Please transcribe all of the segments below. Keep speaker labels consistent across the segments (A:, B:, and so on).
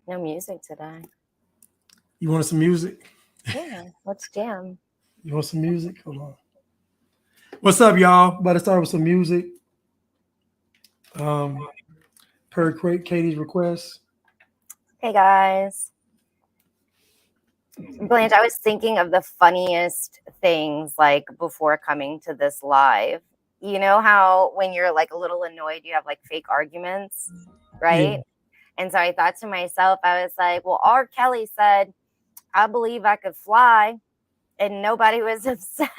A: No music today.
B: You want some music?
A: Yeah, let's jam.
B: You want some music? Hold on. What's up, y'all? About to start with some music. Um, per Katie's request.
A: Hey guys. Blanche, I was thinking of the funniest things like before coming to this live. You know how when you're like a little annoyed, you have like fake arguments,
B: Yeah.
A: right? And so I thought to myself, I was like, well, R. Kelly said, I believe I could fly, and nobody was upset.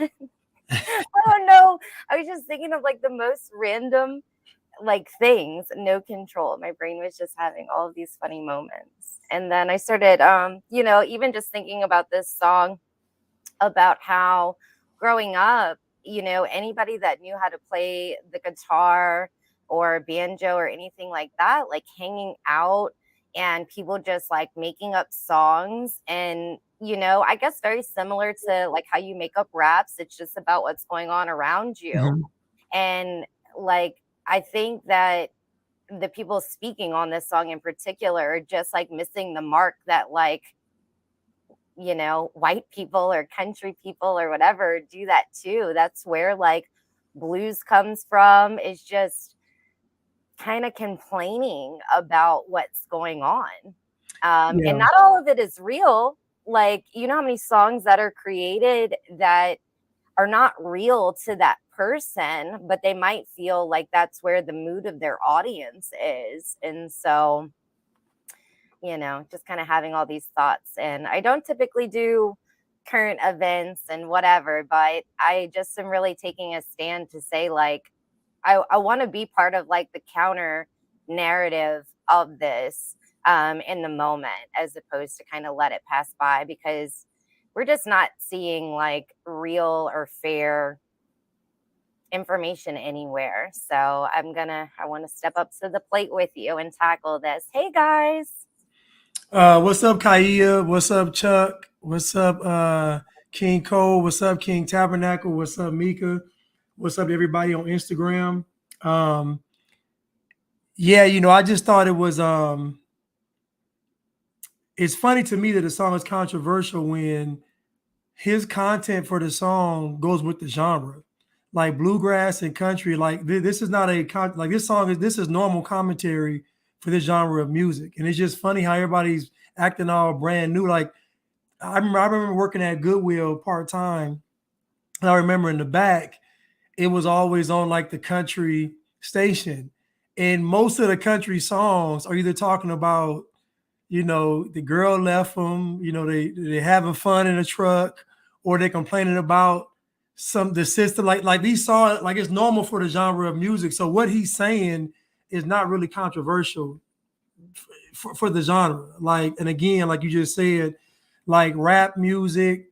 A: I don't know. I was just thinking of like the most random like things, no control. My brain was just having all of these funny moments. And then I started even just thinking about this song about how growing up, anybody that knew how to play the guitar or banjo or anything like that, like hanging out and people just like making up songs. And I guess very similar to like how you make up raps, it's just about what's going on around you.
B: Mhm.
A: And like I think that the people speaking on this song in particular are just like missing the mark that like white people or country people or whatever do that too. That's where like blues comes from, is just kind of complaining about what's going on. And
B: Yeah.
A: not all of it is real. Like, how many songs that are created that are not real to that person, but they might feel like that's where the mood of their audience is. And so, just kind of having all these thoughts. And I don't typically do current events and whatever, but I just am really taking a stand to say, like, I want to be part of like the counter narrative of this in the moment, as opposed to kind of let it pass by, because we're just not seeing like real or fair information anywhere. So I want to step up to the plate with you and tackle this. Hey guys.
B: What's up, Kaia? What's up, Chuck? What's up, King Cole? What's up, King Tabernacle? What's up, Mika? What's up, everybody on Instagram? Um, yeah, I just thought it was it's funny to me that the song is controversial when his content for the song goes with the genre. Like bluegrass and country, like this is not like this is normal commentary for this genre of music. And it's just funny how everybody's acting all brand new. Like I remember working at Goodwill part-time. And I remember in the back, it was always on like the country station. And most of the country songs are either talking about, the girl left them, they having fun in a truck, or they're complaining about the sister. Like these songs, like it's normal for the genre of music. So what he's saying is not really controversial for the genre. Like, and again, like you just said, like rap music,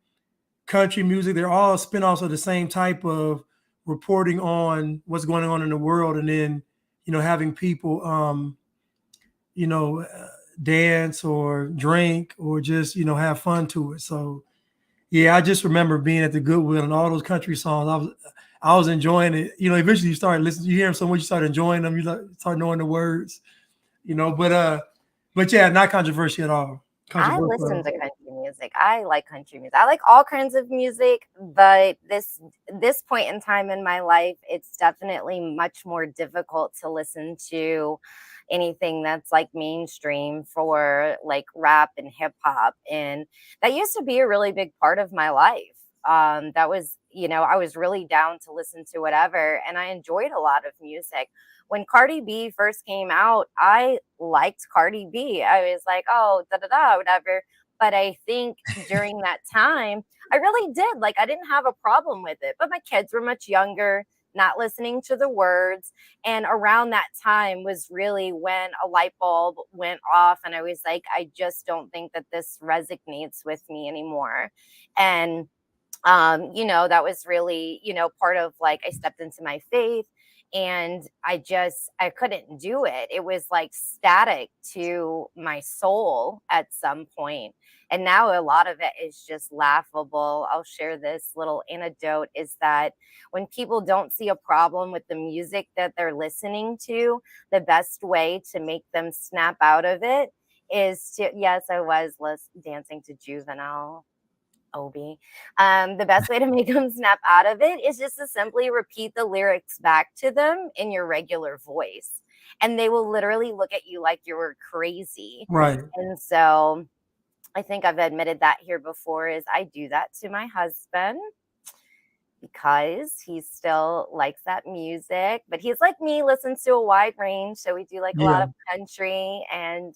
B: country music, they're all spinoffs of the same type of reporting on what's going on in the world, and then having people you know dance or drink or just have fun to it. So yeah, I just remember being at the Goodwill and all those country songs. I was enjoying it. Eventually you start listening, you hear them so much, you start enjoying them. You start knowing the words. But yeah, not controversial at all.
A: I
B: Controversial.
A: listen to country music. I like country music. I like all kinds of music, but this point in time in my life, it's definitely much more difficult to listen to anything that's like mainstream for like rap and hip hop. And that used to be a really big part of my life. That was, I was really down to listen to whatever, and I enjoyed a lot of music. When Cardi B first came out, I liked Cardi B. I was like, oh, da da da, whatever. But I think during that time, I really did. Like, I didn't have a problem with it. But my kids were much younger, not listening to the words. And around that time was really when a light bulb went off. And I was like, I just don't think that this resonates with me anymore. And that was really, part of like I stepped into my faith, and I couldn't do it. It was like static to my soul at some point. And now a lot of it is just laughable. I'll share this little anecdote, is that when people don't see a problem with the music that they're listening to, the best way to make them snap out of it is to, yes, I was dancing to Juvenile. Obi. The best way to make them snap out of it is just to simply repeat the lyrics back to them in your regular voice. And they will literally look at you like you were crazy.
B: Right.
A: And so I think I've admitted that here before is I do that to my husband because he still likes that music, but he's like me, listens to a wide range. So we do like a lot
B: Yeah.
A: of country and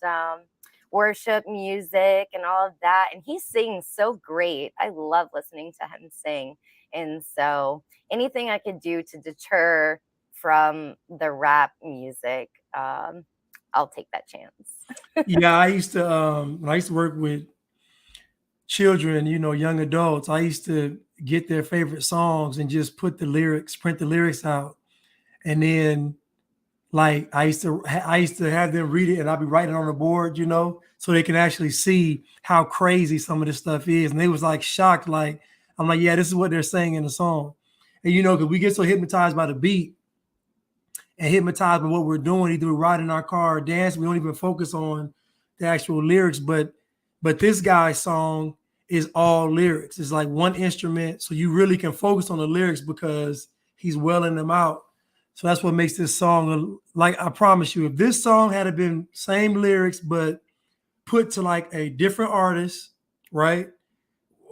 A: worship music and all of that. And he sings so great. I love listening to him sing. And so anything I could do to deter from the rap music, I'll take that chance.
B: Yeah, I used to when I used to work with children, young adults, I used to get their favorite songs and just print the lyrics out. And then like I used to have them read it and I'd be writing on the board, so they can actually see how crazy some of this stuff is. And they was like shocked, like I'm like, yeah, this is what they're saying in the song. And because we get so hypnotized by the beat and hypnotized by what we're doing, either we're riding our car or dancing, we don't even focus on the actual lyrics. But this guy's song is all lyrics. It's like one instrument, so you really can focus on the lyrics because he's welling them out. So that's what makes this song, like, I promise you, if this song had been same lyrics but put to like a different artist, right,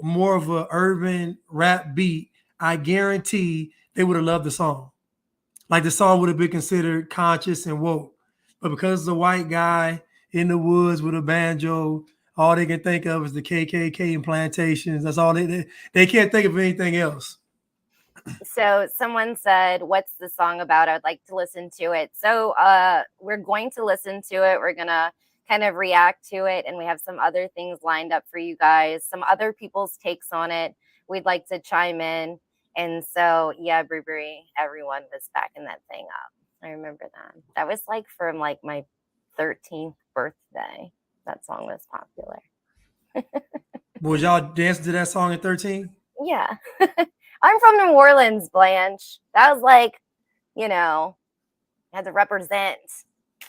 B: more of a urban rap beat, I guarantee they would have loved the song. Like the song would have been considered conscious and woke. But because it's a white guy in the woods with a banjo, all they can think of is the KKK and plantations. That's all they can't think of anything else.
A: So someone said, "What's the song about? I'd like to listen to it." So we're going to listen to it. We're gonna kind of react to it, and we have some other things lined up for you guys. Some other people's takes on it. We'd like to chime in. And so yeah, Brewery, everyone was backing that thing up. I remember that. That was like from like my 13th birthday. That song was popular.
B: Was y'all dancing to that song at 13?
A: Yeah. I'm from New Orleans, Blanche. That was like, you know, had to represent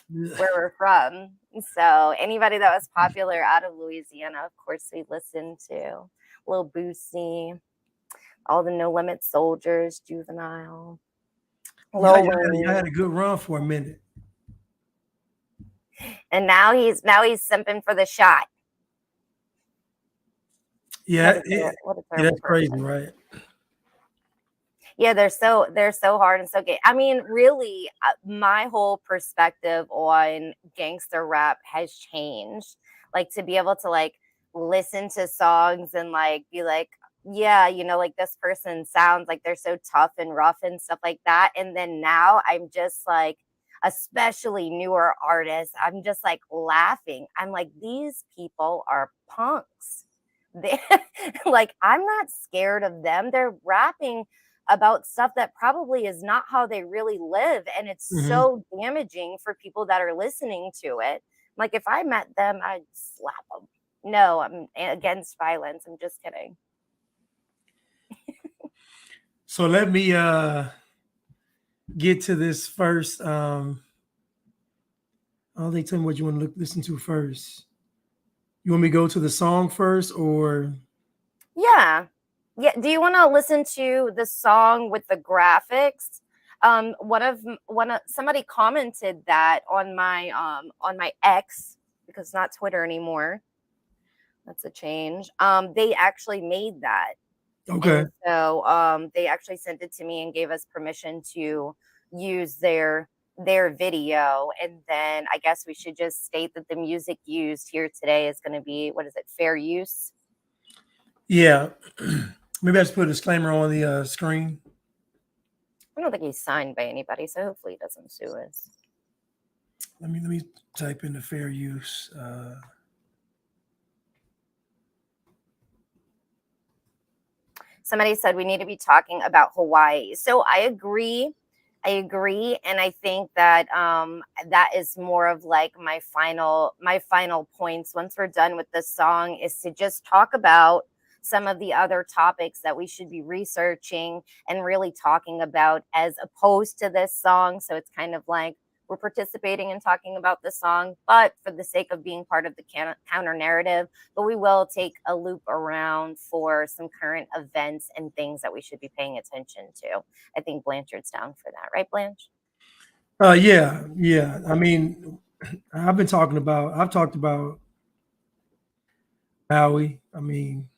A: where we're from. So anybody that was popular out of Louisiana, of course, we listened to. Lil Boosie, all the No Limit Soldiers, Juvenile,
B: Y'all,
A: Lil
B: y'all had
A: Wayne,
B: a good run for a minute.
A: and now he's simping for the shot.
B: Yeah,
A: What a
B: yeah,
A: terrible
B: that's crazy,
A: person.
B: right?
A: Yeah, they're so hard and so gay. I mean, really, my whole perspective on gangster rap has changed. Like to be able to like listen to songs and like be like, yeah, like this person sounds like they're so tough and rough and stuff like that. And then now I'm just like, especially newer artists, I'm just like laughing. I'm like, these people are punks. They, like, I'm not scared of them. They're rapping about stuff that probably is not how they really live. And it's
B: Hmm.
A: so damaging for people that are listening to it. Like, if I met them, I'd slap them. No, I'm against violence. I'm just kidding.
B: So let me get to this first. I don't think tell me what you want to listen to first. You want me to go to the song first, or
A: Yeah. Yeah. Do you want to listen to the song with the graphics? Somebody commented that on my X, because it's not Twitter anymore. That's a change. They actually made that.
B: okay?
A: And so they actually sent it to me and gave us permission to use their video. And then I guess we should just state that the music used here today is going to be, what is it, fair use?
B: Yeah, maybe I just put a disclaimer on the screen.
A: I don't think he's signed by anybody, so hopefully he doesn't sue us.
B: Let me type in the fair use.
A: Somebody said we need to be talking about Hawaii. So I agree. And I think that that is more of like my final points once we're done with this song is to just talk about some of the other topics that we should be researching and really talking about as opposed to this song. So it's kind of like we're participating and talking about the song, but for the sake of being part of the counter narrative, but we will take a loop around for some current events and things that we should be paying attention to. I think Blanchard's down for that, right, Blanche?
B: Yeah. I mean, I've talked about Maui. I mean,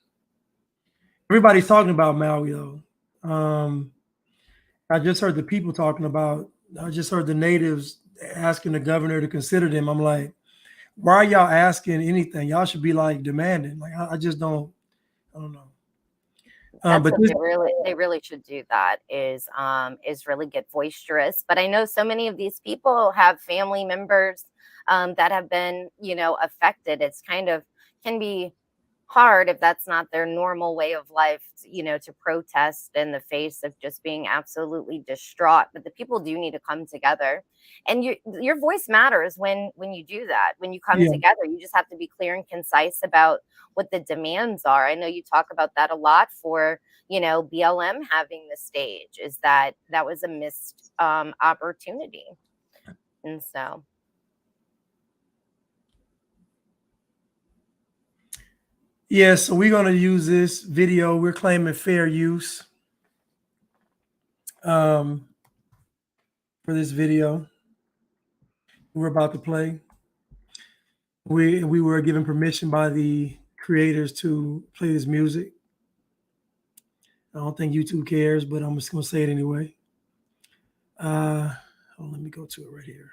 B: everybody's talking about Maui though. Um, I just heard the people talking about. I just heard the natives asking the governor to consider them. I'm like, why are y'all asking anything? Y'all should be like demanding. Like, I just don't. I don't know.
A: That's
B: But
A: what
B: this,
A: they really should do, that is really get boisterous. But I know so many of these people have family members that have been, affected. It's kind of can be hard if that's not their normal way of life, to protest in the face of just being absolutely distraught. But the people do need to come together, and your voice matters when you do that. When you come
B: yeah,
A: together, you just have to be clear and concise about what the demands are. I know you talk about that a lot for, BLM having the stage, is that was a missed opportunity. And so
B: yeah. So we're gonna use this video. We're claiming fair use for this video we're about to play. We were given permission by the creators to play this music. I don't think YouTube cares, but I'm just gonna say it anyway. Let me go to it right here.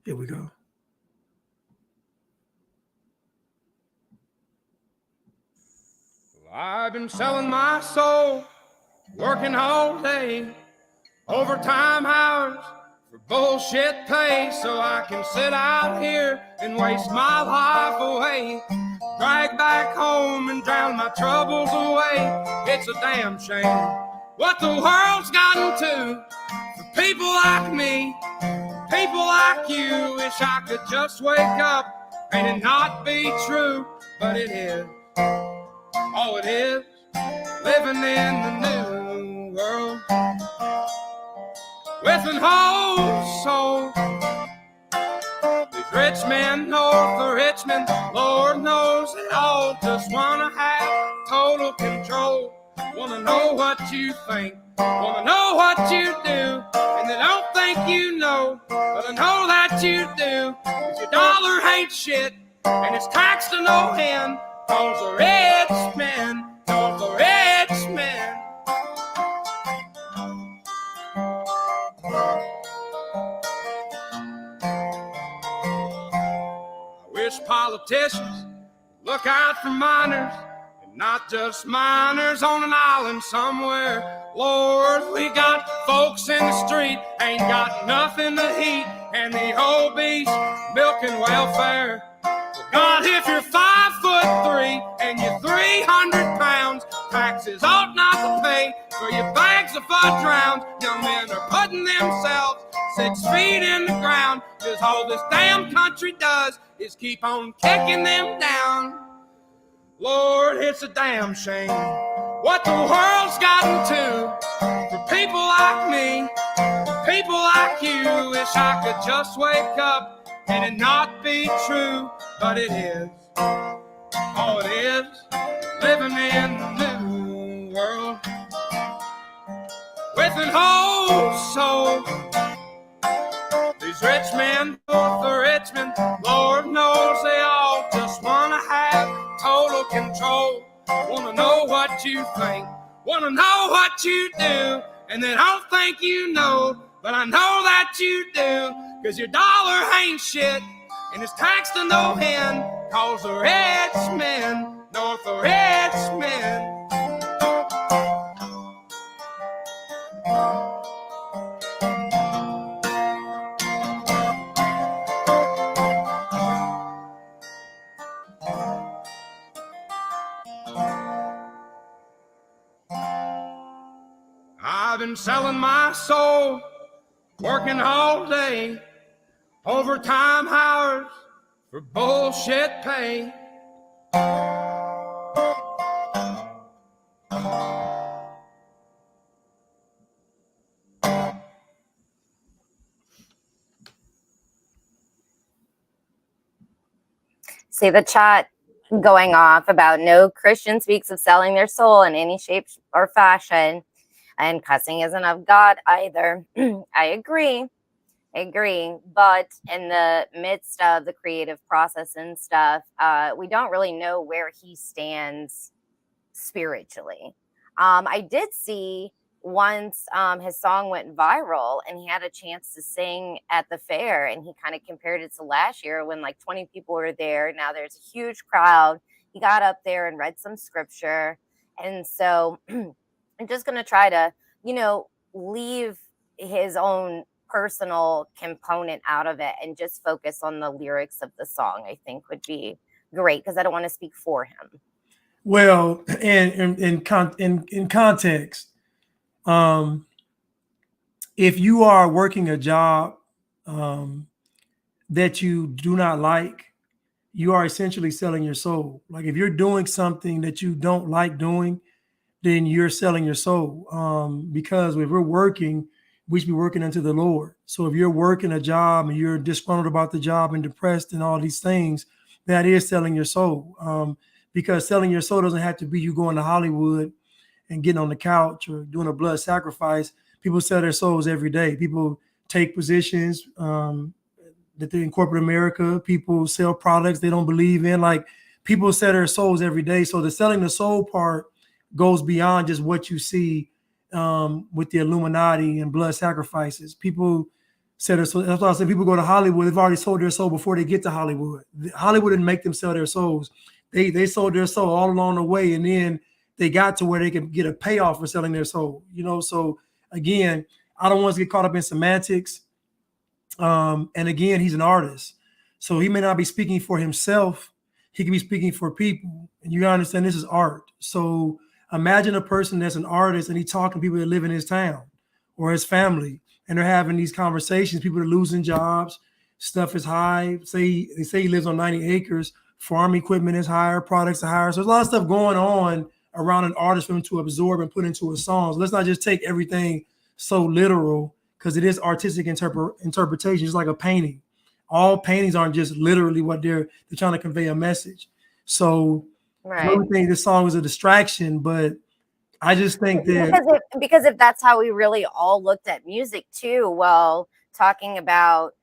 B: Here we go.
C: I've been selling my soul, working all day, overtime hours for bullshit pay, so I can sit out here and waste my life away, drag back home and drown my troubles away. It's a damn shame what the world's gotten to for people like me, people like you. Wish I could just wake up and it not be true, but it is. Oh, it is living in the new world with an whole soul. These rich men north of Richmond, Lord knows they all just wanna have total control. Wanna know what you think, wanna know what you do, and they don't think you know, but I know that you do. 'Cause your dollar ain't shit, and it's taxed to no end. Cause the rich men, cause the rich men. I wish politicians look out for minors, and not just minors on an island somewhere. Lord, we got folks in the street, ain't got nothing to eat, and the obese milking welfare. God, if you're 5'3" and you're 300 pounds, taxes ought not to pay for your bags of fudge rounds. Young men are putting themselves 6 feet in the ground, 'cause all this damn country does is keep on kicking them down. Lord, it's a damn shame what the world's gotten to for people like me, people like you. Wish I could just wake up and it not be true, but it is. Oh, it is living in the new world with an whole soul. These rich men north of Richmond, Lord knows they all just wanna have total control. Wanna know what you think, wanna know what you do, and they don't think you know, but I know that you do. 'Cause your dollar ain't shit, and it's taxed to no end. Cause the rich men, north of Richmond. I've been selling my soul, working all day, overtime hours for bullshit pay.
A: See the chat going off about no Christian speaks of selling their soul in any shape or fashion, and cussing isn't of God either. I agree. But in the midst of the creative process and stuff, we don't really know where he stands spiritually. I did see once his song went viral and he had a chance to sing at the fair, and he kind of compared it to last year when like 20 people were there. Now there's a huge crowd. He got up there and read some scripture. And so I'm just going to try to, leave his own personal component out of it and just focus on the lyrics of the song, I think would be great, because I don't want to speak for him.
B: Well, and in context, if you are working a job that you do not like, you are essentially selling your soul. Like if you're doing something that you don't like doing, then you're selling your soul. Because if we're working, we should be working unto the Lord. So if you're working a job and you're disgruntled about the job and depressed and all these things, that is selling your soul. Because selling your soul doesn't have to be you going to Hollywood and getting on the couch or doing a blood sacrifice. People sell their souls every day. People take positions that they're in corporate America. People sell products they don't believe in. Like people sell their souls every day. So the selling the soul part goes beyond just what you see with the Illuminati and blood sacrifices. People sell their soul. That's why I say people go to Hollywood. They've already sold their soul before they get to Hollywood. Hollywood didn't make them sell their souls. They sold their soul all along the way, and then they got to where they could get a payoff for selling their soul. So again, I don't want to get caught up in semantics. And again, he's an artist, so he may not be speaking for himself. He can be speaking for people, and you gotta understand this is art. So imagine a person that's an artist and he's talking to people that live in his town or his family, and they're having these conversations. People are losing jobs, stuff is high. They say he lives on 90 acres. Farm equipment is higher, products are higher. So there's a lot of stuff going on around an artist for him to absorb and put into a song. So let's not just take everything so literal, because it is artistic interpretation. It's like a painting. All paintings aren't just literally what they're trying to convey a message. So I don't think this song is a distraction, but I just think that
A: because if that's how we really all looked at music too, well, talking about,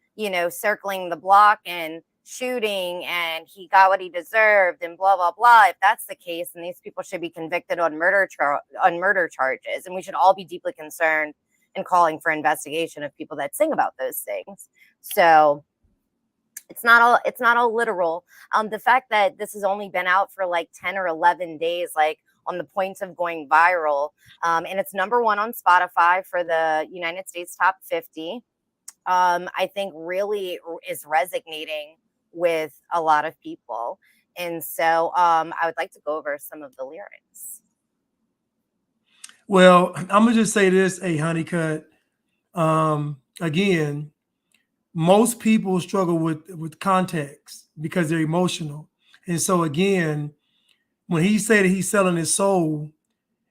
A: circling the block and shooting and he got what he deserved and blah blah blah, if that's the case, then these people should be convicted on murder charges, and we should all be deeply concerned and calling for investigation of people that sing about those things. So it's not all literal. The fact that this has only been out for like 10 or 11 days, like on the point of going viral, and it's number 1 on Spotify for the United States top 50, I think really is resonating with a lot of people. And so I would like to go over some of the lyrics.
B: Well, I'm gonna just say this, Honeycut. Again, most people struggle with context because they're emotional. And so again, when he said that he's selling his soul,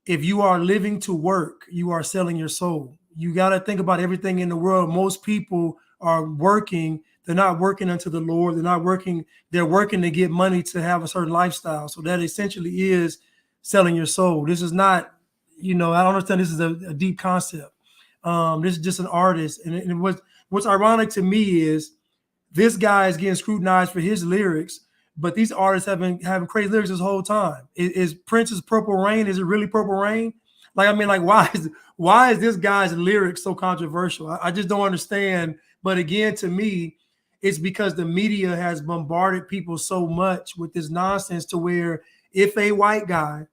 B: if you are living to work, you are selling your soul. You got to think about everything in the world. Most people are working. They're not working unto the Lord. They're not working. They're working to get money to have a certain lifestyle. So that essentially is selling your soul. This is not, I don't understand. This is a deep concept. This is just an artist. And what's ironic to me is this guy is getting scrutinized for his lyrics, but these artists have been having crazy lyrics this whole time. Is Prince's Purple Rain? Is it really Purple Rain? Why is this guy's lyrics so controversial? I just don't understand. But again, to me, it's because the media has bombarded people so much with this nonsense to where if a white guy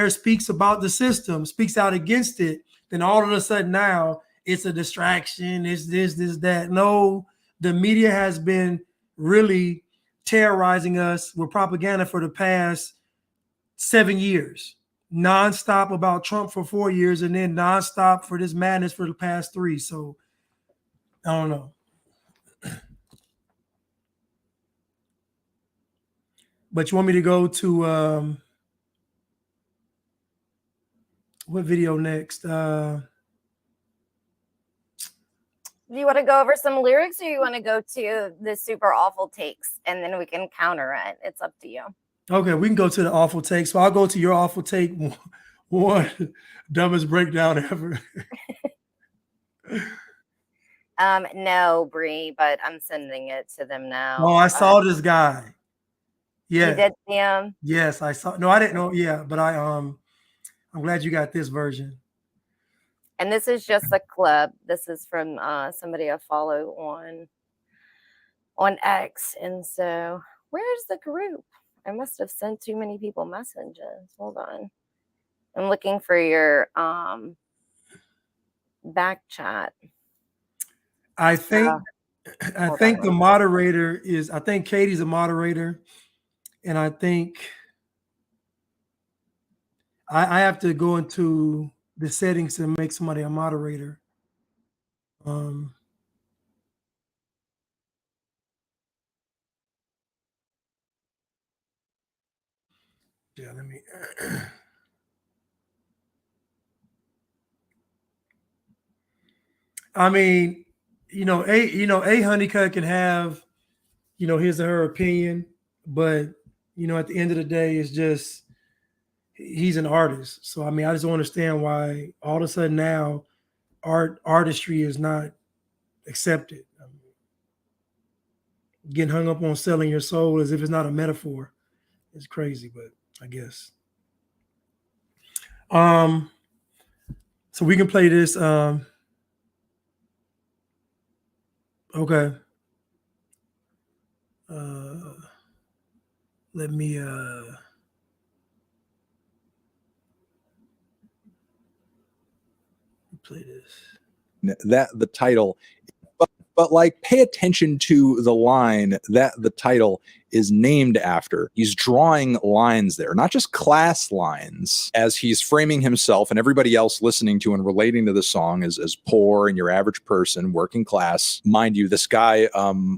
B: speaks about the system, speaks out against it, then all of a sudden now it's a distraction. It's this, that. No, the media has been really terrorizing us with propaganda for the past 7 years, nonstop about Trump for 4 years, and then nonstop for this madness for the past 3. So I don't know. But you want me to go to what video next?
A: Do you want to go over some lyrics, or you want to go to the super awful takes and then we can counter it? It's up to you.
B: Okay, we can go to the awful take. So I'll go to your awful take one, dumbest breakdown ever.
A: No, Bree, but I'm sending it to them now.
B: Oh, I saw this guy.
A: You
B: Yeah.
A: did see him?
B: Yes, I saw. No, I didn't know. Yeah, but I'm glad you got this version.
A: And this is just a clip. This is from somebody I follow on X. And so, where's the group? I must have sent too many people messages. Hold on. I'm looking for your back chat.
B: I think the moderator is, I think Katie's a moderator, and I think I have to go into the settings to make somebody a moderator. Yeah, let me. I mean, a Honeycutt can have, his or her opinion, but at the end of the day, it's just he's an artist. So I mean, I just don't understand why all of a sudden now artistry is not accepted. I mean, getting hung up on selling your soul as if it's not a metaphor. It's crazy, but I guess. So we can play this. Okay. Let me play this.
D: That the title, but like pay attention to the line that the title is named after. He's drawing lines there, not just class lines, as he's framing himself and everybody else listening to and relating to the song as poor and your average person, working class. Mind you, this guy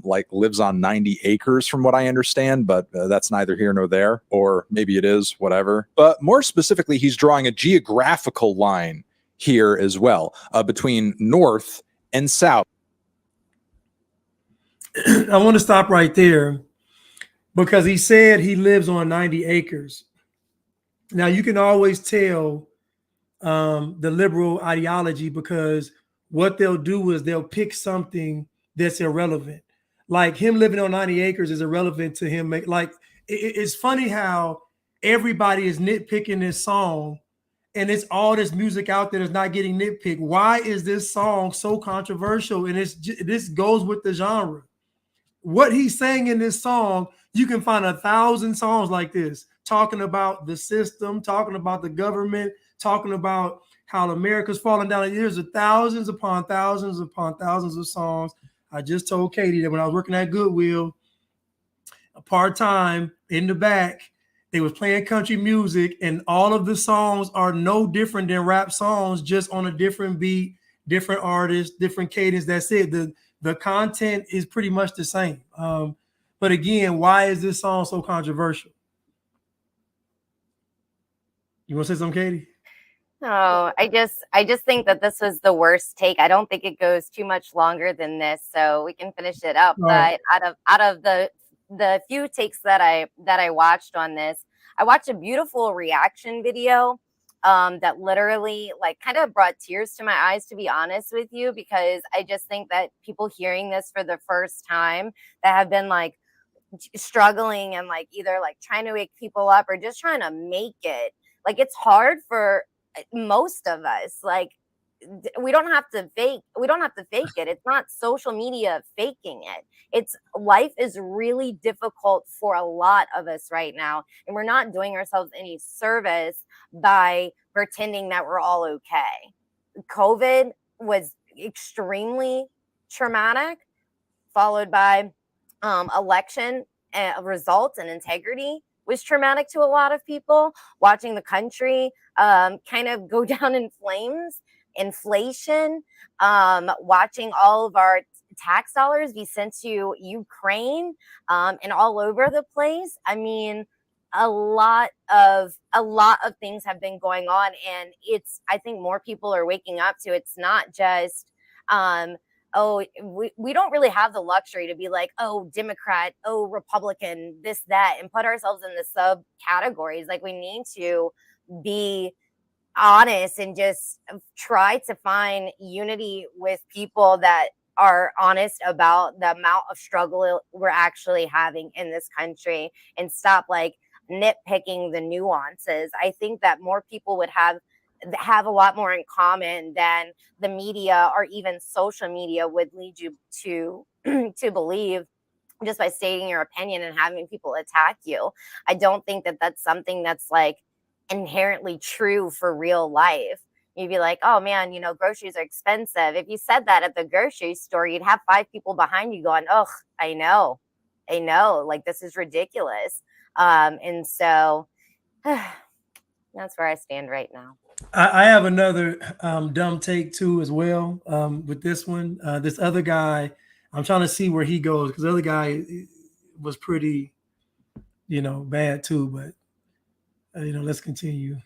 D: like lives on 90 acres from what I understand, but that's neither here nor there, or maybe it is, whatever. But more specifically, he's drawing a geographical line here as well, between north and south.
B: I want to stop right there because he said he lives on 90 acres. Now you can always tell the liberal ideology because what they'll do is they'll pick something that's irrelevant. Like him living on 90 acres is irrelevant to him. Like it's funny how everybody is nitpicking this song, and it's all this music out there that's not getting nitpicked. Why is this song so controversial? And this goes with the genre. What he's saying in this song, you can find 1,000 songs like this, talking about the system, talking about the government, talking about how America's falling down. There's thousands upon thousands upon thousands of songs. I just told Katie that when I was working at Goodwill, part-time in the back, they was playing country music, and all of the songs are no different than rap songs, just on a different beat, different artists, different cadence. That's it. The content is pretty much the same. But again, why is this song so controversial? You want to say something, Katie?
A: No, I just think that this was the worst take. I don't think it goes too much longer than this, so we can finish it up. But out of the few takes that I watched on this, I watched a beautiful reaction video that literally like kind of brought tears to my eyes, to be honest with you, because I just think that people hearing this for the first time that have been like struggling and like either like trying to wake people up or just trying to make it, like it's hard for most of us. Like we don't have to fake it. It's not social media faking it. It's life is really difficult for a lot of us right now, and we're not doing ourselves any service by pretending that we're all okay. COVID was extremely traumatic, followed by election results and integrity was traumatic to a lot of people. Watching the country kind of go down in flames, inflation, watching all of our tax dollars be sent to Ukraine and all over the place. I mean, a lot of things have been going on, and I think more people are waking up to it's not just oh, we don't really have the luxury to be like, oh, Democrat, oh, Republican, this, that, and put ourselves in the subcategories. Like, we need to be honest and just try to find unity with people that are honest about the amount of struggle we're actually having in this country, and stop like nitpicking the nuances. I think that more people would have a lot more in common than the media or even social media would lead you to to believe, just by stating your opinion and having people attack you. I don't think that that's something that's like inherently true for real life. You'd be like, oh man, groceries are expensive. If you said that at the grocery store, you'd have 5 people behind you going, oh, I know, like this is ridiculous. And so that's where I stand right now.
B: I have another dumb take too as well with this one. This other guy, I'm trying to see where he goes, because the other guy was pretty, bad too. But let's continue.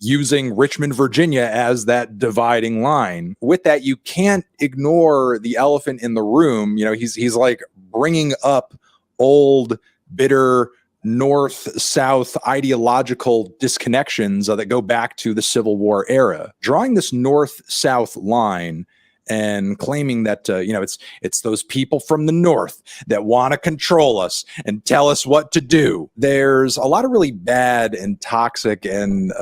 D: Using Richmond, Virginia as that dividing line. With that, you can't ignore the elephant in the room. He's like bringing up old, bitter North-South ideological disconnections that go back to the Civil War era. Drawing this North-South line and claiming that it's those people from the North that want to control us and tell us what to do. There's a lot of really bad and toxic and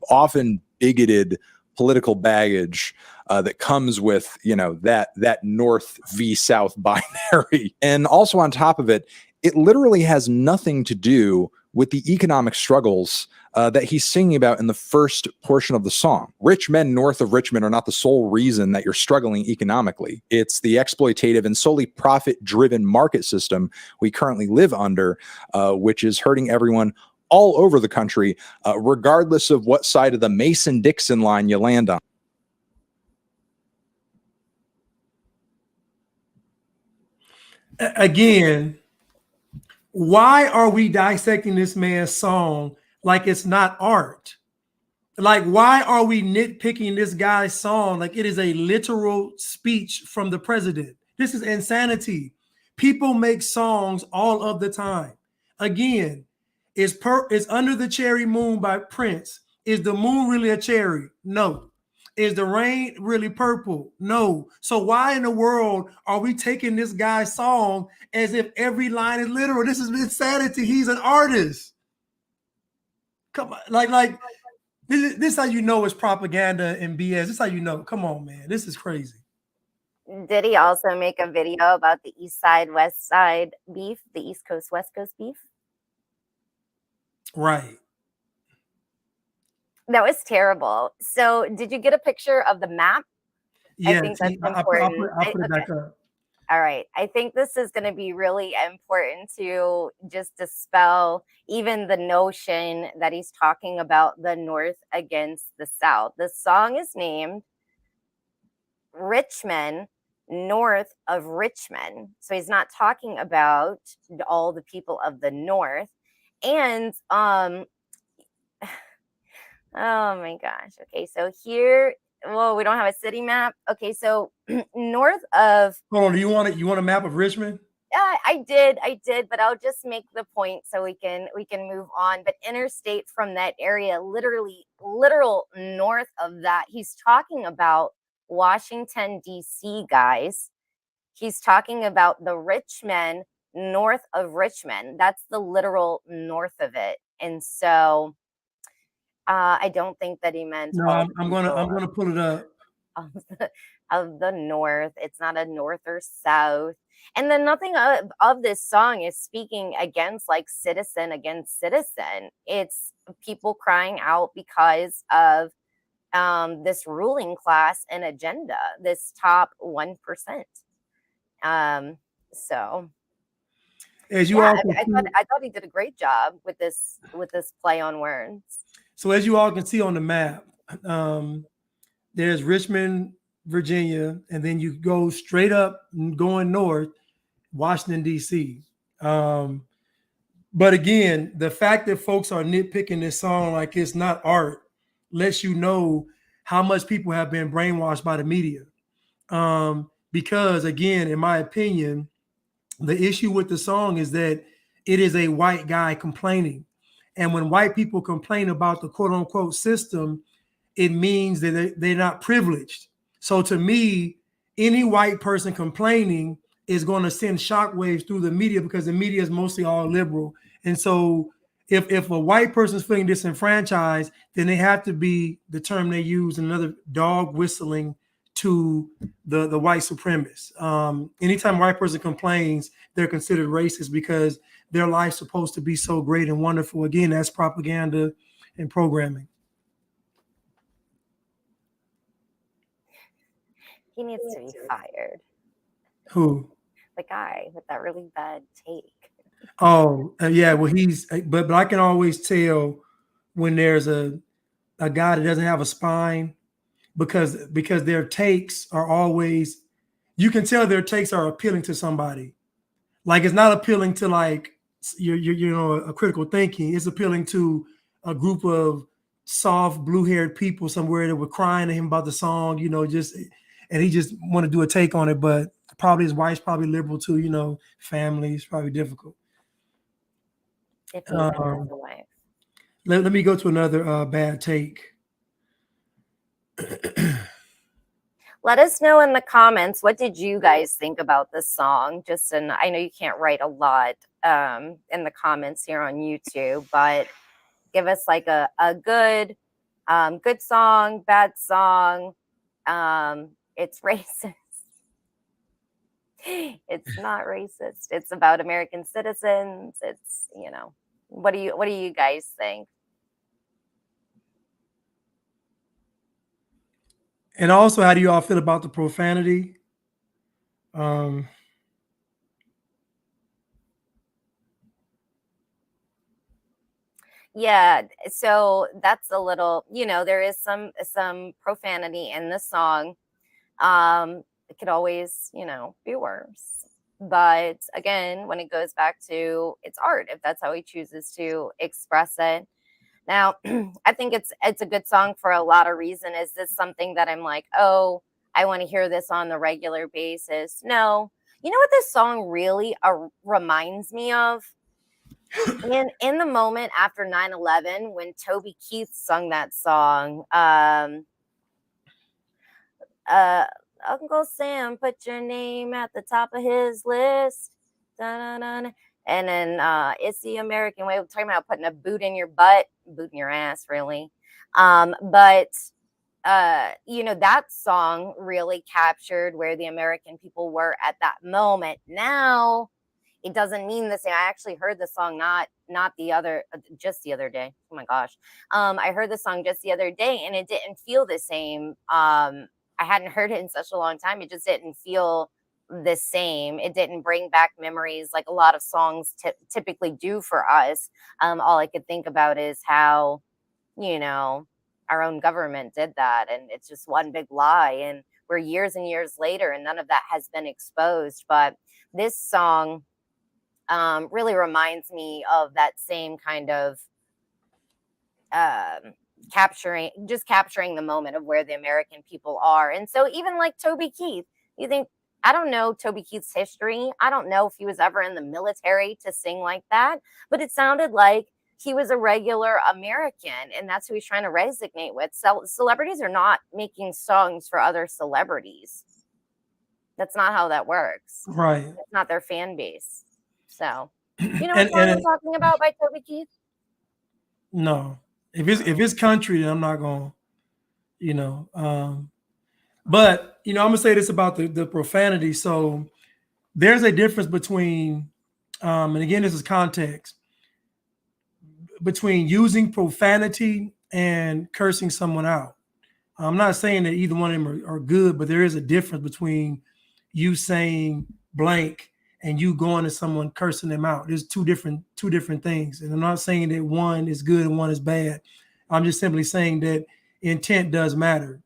D: often bigoted political baggage that comes with that North v South binary. And also on top of it, it literally has nothing to do with the economic struggles that he's singing about in the first portion of the song. Rich men north of Richmond are not the sole reason that you're struggling economically. It's the exploitative and solely profit-driven market system we currently live under, which is hurting everyone all over the country, regardless of what side of the Mason-Dixon line you land on.
B: Again, why are we dissecting this man's song like it's not art? Like, why are we nitpicking this guy's song like it is a literal speech from the president? This is insanity. People make songs all of the time. Again, is Under the Cherry Moon by Prince. Is the moon really a cherry? No. Is the rain really purple? No. So why in the world are we taking this guy's song as if every line is literal? This is insanity. He's an artist. Come on, like this is how you know it's propaganda and BS. This is how you know. Come on, man. This is crazy.
A: Did he also make a video about the East Side, West Side beef, the East Coast, West Coast beef?
B: Right.
A: That was terrible. So did you get a picture of the map?
B: Yeah,
A: I think that's important.
B: I'll put it back up.
A: All right. I think this is going to be really important to just dispel even the notion that he's talking about the North against the South. The song is named Richmond, north of Richmond. So he's not talking about all the people of the North. And oh my gosh. Okay, so here, well, we don't have a city map. Okay, so north of.
B: Hold on, do you want it? You want a map of Richmond?
A: Yeah, I did, but I'll just make the point so we can move on. But interstate from that area, literal north of that, he's talking about Washington, D.C., guys. He's talking about the Richmond, north of Richmond. That's the literal north of it. And so I don't think that he meant.
B: No, I'm gonna pull it up.
A: Of the North. It's not a North or South. And then nothing of this song is speaking against like citizen against citizen. It's people crying out because of this ruling class and agenda, this top 1%. So
B: as you all
A: I thought he did a great job with this play on words.
B: So as you all can see on the map, there's Richmond, Virginia, and then you go straight up going north, Washington, D.C. But again, the fact that folks are nitpicking this song like it's not art lets you know how much people have been brainwashed by the media. Because again, in my opinion, the issue with the song is that it is a white guy complaining. And when white people complain about the quote unquote system, it means that they're not privileged. So to me, any white person complaining is going to send shockwaves through the media, because the media is mostly all liberal. And so if a white person is feeling disenfranchised, then they have to be, the term they use, another dog whistling to the white supremacists. Anytime a white person complains, they're considered racist because their life's supposed to be so great and wonderful. Again, that's propaganda and programming.
A: He needs to be fired.
B: Who?
A: The guy with that really bad take.
B: Oh, yeah. Well, but I can always tell when there's a guy that doesn't have a spine, because their takes are always, you can tell their takes are appealing to somebody. Like, it's not appealing to like a critical thinking. It's appealing to a group of soft blue-haired people somewhere that were crying to him about the song, and he just want to do a take on it. But probably his wife's probably liberal too, family is probably difficult.
A: If he even has a wife.
B: Let me go to another bad take.
A: Let us know in the comments, what did you guys think about this song? I know you can't write a lot in the comments here on YouTube, but give us like a good song, bad song. It's racist. It's not racist. It's about American citizens. It's, what do you guys think?
B: And also, how do you all feel about the profanity?
A: Yeah, so that's a little, there is some profanity in the song. It could always, be worse. But again, when it goes back to it's art, if that's how he chooses to express it. Now, I think it's a good song for a lot of reasons. Is this something that I'm like, oh, I want to hear this on the regular basis? No. You know what this song really reminds me of? In the moment after 9/11, when Toby Keith sung that song, Uncle Sam put your name at the top of his list. Da-da-da-da. And then it's the American way of talking about putting a boot in your butt, boot in your ass, really. But that song really captured where the American people were at that moment. Now, it doesn't mean the same. I actually heard the song just the other day. Oh my gosh. I heard the song just the other day, and it didn't feel the same. I hadn't heard it in such a long time. It just didn't feel the same. It didn't bring back memories like a lot of songs typically do for us. All I could think about is how, our own government did that. And it's just one big lie. And we're years and years later, and none of that has been exposed. But this song really reminds me of that same kind of capturing the moment of where the American people are. And so even like Toby Keith, I don't know Toby Keith's history. I don't know if he was ever in the military to sing like that, but it sounded like he was a regular American, and that's who he's trying to resonate with. So celebrities are not making songs for other celebrities. That's not how that works.
B: Right.
A: It's not their fan base. So, you know what song I'm talking about by Toby Keith?
B: No. If it's country, then I'm not going, but, I'm going to say this about the profanity. So there's a difference between, and again, this is context, between using profanity and cursing someone out. I'm not saying that either one of them are good, but there is a difference between you saying blank and you going to someone cursing them out. There's two different things. And I'm not saying that one is good and one is bad. I'm just simply saying that intent does matter.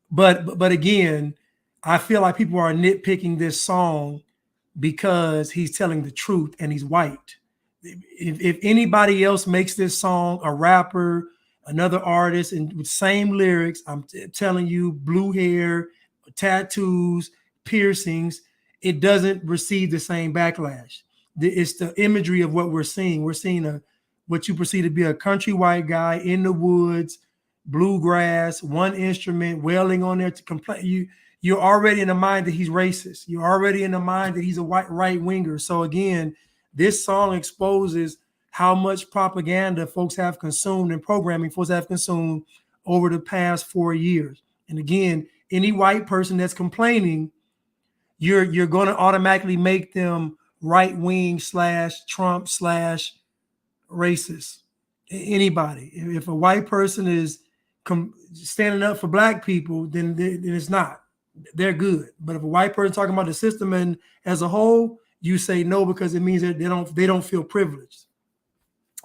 B: But again, I feel like people are nitpicking this song because he's telling the truth and he's white. If anybody else makes this song, a rapper, another artist and with same lyrics. I'm telling you, blue hair, tattoos, piercings, it doesn't receive the same backlash. It's the imagery of what we're seeing. We're seeing what you perceive to be a country white guy in the woods, bluegrass, one instrument, wailing on there to complain. You're already in the mind that he's racist. You're already in the mind that he's a white right winger. So again, this song exposes how much propaganda folks have consumed and programming folks have consumed over the past 4 years. And again, any white person that's complaining, you're going to automatically make them right wing / Trump / racist. Anybody, if a white person is standing up for black people, then it's not. They're good. But if a white person talking about the system and as a whole, you say no because it means that they don't feel privileged.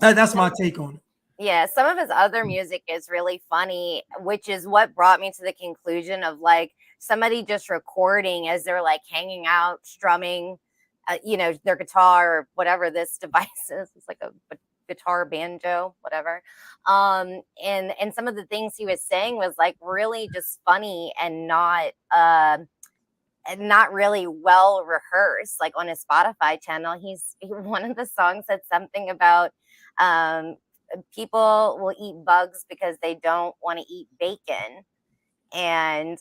B: That's my take on it.
A: Yeah, some of his other music is really funny, which is what brought me to the conclusion of like somebody just recording as they're like hanging out, strumming, their guitar or whatever this device is. It's like a guitar, banjo, whatever. And some of the things he was saying was like really just funny and not really well rehearsed. Like on his Spotify channel, one of the songs said something about people will eat bugs because they don't want to eat bacon. And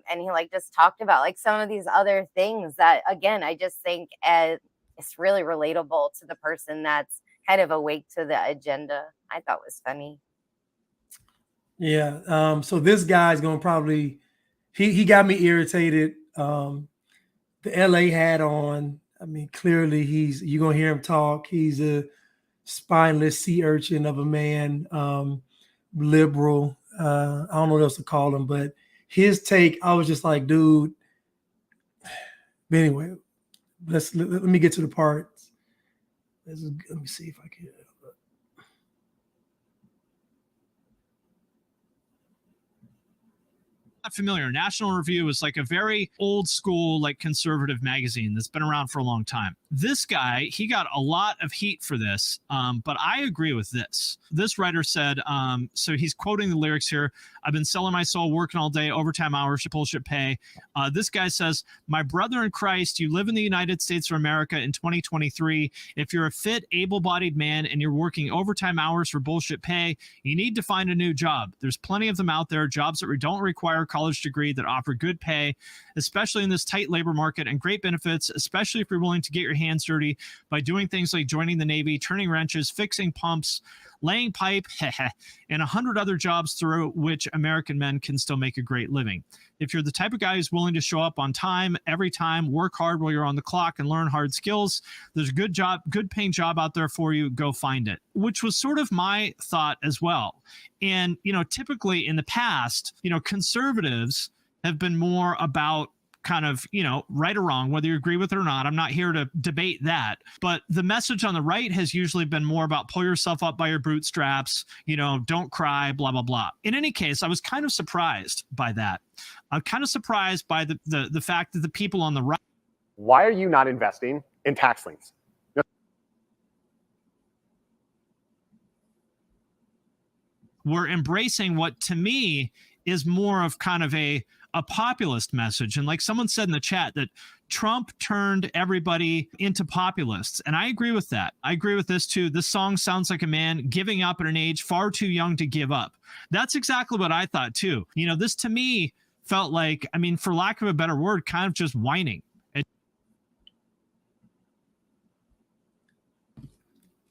A: he like just talked about like some of these other things that again I just think it's really relatable to the person that's kind of awake to the agenda. I thought was funny.
B: Yeah. So this guy's gonna probably he got me irritated. The LA hat on. I mean, clearly you're gonna hear him talk. He's a spineless sea urchin of a man, liberal. I don't know what else to call him, but his take, I was just like, dude. But anyway, let me get to the parts. Let me see if I can.
E: Familiar. National Review is like a very old school, like conservative magazine that's been around for a long time. This guy, he got a lot of heat for this, but I agree with this. This writer said, so he's quoting the lyrics here. I've been selling my soul, working all day, overtime hours, bullshit pay. This guy says, my brother in Christ, you live in the United States of America in 2023. If you're a fit, able-bodied man and you're working overtime hours for bullshit pay, you need to find a new job. There's plenty of them out there, jobs that don't require college degree that offer good pay, especially in this tight labor market, and great benefits, especially if you're willing to get your hands dirty by doing things like joining the Navy, turning wrenches, fixing pumps, laying pipe, and 100 other jobs through which American men can still make a great living. If you're the type of guy who's willing to show up on time, every time, work hard while you're on the clock, and learn hard skills, there's a good paying job out there for you. Go find it, which was sort of my thought as well. And, typically in the past, conservatives have been more about kind of, right or wrong, whether you agree with it or not. I'm not here to debate that. But the message on the right has usually been more about pull yourself up by your bootstraps, don't cry, blah, blah, blah. In any case, I was kind of surprised by that. I'm kind of surprised by the fact that the people on the right.
F: Why are you not investing in tax liens?
E: We're embracing what to me is more of kind of a populist message. And like someone said in the chat, that Trump turned everybody into populists. And I agree with that. I agree with this too. This song sounds like a man giving up at an age far too young to give up. That's exactly what I thought too. This to me felt like, for lack of a better word, kind of just whining.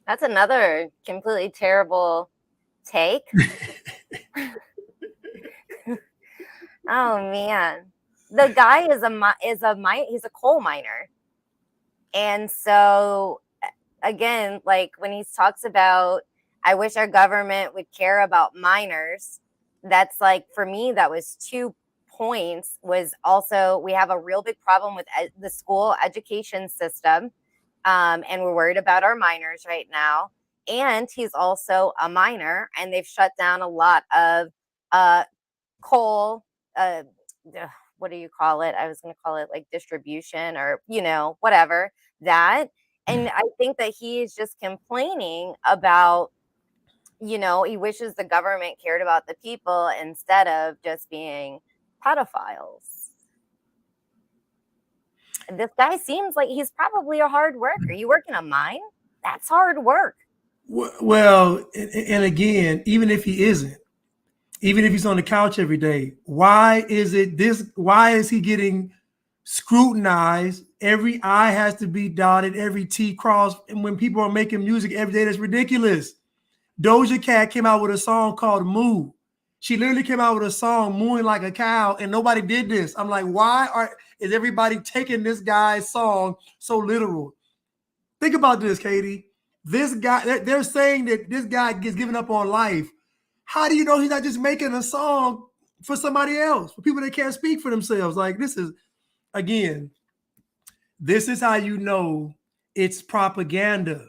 A: That's another completely terrible take. Oh man, the guy he's a coal miner, and so again, like when he talks about, I wish our government would care about miners. That's like, for me, that was 2 points. Was also, we have a real big problem with the school education system, and we're worried about our miners right now. And he's also a miner, and they've shut down a lot of coal. What do you call it? I was going to call it like distribution or, whatever that. And I think that he is just complaining about, you know, he wishes the government cared about the people instead of just being pedophiles. This guy seems like he's probably a hard worker. You work in a mine? That's hard work.
B: Well, and again, even if he isn't, even if he's on the couch every day, why is he getting scrutinized? Every I has to be dotted, every T crossed, and when people are making music every day, that's ridiculous. Doja Cat came out with a song called Moo. She literally came out with a song mooing like a cow, and nobody did this. I'm like, is everybody taking this guy's song so literal? Think about this, Katie. This guy, they're saying that this guy gets given up on life. How do you know he's not just making a song for somebody else, for people that can't speak for themselves? Like, this is how you know it's propaganda.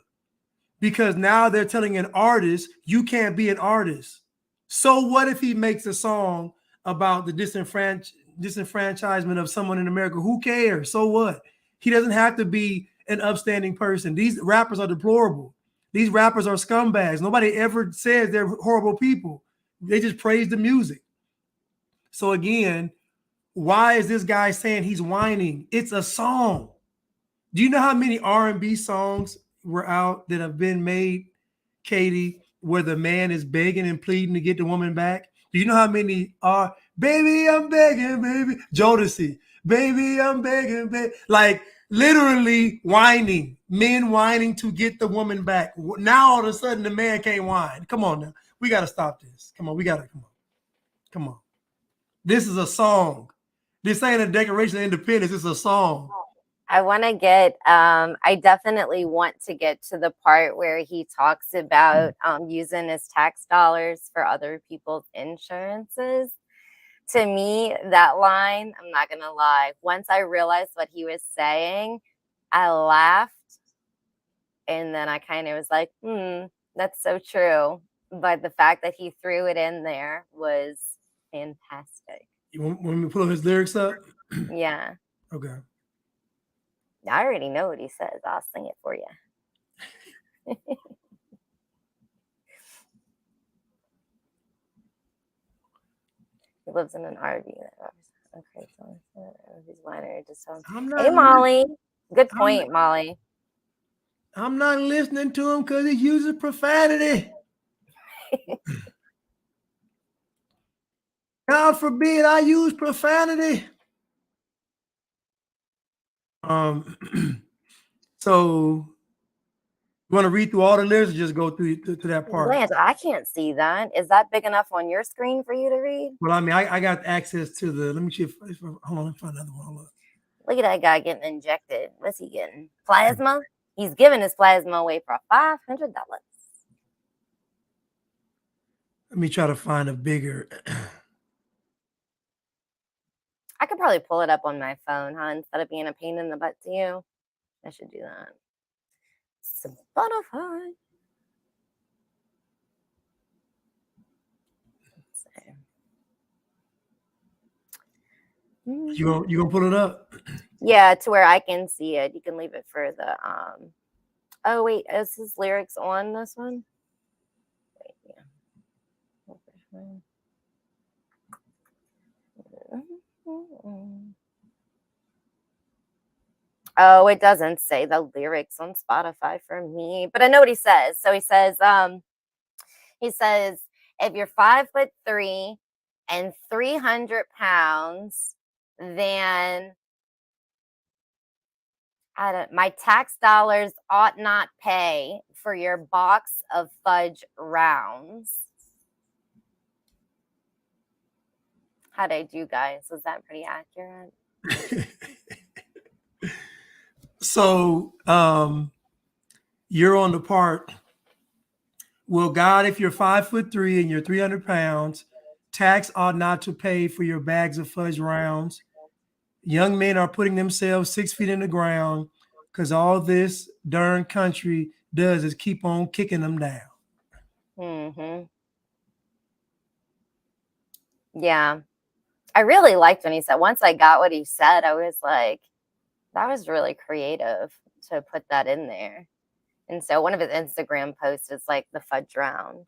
B: Because now they're telling an artist, you can't be an artist. So what if he makes a song about the disenfranchisement of someone in America? Who cares? So what? He doesn't have to be an upstanding person. These rappers are deplorable. These rappers are scumbags. Nobody ever says they're horrible people. They just praise the music. So again, why is this guy saying he's whining? It's a song. Do you know how many R&B songs were out that have been made, Katie, where the man is begging and pleading to get the woman back? Do you know how many are, baby, I'm begging, baby, Jodeci, baby, I'm begging, baby, like literally whining, men whining to get the woman back. Now all of a sudden the man can't whine. Come on now, we got to stop this. Come on. This is a song. This ain't a Declaration of Independence. It's a song.
A: I want to get, I definitely want to get to the part where he talks about using his tax dollars for other people's insurances. To me, that line, I'm not going to lie, once I realized what he was saying, I laughed. And then I kind of was like, that's so true. But the fact that he threw it in there was fantastic.
B: You want me to pull his lyrics up?
A: Yeah.
B: Okay.
A: I already know what he says. I'll sing it for you. He lives in an RV. Okay, so he's winery. Just hey, Molly. Good point, Molly.
B: I'm not listening to him because he uses profanity. God forbid I use profanity. So you want to read through all the lyrics or just go through to that part?
A: Lance, I can't see that. Is that big enough on your screen for you to read?
B: Well, I mean, I got access to the, let me see if hold on, let me find another one.
A: Look at that guy getting injected. What's he getting? Plasma? He's giving his plasma away for $500.
B: Let me try to find a bigger.
A: I could probably pull it up on my phone, huh? Instead of being a pain in the butt to you. I should do that. Spotify.
B: You gonna pull it up?
A: Yeah, to where I can see it. You can leave it for the oh wait, is his lyrics on this one? Wait, yeah. Oh, it doesn't say the lyrics on Spotify for me, but I know what he says. So he says, if you're 5'3" and 300 pounds, then my tax dollars ought not pay for your box of fudge rounds. How'd I do, guys? Was that pretty accurate?
B: So you're on the part. Well, God, if you're 5'3" and you're 300 pounds, tax ought not to pay for your bags of fudge rounds. Young men are putting themselves 6 feet in the ground because all this darn country does is keep on kicking them down.
A: Mm-hmm. Yeah. I really liked when he said, once I got what he said, I was like, that was really creative to put that in there. And so one of his Instagram posts is like the fudge round.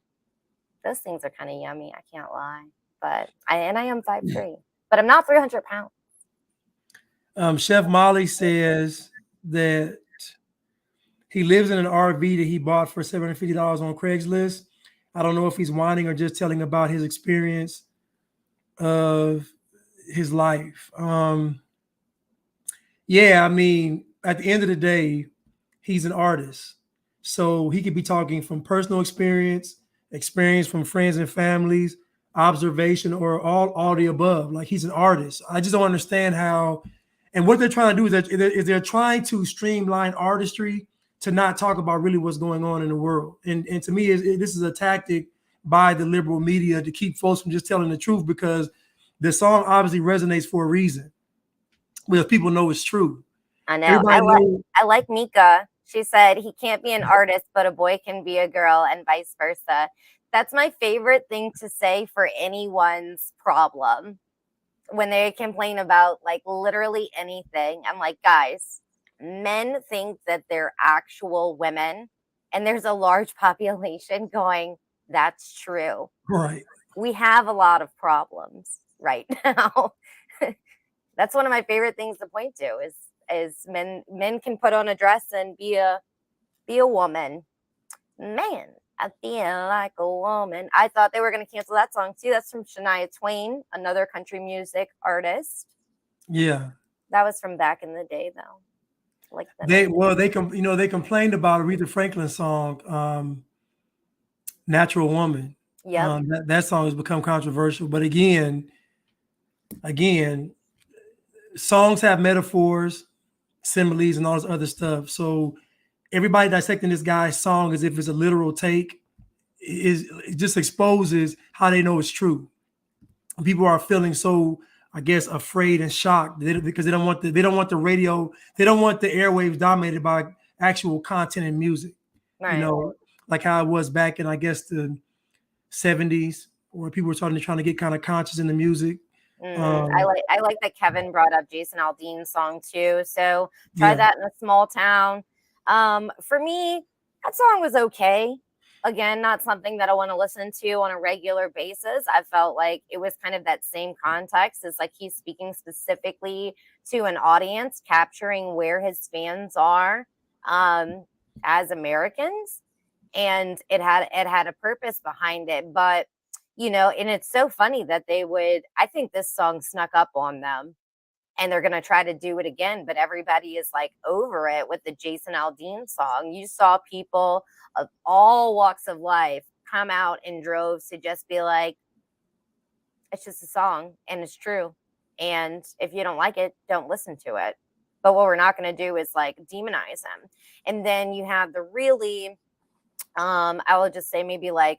A: Those things are kind of yummy. I can't lie. But I am 5'3", but I'm not 300 pounds.
B: Chef Molly says that he lives in an RV that he bought for $750 on Craigslist. I don't know if he's whining or just telling about his experience of his life. Yeah, I mean, at the end of the day, he's an artist. So he could be talking from personal experience, experience from friends and families, observation, or all the above. Like, he's an artist. I just don't understand how, and what they're trying to do is they're trying to streamline artistry to not talk about really what's going on in the world. And to me, this is a tactic by the liberal media to keep folks from just telling the truth, because the song obviously resonates for a reason, because people know it's true.
A: I know.
B: Everybody knows.
A: I like Mika. She said he can't be an artist, but a boy can be a girl, and vice versa. That's my favorite thing to say for anyone's problem when they complain about like literally anything. I'm like, guys, men think that they're actual women, and there's a large population going, that's true.
B: Right.
A: We have a lot of problems right now. That's one of my favorite things to point to is men can put on a dress and be a woman. Man, I feel like a woman. I thought they were going to cancel that song too. That's from Shania Twain, another country music artist.
B: Yeah.
A: That was from back in the day, though. Like
B: they complained about Aretha Franklin's song, "Natural Woman."
A: Yeah.
B: That song has become controversial, but again, songs have metaphors, similes, and all this other stuff. So everybody dissecting this guy's song as if it's a literal take it just exposes how they know it's true. People are feeling so, I guess, afraid and shocked because they don't want the radio, they don't want the airwaves dominated by actual content and music.
A: Right.
B: You know, like how it was back in, I guess, the 70s, where people were trying to get kind of conscious in the music.
A: I like that Kevin brought up Jason Aldean's song too. So try that in a small town. For me, that song was okay. Again, not something that I want to listen to on a regular basis. I felt like it was kind of that same context as like he's speaking specifically to an audience, capturing where his fans are as Americans. And it had a purpose behind it. But you know, and it's so funny that I think this song snuck up on them and they're going to try to do it again. But everybody is like over it with the Jason Aldean song. You saw people of all walks of life come out in droves to just be like, it's just a song and it's true. And if you don't like it, don't listen to it. But what we're not going to do is like demonize him. And then you have the really, I will just say maybe like,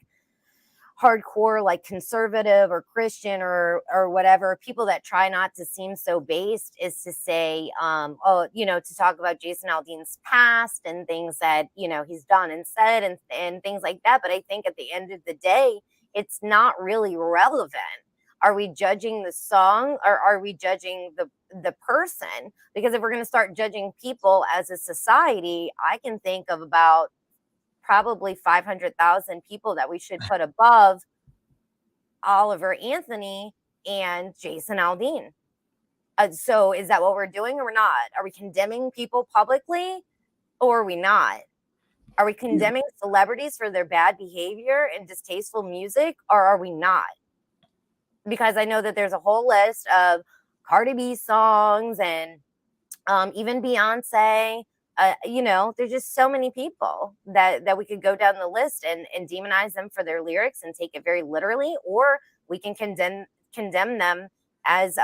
A: hardcore, like conservative or Christian or whatever, people that try not to seem so based, is to say, to talk about Jason Aldean's past and things that, he's done and said and things like that. But I think at the end of the day, it's not really relevant. Are we judging the song or are we judging the person? Because if we're going to start judging people as a society, I can think of about probably 500,000 people that we should put above Oliver Anthony and Jason Aldean. So is that what we're doing or we're not? Are we condemning people publicly or are we not? Are we condemning celebrities for their bad behavior and distasteful music or are we not? Because I know that there's a whole list of Cardi B songs and even Beyonce. There's just so many people that we could go down the list and demonize them for their lyrics and take it very literally, or we can condemn them as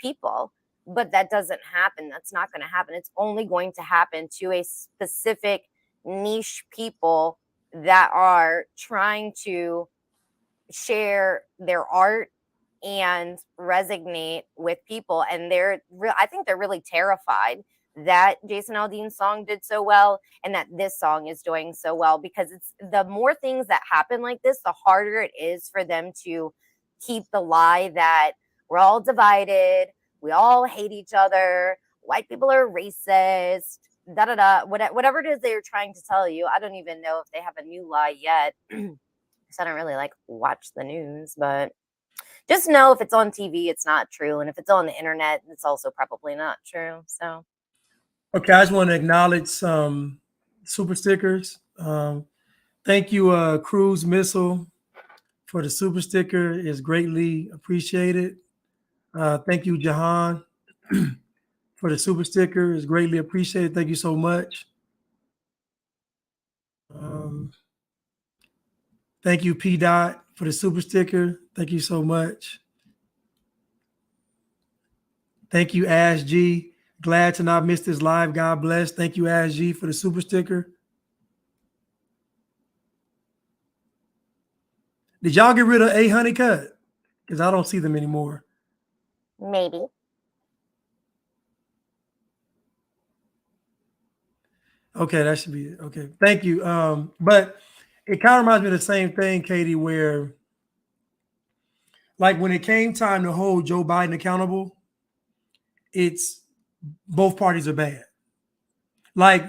A: people. But that doesn't happen. That's not going to happen. It's only going to happen to a specific niche people that are trying to share their art and resonate with people. And I think they're really terrified that Jason Aldean's song did so well and that this song is doing so well, because it's the more things that happen like this, the harder it is for them to keep the lie that we're all divided, we all hate each other, white people are racist, whatever it is they're trying to tell you. I don't even know if they have a new lie yet. So I don't really like watch the news, but just know if it's on TV, it's not true. And if it's on the internet, it's also probably not true. So
B: Okay, I just want to acknowledge some super stickers. Thank you, Cruise Missile, for the super sticker. It's greatly appreciated. Thank you, Jahan, for the super sticker. It's greatly appreciated. Thank you so much. Thank you, P. Dot, for the super sticker. Thank you so much. Thank you, Ash G. Glad to not miss this live. God bless. Thank you, Ash G, for the super sticker. Did y'all get rid of A Honeycut? Because I don't see them anymore.
A: maybe.
B: Okay, that should be it. Okay, thank you. But it kind of reminds me of the same thing, Katie, where like when it came time to hold Joe Biden accountable, it's both parties are bad. Like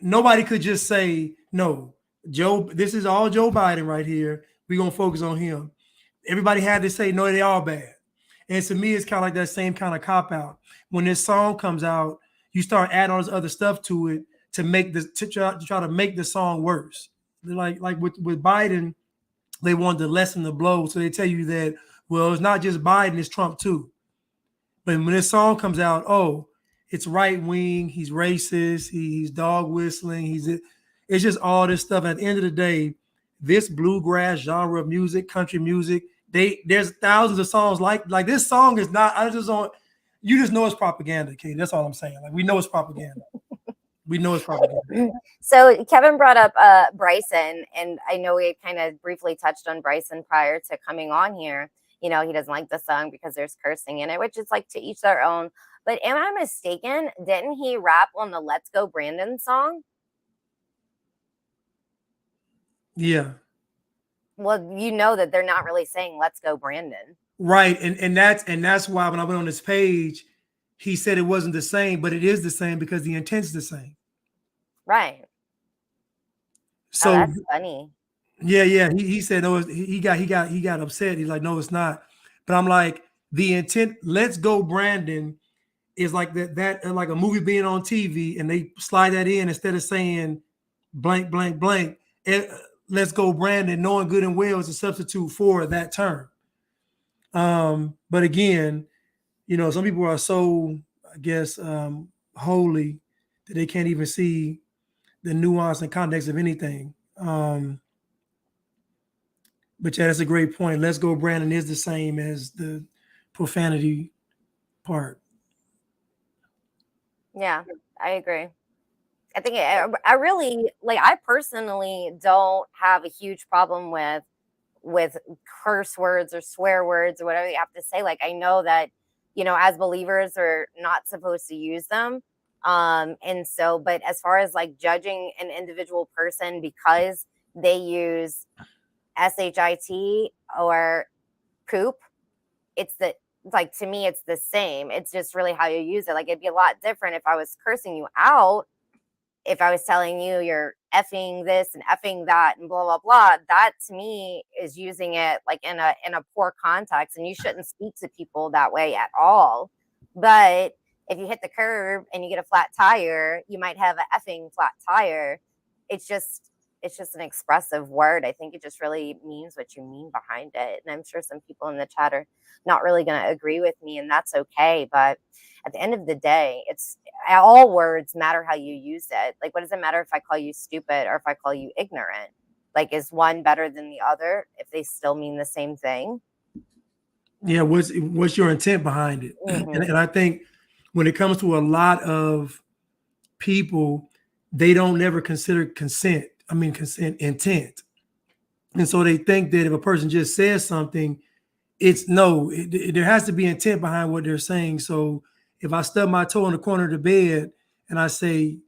B: nobody could just say, no, Joe, this is all Joe Biden right here. We're gonna focus on him. Everybody had to say, no, they all bad. And to me, it's kind of like that same kind of cop out. When this song comes out, you start adding all this other stuff to it to make this to try to make the song worse. Like with Biden, they wanted to lessen the blow, so they tell you that, well, it's not just Biden, it's Trump too. But when this song comes out, oh, it's right wing, he's racist, he's dog whistling, it's just all this stuff. At the end of the day, this bluegrass genre of music, country music, there's thousands of songs like this song is not. You just know it's propaganda, Katie. That's all I'm saying. Like we know it's propaganda. We know it's propaganda.
A: So Kevin brought up Bryson, and I know we kind of briefly touched on Bryson prior to coming on here. You know, he doesn't like the song because there's cursing in it, which is like to each their own. But am I mistaken? Didn't he rap on the Let's Go Brandon song?
B: Yeah.
A: Well, you know that they're not really saying Let's Go Brandon.
B: Right. And that's why when I went on this page, he said it wasn't the same, but it is the same because the intent's the same.
A: Right.
B: So
A: that's funny.
B: Yeah. He said no. He got upset. He's like, no, it's not. But I'm like, the intent. Let's Go Brandon is like that like a movie being on TV, and they slide that in instead of saying blank blank blank. Let's Go Brandon, knowing good and well is a substitute for that term. But again, you know, some people are so, I guess, holy that they can't even see the nuance and context of anything. But yeah, that's a great point. Let's Go Brandon is the same as the profanity part.
A: Yeah, I agree. I think I really like. I personally don't have a huge problem with curse words or swear words or whatever you have to say. Like I know that, you know, as believers are not supposed to use them. And so, but as far as like judging an individual person because they use shit or poop, it's like to me it's the same. It's just really how you use it. Like it'd be a lot different if I was cursing you out, if I was telling you you're effing this and effing that and blah blah blah. That to me is using it like in a poor context, and you shouldn't speak to people that way at all. But if you hit the curb and you get a flat tire, you might have an effing flat tire. It's just an expressive word. I think it just really means what you mean behind it. And I'm sure some people in the chat are not really going to agree with me, and that's okay. But at the end of the day, it's all words matter how you use it. Like, what does it matter if I call you stupid or if I call you ignorant? Like, is one better than the other if they still mean the same thing?
B: Yeah, what's your intent behind it? Mm-hmm. And I think when it comes to a lot of people, they don't never consider consent intent. And so they think that if a person just says something, there has to be intent behind what they're saying. So if I stub my toe in the corner of the bed and I say,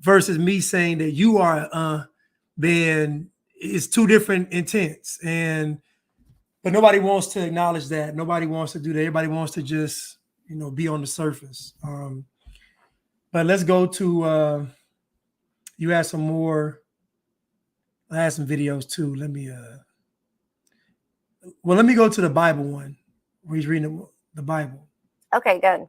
B: versus me saying that you are, then it's two different intents. But nobody wants to acknowledge that. Nobody wants to do that. Everybody wants to just, you know, be on the surface. But let's go to, you asked some more I had some videos too. Let me go to the Bible one where he's reading the Bible.
A: Okay, good.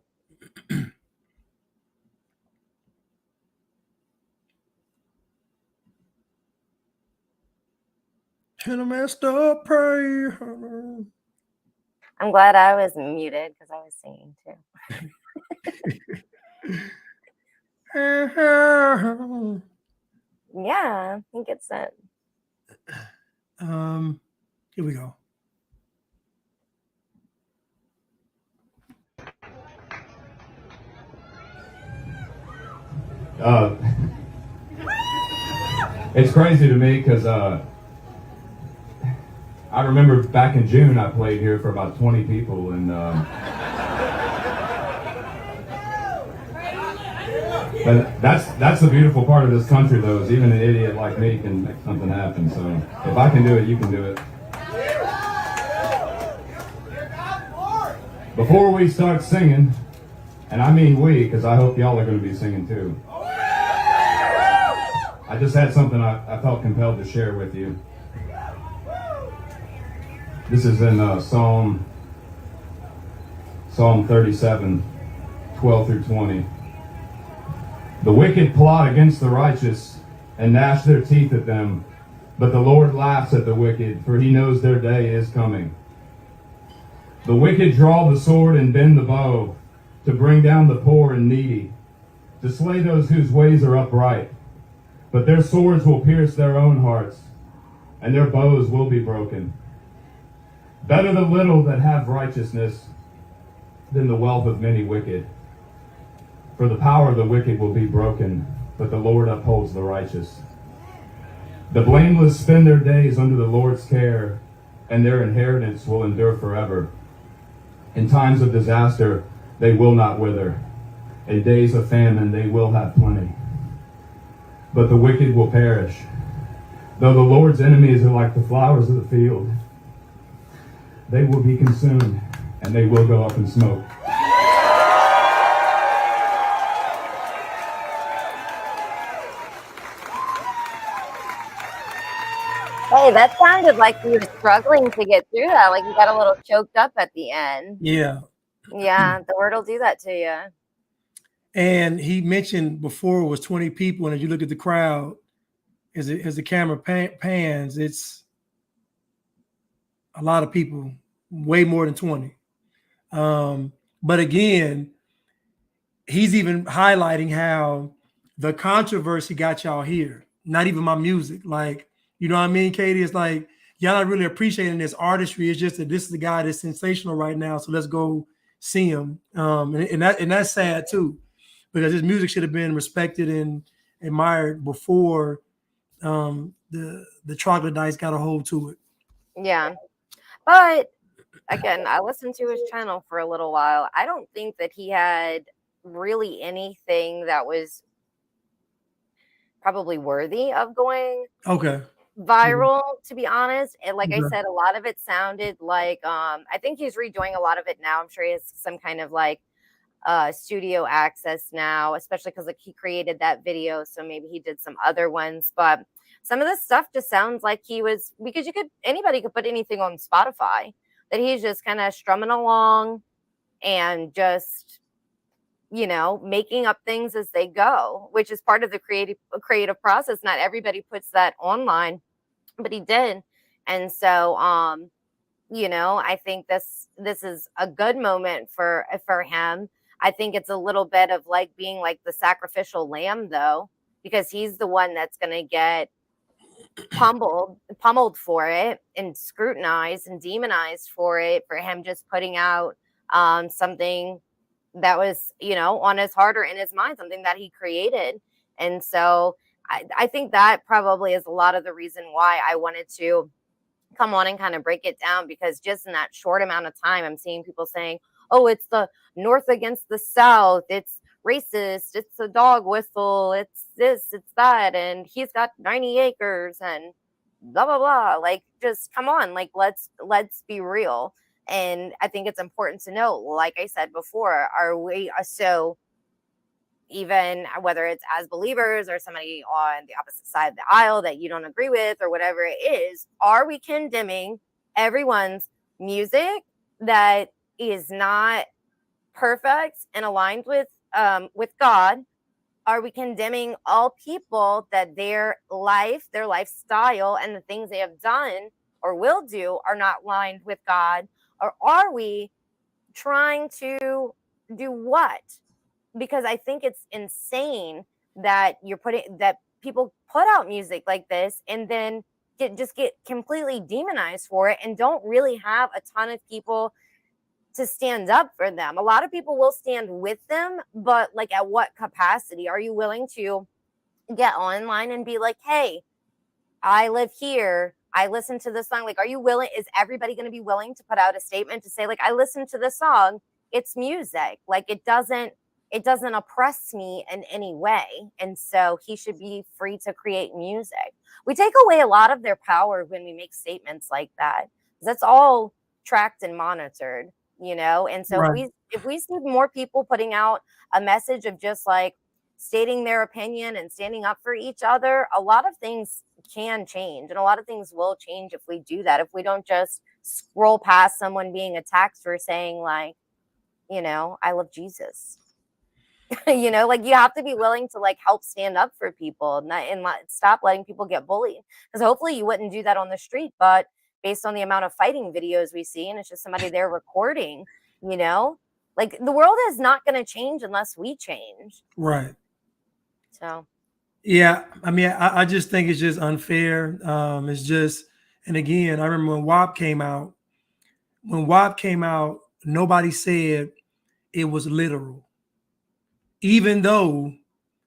B: And a master pray.
A: I'm glad I was muted because I was singing too. Yeah, he gets it.
B: Here we go.
G: It's crazy to me because I remember back in June I played here for about 20 people, and but that's the beautiful part of this country, though, is even an idiot like me can make something happen. So if I can do it, you can do it. Before we start singing, and I mean we, because I hope y'all are going to be singing too, I just had something I felt compelled to share with you. This is in Psalm 37, 12 through 20. The wicked plot against the righteous and gnash their teeth at them, but the Lord laughs at the wicked, for he knows their day is coming. The wicked draw the sword and bend the bow, to bring down the poor and needy, to slay those whose ways are upright. But their swords will pierce their own hearts, and their bows will be broken. Better the little that have righteousness than the wealth of many wicked. For the power of the wicked will be broken, but the Lord upholds the righteous. The blameless spend their days under the Lord's care, and their inheritance will endure forever. In times of disaster, they will not wither. In days of famine, they will have plenty. But the wicked will perish. Though the Lord's enemies are like the flowers of the field, they will be consumed, and they will go up in smoke.
A: Hey, that sounded like you were struggling to get through that. Like you got a little choked up at the end.
B: Yeah.
A: Yeah, the word will do that to you.
B: And he mentioned before it was 20 people, and as you look at the crowd, as the camera pans, it's a lot of people, way more than 20. But again, he's even highlighting how the controversy got y'all here, not even my music. Like, you know what I mean, Katie? It's like, y'all not really appreciating this artistry. It's just that this is the guy that's sensational right now, so let's go see him. And that's sad too, because his music should have been respected and admired before the troglodytes got a hold to it.
A: Yeah. But again, I listened to his channel for a little while. I don't think that he had really anything that was probably worthy of going viral, to be honest. And like I said, a lot of it sounded like I think he's redoing a lot of it now. I'm sure he has some kind of like studio access now, especially because like he created that video, so maybe he did some other ones. But some of this stuff just sounds like he was, because anybody could put anything on Spotify, that he's just kind of strumming along and just, you know, making up things as they go, which is part of the creative process. Not everybody puts that online, but he did. And so you know, I think this is a good moment for him. I think it's a little bit of like being like the sacrificial lamb, though, because he's the one that's going to get pummeled for it and scrutinized and demonized for it, for him just putting out something that was, you know, on his heart or in his mind, something that he created. And so I think that probably is a lot of the reason why I wanted to come on and kind of break it down, because just in that short amount of time, I'm seeing people saying, oh, it's the North against the South, it's racist, it's a dog whistle, it's this, it's that, and he's got 90 acres and blah blah blah. Like, just come on, like let's be real. And I think it's important to know, like I said before, are we so even whether it's as believers or somebody on the opposite side of the aisle that you don't agree with or whatever it is, are we condemning everyone's music that is not perfect and aligned with God? Are we condemning all people that their life, their lifestyle, and the things they have done or will do are not lined with God? Or are we trying to do what? Because I think it's insane that that people put out music like this and then get completely demonized for it and don't really have a ton of people to stand up for them. A lot of people will stand with them, but like at what capacity? Are you willing to get online and be like, hey, I live here, I listen to this song? Like, are you willing? Is everybody going to be willing to put out a statement to say, like, I listen to this song, it's music, like it doesn't oppress me in any way, and so he should be free to create music? We take away a lot of their power when we make statements like that. That's all tracked and monitored, and so
B: Right.
A: if we see more people putting out a message of just like stating their opinion and standing up for each other, a lot of things can change, and a lot of things will change if we do that. If we don't just scroll past someone being attacked for saying, like, I love Jesus. Like, you have to be willing to like help stand up for people, and stop letting people get bullied, because hopefully you wouldn't do that on the street, but based on the amount of fighting videos we see, and it's just somebody there recording, like the world is not going to change unless we change.
B: Right.
A: So
B: Yeah. I mean, I just think it's just unfair. It's just, and again, I remember when WAP came out. When WAP came out, nobody said it was literal, even though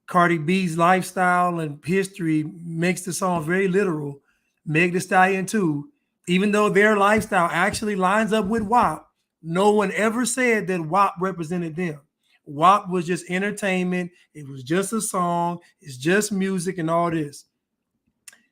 B: Cardi B's lifestyle and history makes the song very literal. Meg Thee Stallion too, even though their lifestyle actually lines up with WAP, no one ever said that WAP represented them. WAP was just entertainment. It was just a song. It's just music and all this.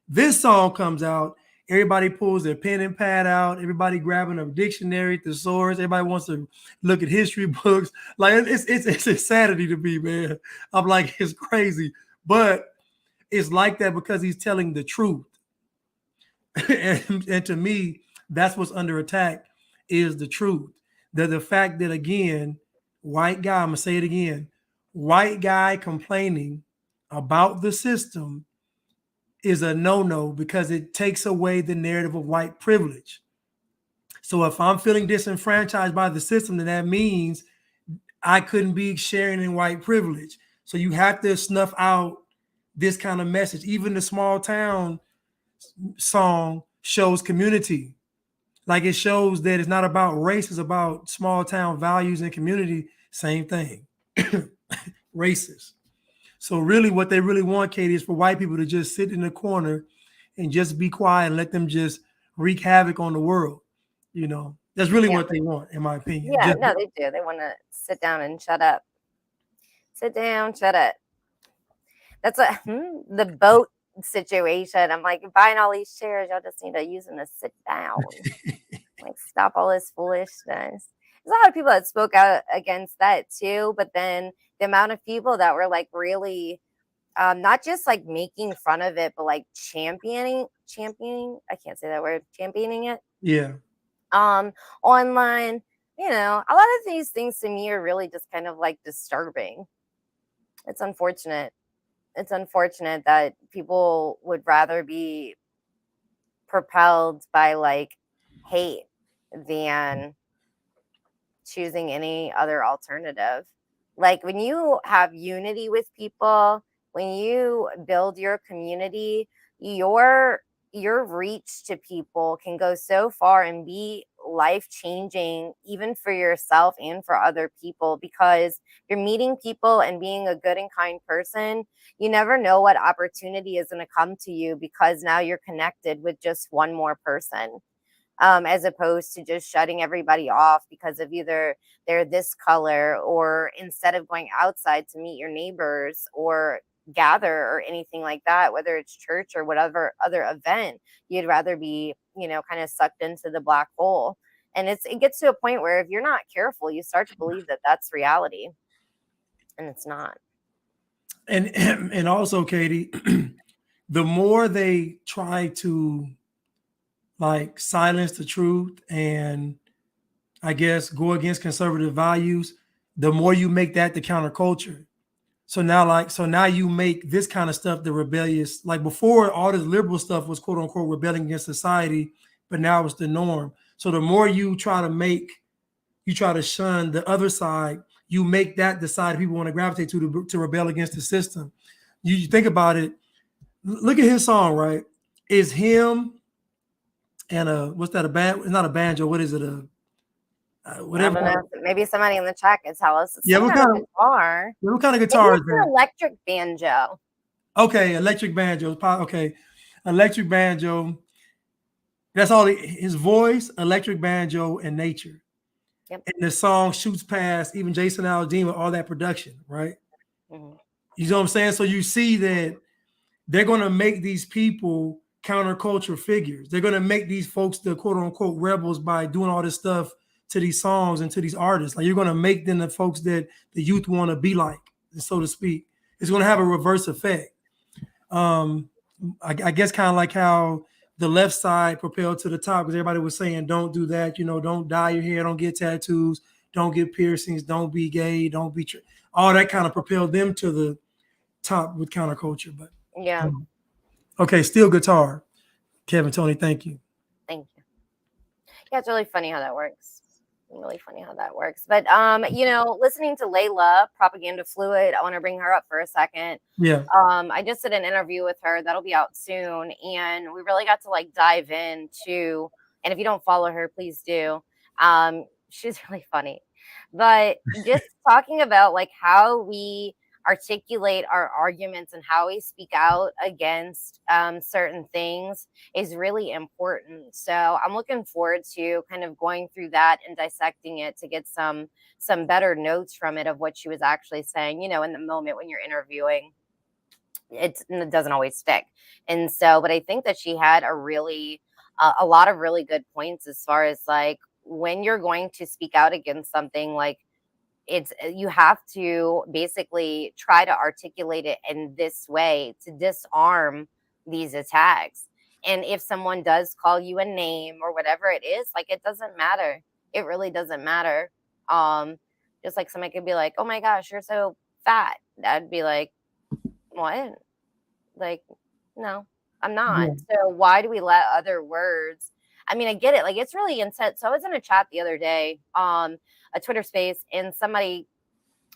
B: This song comes out. Everybody pulls their pen and pad out. Everybody grabbing a dictionary, thesaurus. Everybody wants to look at history books. Like it's insanity to me, man. I'm like, it's crazy, but it's like that because he's telling the truth. and to me, that's what's under attack is the truth. The fact that, again, white guy, I'm gonna say it again, white guy complaining about the system is a no-no because it takes away the narrative of white privilege. So if I'm feeling disenfranchised by the system, then that means I couldn't be sharing in white privilege. So you have to snuff out this kind of message. Even the small town song shows community. Like, it shows that it's not about race, it's about small town values and community. Same thing. Racist. So really what they really want, Katie, is for white people to just sit in the corner and just be quiet and let them just wreak havoc on the world. That's really
A: yeah,
B: what they want, in my opinion.
A: yeah,
B: Just
A: no, they do. They want to sit down and shut up. Sit down, shut up. That's the boat situation. I'm like, buying all these chairs, y'all just need to use them to sit down. Like, stop all this foolishness. There's a lot of people that spoke out against that too, but then the amount of people that were like really not just like making fun of it, but like championing, I can't say that word, championing it
B: yeah.
A: online. A lot of these things to me are really just kind of like disturbing. It's unfortunate. It's unfortunate that people would rather be propelled by like hate than choosing any other alternative. Like, when you have unity with people, when you build your community, your reach to people can go so far and be life changing, even for yourself and for other people, because you're meeting people and being a good and kind person. You never know what opportunity is going to come to you, because now you're connected with just one more person, as opposed to just shutting everybody off because of either they're this color, or instead of going outside to meet your neighbors or gather or anything like that, whether it's church or whatever other event, you'd rather be, kind of sucked into the black hole. And it gets to a point where if you're not careful, you start to believe that that's reality, and it's not.
B: And also, Katie, the more they try to like silence the truth and I guess go against conservative values, the more you make that the counterculture. So now you make this kind of stuff the rebellious. Like before, all this liberal stuff was quote unquote rebelling against society, but now it's the norm. So the more you try to shun the other side, you make that the side people want to gravitate to rebel against the system. You think about it. Look at his song, right? Is him and what's that? A band? It's not a banjo. What is it?
A: I
B: Whatever.
A: don't know. Maybe somebody in the chat could tell us. It's
B: Yeah,
A: some kind of guitar.
B: what kind of
A: Maybe
B: guitar is
A: it's an
B: that?
A: electric banjo.
B: Okay, electric banjo. Okay, electric banjo. That's all. His voice, electric banjo, and nature.
A: Yep.
B: And the song shoots past even Jason Aldean with all that production, right?
A: Mm-hmm.
B: You know what I'm saying? So you see that they're going to make these people counterculture figures. They're going to make these folks the quote unquote rebels by doing all this stuff to these songs and to these artists. Like you're going to make them the folks that the youth want to be like, so to speak. It's going to have a reverse effect. I guess kind of like how the left side propelled to the top because everybody was saying, don't do that, don't dye your hair, don't get tattoos, don't get piercings, don't be gay, don't be all that kind of propelled them to the top with counterculture. But
A: yeah.
B: Okay, steel guitar. Kevin, Tony, thank you.
A: Thank you. Yeah, it's really funny how that works. Really funny how that works. But listening to Layla, Propaganda Fluid, I want to bring her up for a second.
B: Yeah.
A: I just did an interview with her that'll be out soon, and we really got to like dive into. And if you don't follow her, please do. She's really funny, but just talking about like how we articulate our arguments and how we speak out against certain things is really important. So I'm looking forward to kind of going through that and dissecting it to get some better notes from it of what she was actually saying, in the moment when you're interviewing. It doesn't always stick. And so, but I think that she had a lot of really good points as far as like when you're going to speak out against something, like you have to basically try to articulate it in this way to disarm these attacks. And if someone does call you a name or whatever it is, like it doesn't matter. It really doesn't matter. Just like somebody could be like, "Oh my gosh, you're so fat." I'd be like, "What?" Like, no, I'm not.
B: Yeah.
A: So why do we let other words? I mean, I get it. Like, it's really intense. So I was in a chat the other day, a Twitter space, and somebody,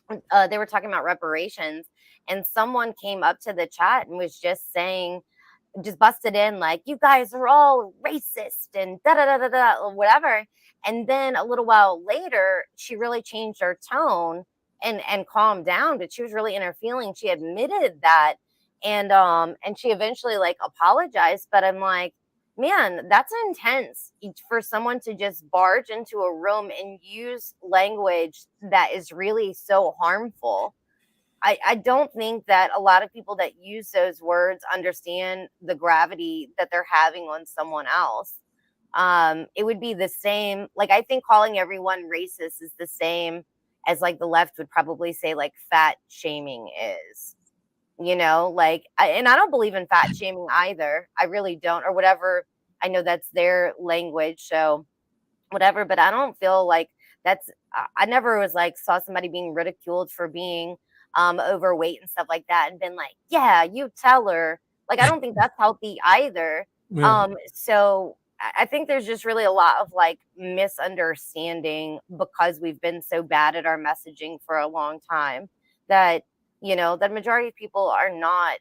A: they were talking about reparations, and someone came up to the chat and was just saying, just busted in like, you guys are all racist and da da da da da or whatever. And then a little while later, she really changed her tone and calmed down, but she was really in her feelings. She admitted that, and she eventually like apologized. But I'm like, man, that's intense for someone to just barge into a room and use language that is really so harmful. I don't think that a lot of people that use those words understand the gravity that they're having on someone else. It would be the same. Like, I think calling everyone racist is the same as like the left would probably say like fat shaming is, like, and I don't believe in fat shaming either. I really don't, or whatever. I know that's their language. So whatever, but I don't feel like I never was like saw somebody being ridiculed for being overweight and stuff like that and been like, yeah, you tell her. Like, I don't think that's healthy either.
B: Yeah.
A: So I think there's just really a lot of like misunderstanding because we've been so bad at our messaging for a long time that, the majority of people are not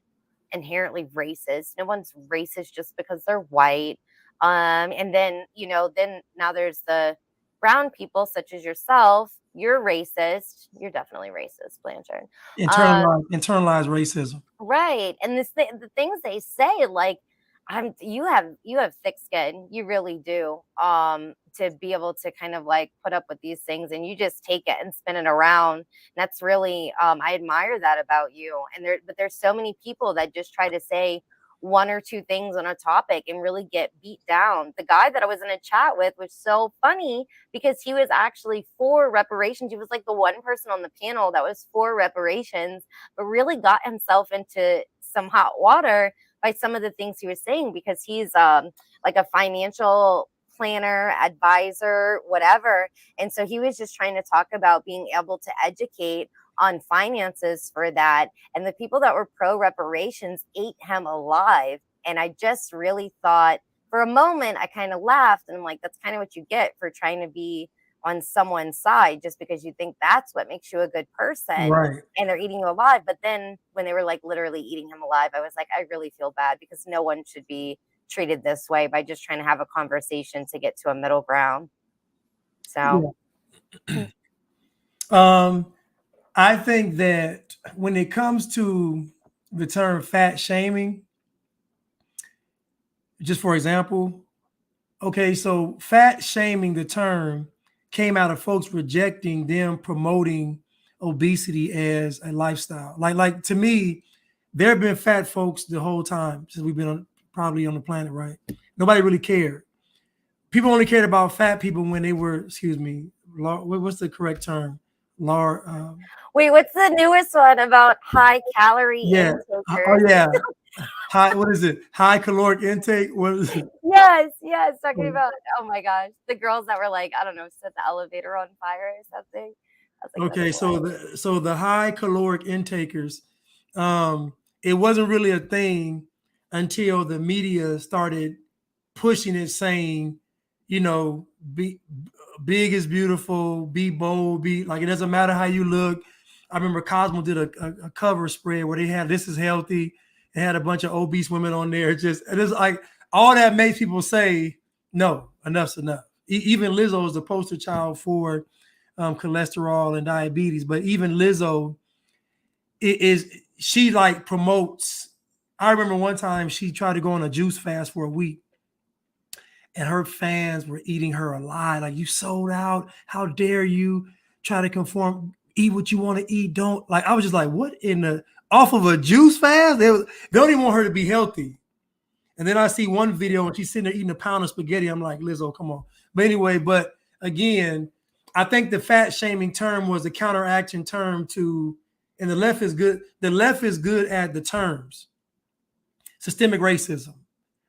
A: inherently racist. No one's racist just because they're white. And then, then now there's the brown people such as yourself. You're racist. You're definitely racist, Blanchard.
B: Internalized racism.
A: Right. And the things they say, like, you have thick skin. You really do. To be able to kind of like put up with these things, and you just take it and spin it around. And that's really, I admire that about you. But there's so many people that just try to say one or two things on a topic and really get beat down. The guy that I was in a chat with was so funny because he was actually for reparations. He was like the one person on the panel that was for reparations, but really got himself into some hot water by some of the things he was saying, because he's like a financial planner, advisor, whatever. And so he was just trying to talk about being able to educate on finances for that. And the people that were pro reparations ate him alive. And I just really thought, for a moment, I kind of laughed, and I'm like, that's kind of what you get for trying to be on someone's side, just because you think that's what makes you a good person,
B: Right.
A: and they're eating you alive. But then when they were like literally eating him alive, I was like, I really feel bad, because no one should be treated this way by just trying to have a conversation to get to a middle ground. So
B: I think that when it comes to the term fat shaming, just for example, okay, so fat shaming, the term came out of folks rejecting them promoting obesity as a lifestyle. Like to me, there have been fat folks the whole time since we've been probably on the planet, right? Nobody really cared. People only cared about fat people when they were, excuse me, what's the correct term?
A: wait, what's the newest one about high calorie
B: Yeah.
A: intakers?
B: Oh yeah. High, what is it? High caloric intake. What is it?
A: Yes, talking about, oh my gosh, the girls that were like, I don't know, set the elevator on fire or something. I was like,
B: Okay,
A: that's
B: so the high caloric intakers, it wasn't really a thing until the media started pushing it, saying, you know, be big is beautiful, be bold, be like, it doesn't matter how you look. I remember Cosmo did a cover spread where they had "This is healthy." It had a bunch of obese women on there. It is like all that makes people say, no, enough's enough. Even Lizzo is the poster child for cholesterol and diabetes. But even Lizzo she like promotes. I remember one time she tried to go on a juice fast for a week, and her fans were eating her alive. Like, you sold out. How dare you try to conform? Eat what you want to eat. Don't, like, I was just like, what in the, off of a juice fast? They don't even want her to be healthy. And then I see one video and she's sitting there eating a pound of spaghetti. I'm like, Lizzo, come on. But anyway, but again, I think the fat shaming term was a counteraction term to, and the left is good. The left is good at the terms: systemic racism,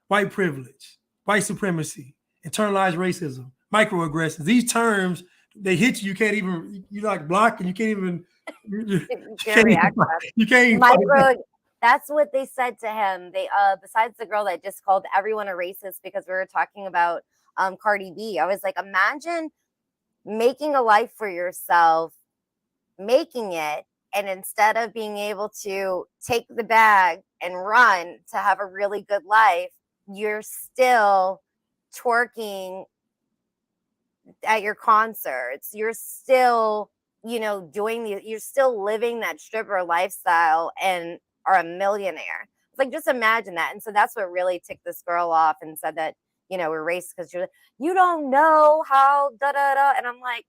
B: white privilege, white supremacy, internalized racism, microaggressions. These terms, they hit you. You can't even, you like block, and you can't even,
A: you can't react.
B: You can't even
A: Micro, that's what they said to him. They besides the girl that just called everyone a racist because we were talking about Cardi B. I was like, imagine making a life for yourself, making it, and instead of being able to take the bag and run to have a really good life, you're still twerking at your concerts. You're still, you're still living that stripper lifestyle and are a millionaire. It's like, just imagine that. And so that's what really ticked this girl off and said that, we're racist because you don't know how da da da. And I'm like,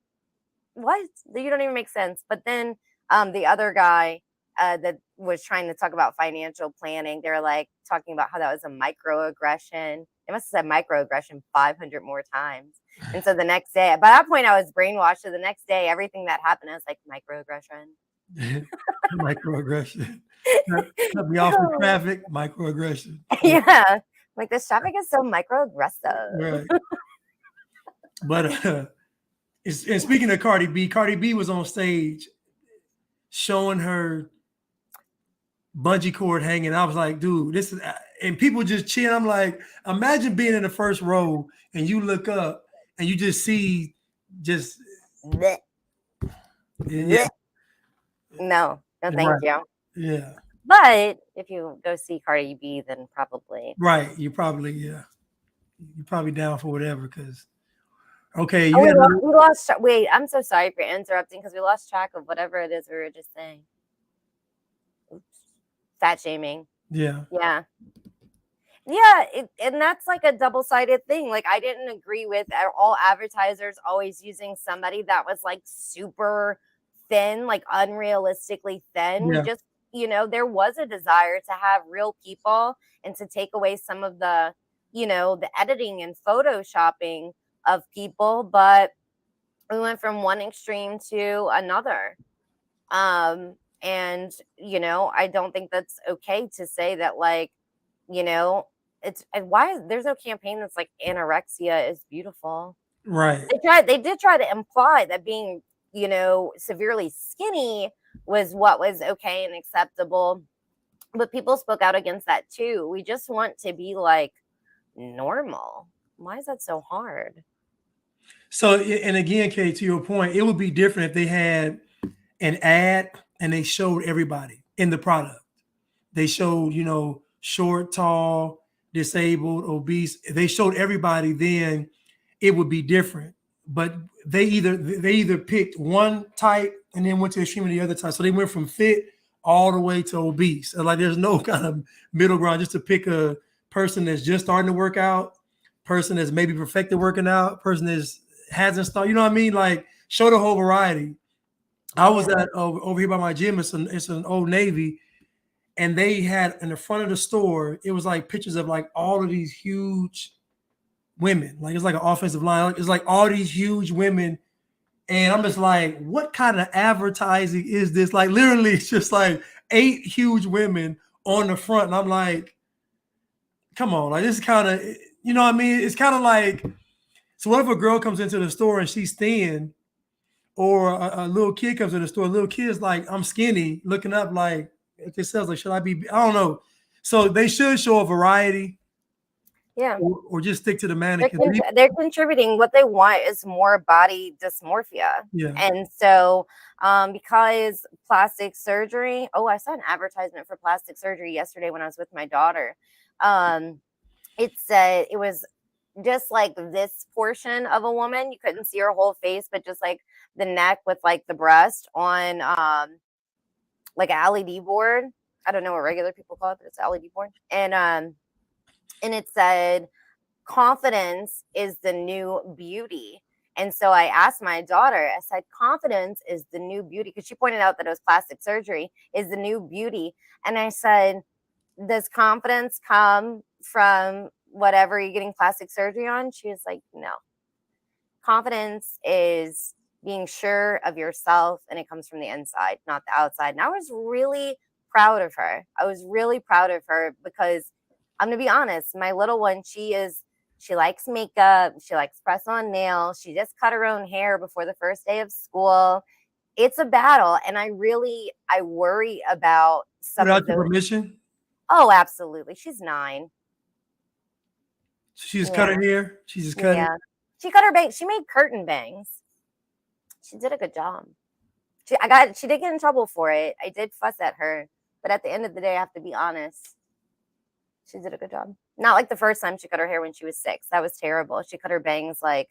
A: what? You don't even make sense. But then the other guy that was trying to talk about financial planning, they're like talking about how that was a microaggression. They must have said microaggression 500 more times. And so the next day, by that point, I was brainwashed. So the next day, everything that happened, I was like, microaggression.
B: Microaggression. Cut me off in traffic. Microaggression.
A: Yeah. Like, this traffic is so microaggressive.
B: Right. But and speaking of Cardi B was on stage showing her bungee cord hanging. I was like, dude, this is, and people just cheering. I'm like, imagine being in the first row and you look up and you just see just
A: Blech.
B: yeah.
A: No, thank
B: Right.
A: you.
B: Yeah.
A: But if you go see Cardi B, then probably.
B: Right. You're probably down for whatever, because okay,
A: We lost. Wait, I'm so sorry for interrupting because we lost track of whatever it is we were just saying. Oops. Fat shaming.
B: Yeah.
A: And that's like a double-sided thing. Like, I didn't agree with all advertisers always using somebody that was like super thin, like unrealistically thin.
B: Yeah.
A: Just you know, there was a desire to have real people and to take away some of the, you know, the editing and photoshopping of people, but we went from one extreme to another. And you know, I don't think that's okay to say that, like, you know, it's why there's no campaign that's like anorexia is beautiful.
B: Right.
A: They did try to imply that being, you know, severely skinny was what was okay and acceptable, but people spoke out against that too. We just want to be like normal. Why is that so hard?
B: So, and again, Kate, to your point, it would be different if they had an ad and they showed everybody in the product. They showed, you know, short, tall, disabled, obese. If they showed everybody, then it would be different. But they either picked one type and then went to the extreme of the other type. So they went from fit all the way to obese. And like there's no kind of middle ground just to pick a person that's just starting to work out, person that's maybe perfected working out, person that's hasn't started. You know what I mean? Like show the whole variety. I was at over here by my gym. It's an Old Navy, and they had in the front of the store. It was like pictures of like all of these huge women. Like it's like an offensive line. It's like all these huge women, and I'm just like, what kind of advertising is this? Like literally, it's just like 8 huge women on the front, and I'm like, come on, like this is kind of, you know what I mean? It's kind of like, so what if a girl comes into the store and she's thin? Or a little kid comes in the store, a little kid's like, I'm skinny, looking up like at themselves, like, should I be? I don't know. So they should show a variety,
A: Yeah.
B: or just stick to the
A: They're,
B: mannequin.
A: they're contributing. What they want is more body dysmorphia.
B: Yeah.
A: And so, because plastic surgery, oh, I saw an advertisement for plastic surgery yesterday when I was with my daughter. It said it was just like this portion of a woman. You couldn't see her whole face, but just like the neck with like the breast on like an LED board. I don't know what regular people call it, but it's an LED board. And it said confidence is the new beauty. And so I asked my daughter, I said, confidence is the new beauty, because she pointed out that it was plastic surgery is the new beauty. And I said, does confidence come from whatever you're getting plastic surgery on? She was like, no. Confidence is being sure of yourself, and it comes from the inside, not the outside. And I was really proud of her. I was really proud of her because I'm going to be honest, my little one, she likes makeup. She likes press on nails. She just cut her own hair before the first day of school. It's a battle. And I worry about some
B: Without
A: of
B: your
A: those.
B: permission?
A: Oh, absolutely. She's 9.
B: She just cut her hair. She just cut it.
A: She cut her bangs. She made curtain bangs. She did a good job. She did get in trouble for it. I did fuss at her, but at the end of the day, I have to be honest. She did a good job. Not like the first time she cut her hair when she was 6. That was terrible. She cut her bangs like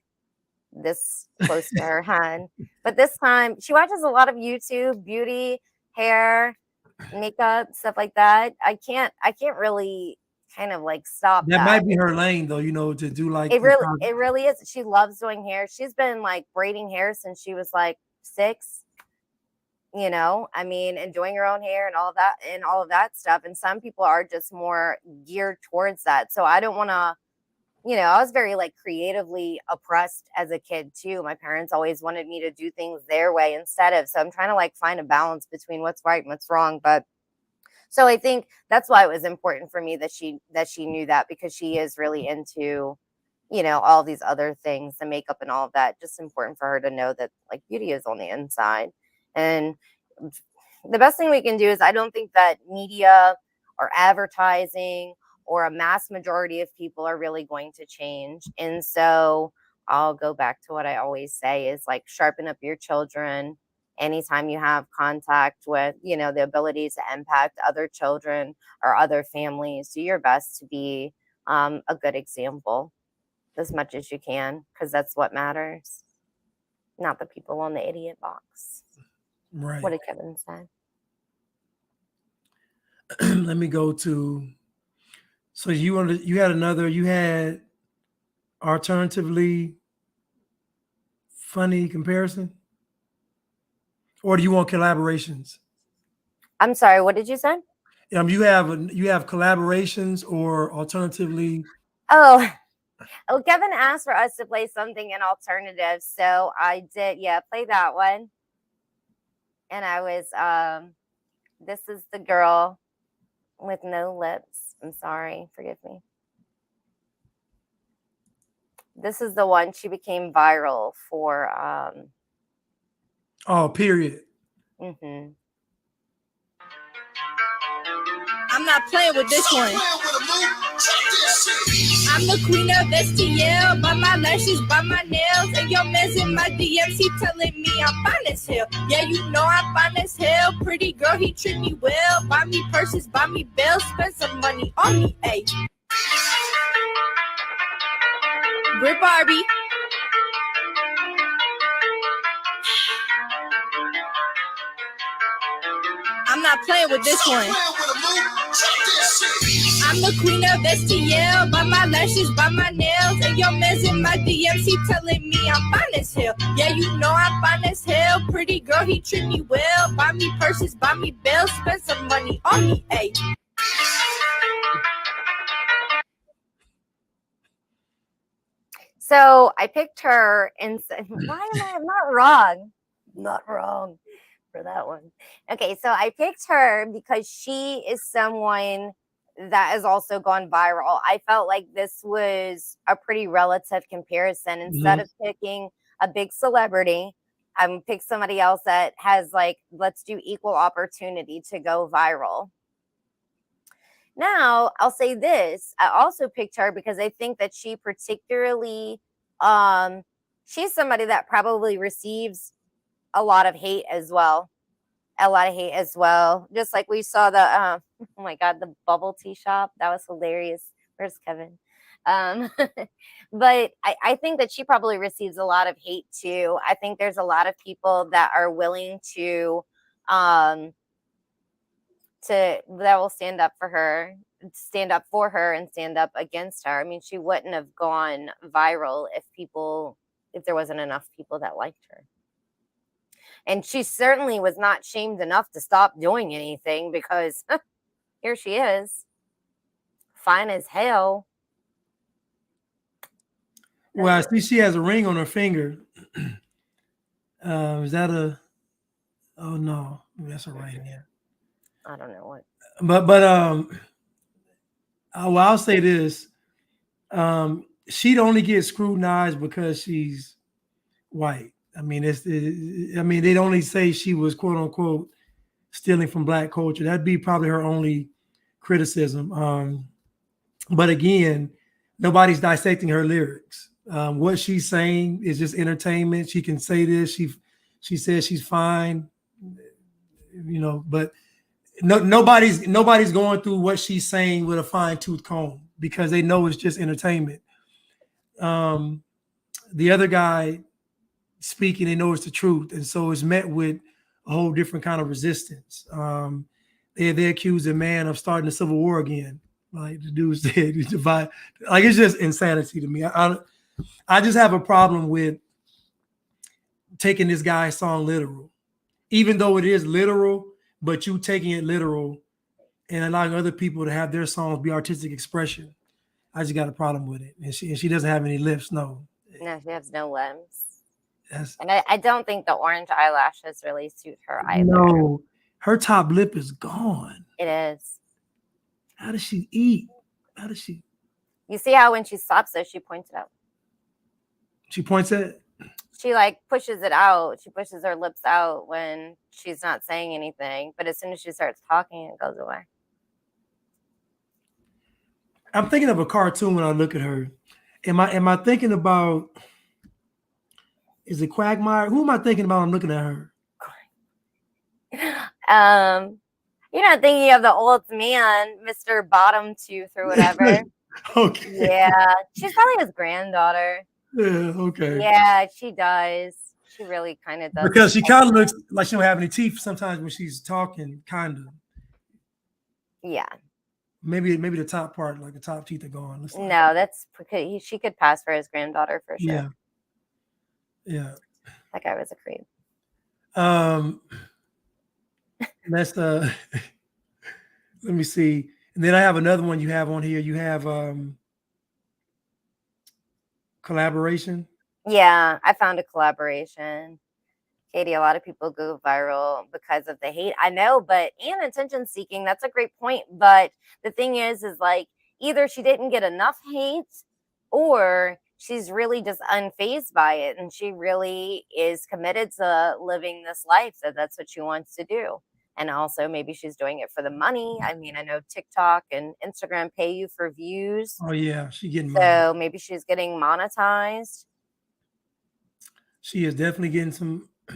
A: this close to her head. But this time, she watches a lot of YouTube, beauty, hair, makeup, stuff like that. I can't really kind of like stop
B: That might be her lane, though, you know, to do like
A: it really is. She loves doing hair. She's been like braiding hair since she was like 6. You know, I mean, enjoying her own hair and all of that stuff. And some people are just more geared towards that. So I don't want to, you know, I was very like creatively oppressed as a kid too. My parents always wanted me to do things their way instead of. So I'm trying to like find a balance between what's right and what's wrong. But so I think that's why it was important for me that she knew that, because she is really into, you know, all these other things, the makeup and all of that. Just important for her to know that like beauty is on the inside. And the best thing we can do is, I don't think that media or advertising or a mass majority of people are really going to change. And so I'll go back to what I always say is like, sharpen up your children. Anytime you have contact with, you know, the ability to impact other children or other families, do your best to be a good example as much as you can, because that's what matters, not the people on the idiot box.
B: Right.
A: What did Kevin say?
B: Let me go to. So you had alternatively funny comparison, or do you want collaborations?
A: I'm sorry, what did you say?
B: You have collaborations, or alternatively.
A: Oh, oh, Kevin asked for us to play something in alternative, so I did, yeah, play that one. And I was, this is the girl with no lips. I'm sorry, forgive me. This is the one she became viral for.
B: Oh, period.
A: Mm-hmm.
C: I'm not playing with this one. I'm the queen of STL. By my lashes, by my nails. And your man's in my DMs, he telling me I'm fine as hell. Yeah, you know I'm fine as hell. Pretty girl, he treat me well. Buy me purses, buy me bells. Spend some money on me, ayy. We're Barbie. I'm not playing with this one. I'm the queen of STL. By my lashes, by my nails. And your man's in my DMs, he telling me I'm fine as hell. Yeah, you know I'm fine as hell. Pretty girl, he treat me well. Buy me purses, buy me bells. Spend some money on me, ayy.
A: So I picked her and said, why am I not wrong? Not wrong for that one. Okay, so I picked her because she is someone that has also gone viral. I felt like this was a pretty relative comparison. Instead of picking a big celebrity, I picked somebody else that has, like, let's do equal opportunity to go viral. Now, I'll say this. I also picked her because I think that she particularly, she's somebody that probably receives a lot of hate as well. A lot of hate as well. Just like we saw the, oh my God, the bubble tea shop. That was hilarious. Where's Kevin? But I think that she probably receives a lot of hate too. I think there's a lot of people that are willing to, that will stand up for her and stand up against her. I mean, she wouldn't have gone viral if there wasn't enough people that liked her. And she certainly was not shamed enough to stop doing anything, because here she is, fine as hell.
B: Well, I see she has a ring on her finger. Is that a? Oh no, that's a right hand.
A: I don't know what.
B: But I'll say this: she'd only get scrutinized because she's white. I mean, they'd only say she was quote unquote stealing from black culture. That'd be probably her only criticism. But again, nobody's dissecting her lyrics. What she's saying is just entertainment. She can say this. She says she's fine, but nobody's going through what she's saying with a fine-tooth comb, because they know it's just entertainment. The other guy speaking, they know it's the truth, and so it's met with a whole different kind of resistance. They accuse a man of starting a civil war again. Like the dude said, divide. Like, it's just insanity to me. I just have a problem with taking this guy's song literal, even though it is literal, but you taking it literal and allowing other people to have their songs be artistic expression. I just got a problem with it. And she doesn't have any lips. No,
A: she has no limbs. And I don't think the orange eyelashes really suit her either.
B: No, her top lip is gone.
A: It is.
B: How does she eat? How does she?
A: You see how when she stops it, she points it out.
B: She points at it?
A: She like pushes it out. She pushes her lips out when she's not saying anything. But as soon as she starts talking, it goes away.
B: I'm thinking of a cartoon when I look at her. Am I thinking about, is it Quagmire? Who am I thinking about when I'm looking at her?
A: You're not thinking of the old man, Mr. Bottom Tooth or whatever.
B: Okay.
A: Yeah. She's probably his granddaughter.
B: Yeah, okay.
A: Yeah, she does. She really kind of does.
B: Because she kind of looks like she don't have any teeth sometimes when she's talking, kind of.
A: Yeah.
B: Maybe the top part, like the top teeth are gone.
A: No, that's because she could pass for his granddaughter for sure.
B: Yeah. Yeah.
A: That guy was a creep.
B: That's let me see. And then I have another one you have on here. You have collaboration.
A: Yeah, I found a collaboration. Katie, a lot of people go viral because of the hate. I know, but and attention seeking, that's a great point. But the thing is like either she didn't get enough hate or she's really just unfazed by it and she really is committed to living this life. So that's what she wants to do. And also maybe she's doing it for the money. I mean, I know TikTok and Instagram pay you for views.
B: Oh yeah, she getting money.
A: So maybe she's getting monetized.
B: She is definitely getting some a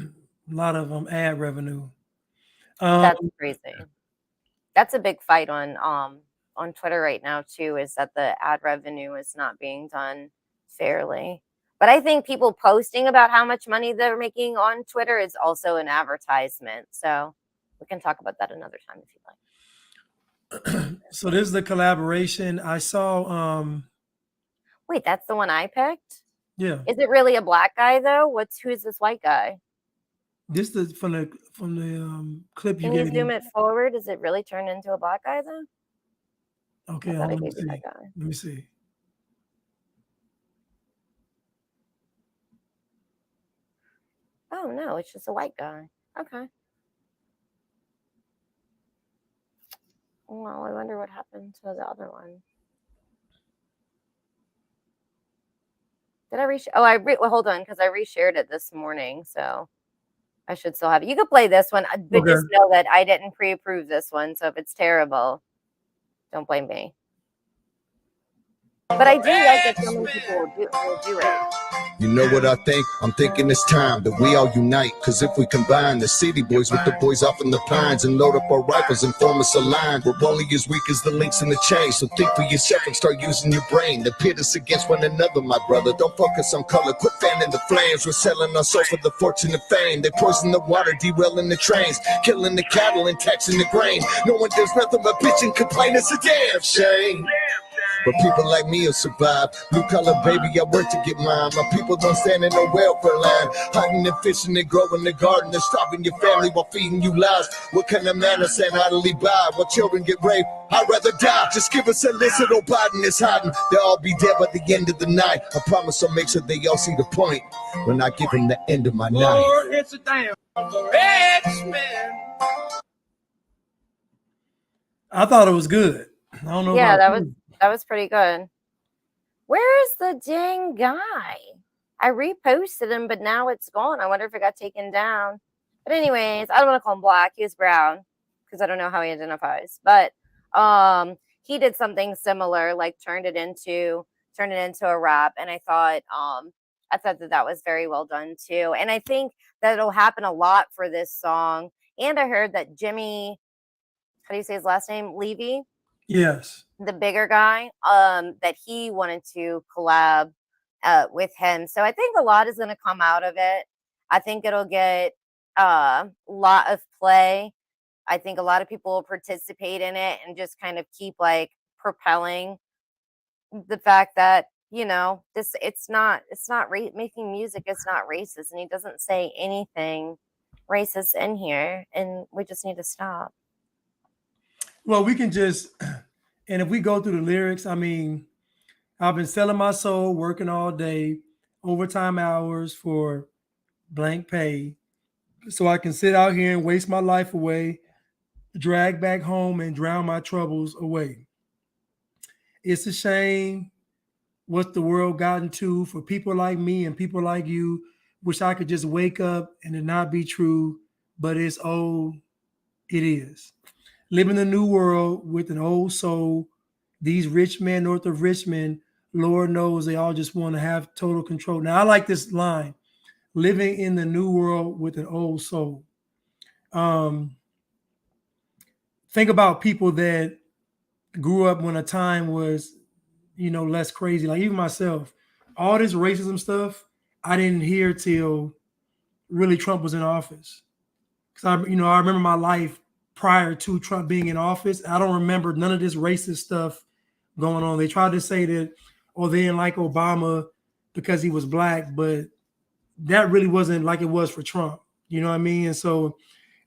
B: lot of ad revenue.
A: That's crazy. That's a big fight on Twitter right now too, is that the ad revenue is not being done fairly. But I think people posting about how much money they're making on Twitter is also an advertisement. So we can talk about that another time if you'd like.
B: So this is the collaboration. I saw
A: Wait, that's the one I picked?
B: yeah.
A: Is it really a black guy though? Who's this white guy?
B: This is from the clip you
A: Can you
B: gave
A: zoom
B: me.
A: it forward? Does it really turn into a black guy though?
B: Okay,
A: I thought I
B: let me
A: gave you
B: see.
A: that guy.
B: Let me see.
A: Oh no, it's just a white guy. Okay. Well, I wonder what happened to the other one. Did I reshare? Oh, well, hold on, because I reshared it this morning, so I should still have it. You could play this one, but
B: Okay.
A: just know that I didn't pre-approve this one, so if it's terrible, don't blame me. But I do like that so many people will do it.
H: You know what I think? I'm thinking it's time that we all unite. Cause if we combine the city boys with the boys off in the pines and load up our rifles and form us a line, we're only as weak as the links in the chain. So think for yourself and start using your brain to pit us against one another, my brother. Don't focus on color, quit fanning the flames. We're selling our soul for the fortune and fame. They poison the water, derailing the trains, killing the cattle and taxing the grain. No one does nothing but bitch and complain. It's a damn shame. But people like me will survive. Blue collar baby, I work to get mine. My people don't stand in no welfare line. Hunting and fishing and growing the garden. They're starving your family while feeding you lies. What kind of man is saying idly by while children get raped? I'd rather die. Just give us a list of no Biden is hiding. They'll all be dead by the end of the night. I promise I'll make sure they all see the point when I give them the end of my night.
C: Lord, it's a damn rich man.
B: I thought it was good. I don't know.
A: Yeah,
B: about
A: that was pretty good. Where's the dang guy? I reposted him, but now it's gone. I wonder if it got taken down. But anyways, I don't want to call him black. He was brown because I don't know how he identifies. But he did something similar, like turned it into a rap. And I thought that was very well done too. And I think that it'll happen a lot for this song. And I heard that Jimmy, how do you say his last name? Levy?
B: Yes.
A: The bigger guy, that he wanted to collab with him. So I think a lot is going to come out of it. I think it'll get a lot of play. I think a lot of people will participate in it and just kind of keep like propelling the fact that, you know, it's not making music. It's not racist. And he doesn't say anything racist in here. And we just need to stop.
B: Well, we can just, and if we go through the lyrics, I mean, I've been selling my soul, working all day, overtime hours for blank pay, so I can sit out here and waste my life away, drag back home and drown my troubles away. It's a shame what the world gotten to for people like me and people like you. Wish I could just wake up and it not be true, but it is. Live in a new world with an old soul. These rich men north of Richmond, Lord knows they all just want to have total control. Now, I like this line, living in the new world with an old soul. Think about people that grew up when a time was, you know, less crazy. Like even myself, all this racism stuff, I didn't hear till really Trump was in office. Because I remember my life prior to Trump being in office. I don't remember none of this racist stuff going on. They tried to say that, oh, they didn't like Obama because he was black, but that really wasn't like it was for Trump. You know what I mean? And so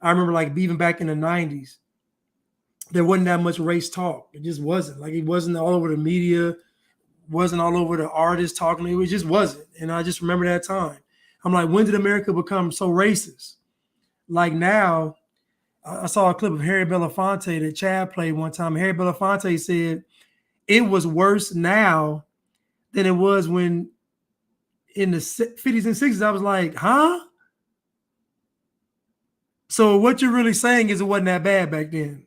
B: I remember like even back in the 90s, there wasn't that much race talk. It just wasn't. Like it wasn't all over the media, wasn't all over the artists talking. It just wasn't. And I just remember that time. I'm like, when did America become so racist? Like now, I saw a clip of Harry Belafonte that Chad played one time. Harry Belafonte said it was worse now than it was when in the 50s and 60s. I was like, huh? So what you're really saying is it wasn't that bad back then?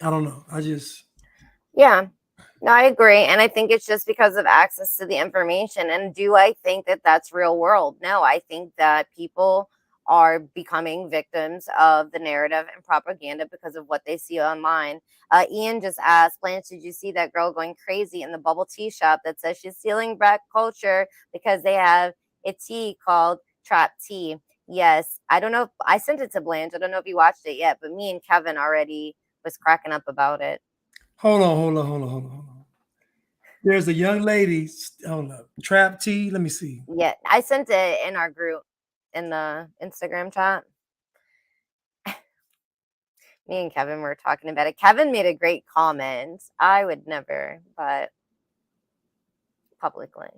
B: I don't know.
A: Yeah. No, I agree. And I think it's just because of access to the information. And do I think that that's real world? No, I think that people are becoming victims of the narrative and propaganda because of what they see online. Ian just asked, Blanche, did you see that girl going crazy in the bubble tea shop that says she's stealing black culture because they have a tea called trap tea? Yes. I don't know if I sent it to Blanche. I don't know if you watched it yet, but me and Kevin already was cracking up about it.
B: Hold on. There's a young lady. Hold up. Trap tea. Let me see.
A: Yeah, I sent it in our group in the Instagram chat. Me and Kevin were talking about it. Kevin made a great comment. I would never, but publicly.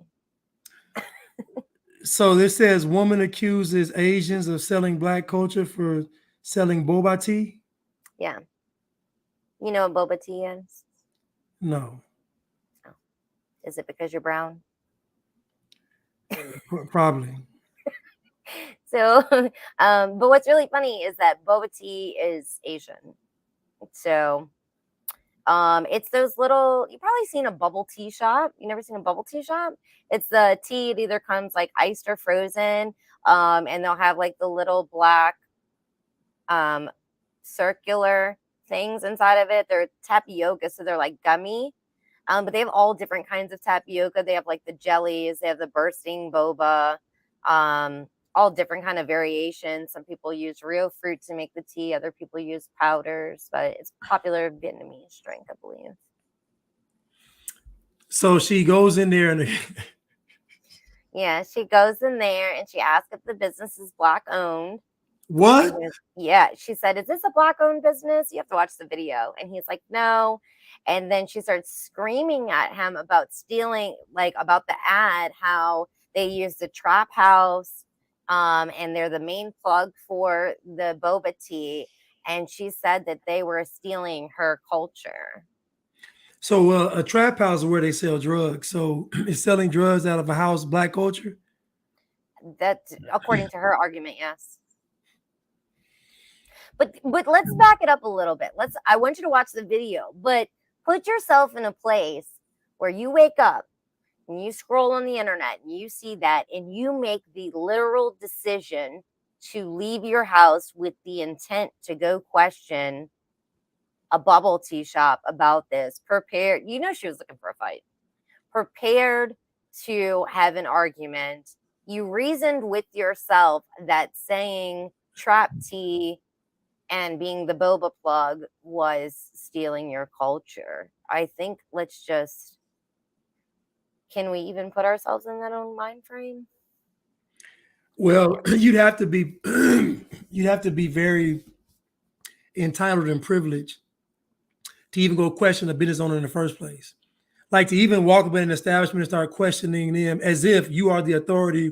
B: So this says woman accuses Asians of selling black culture for selling boba tea.
A: Yeah. You know what boba tea is?
B: No.
A: Oh. Is it because you're brown?
B: Probably.
A: So, but what's really funny is that boba tea is Asian. So, it's those little, you've probably seen a bubble tea shop. You never seen a bubble tea shop? It's the tea, it either comes like iced or frozen. And they'll have like the little black circular things inside of it. They're tapioca, so they're like gummy. But they have all different kinds of tapioca. They have like the jellies, they have the bursting boba, all different kind of variations. Some people use real fruit to make the tea, other people use powders, but it's popular Vietnamese drink, I believe.
B: So she goes in there and
A: yeah, she goes in there and she asks if the business is black owned.
B: what?
A: Yeah, she said, "Is this a black owned business?" You have to watch the video. And he's like, "No." And then she starts screaming at him about stealing, like about the ad, how they use the trap house, and they're the main plug for the boba tea. And she said that they were stealing her culture.
B: So a trap house is where they sell drugs. So is selling drugs out of a house black culture?
A: That's according to her argument, yes. But let's back it up a little bit. I want you to watch the video, but put yourself in a place where you wake up and you scroll on the internet and you see that and you make the literal decision to leave your house with the intent to go question a bubble tea shop about this. Prepared, you know, she was looking for a fight. Prepared to have an argument. You reasoned with yourself that saying trap tea and being the boba plug was stealing your culture. I think can we even put ourselves in that own mind frame?
B: Well, you'd have to be very entitled and privileged to even go question a business owner in the first place. Like to even walk up in an establishment and start questioning them as if you are the authority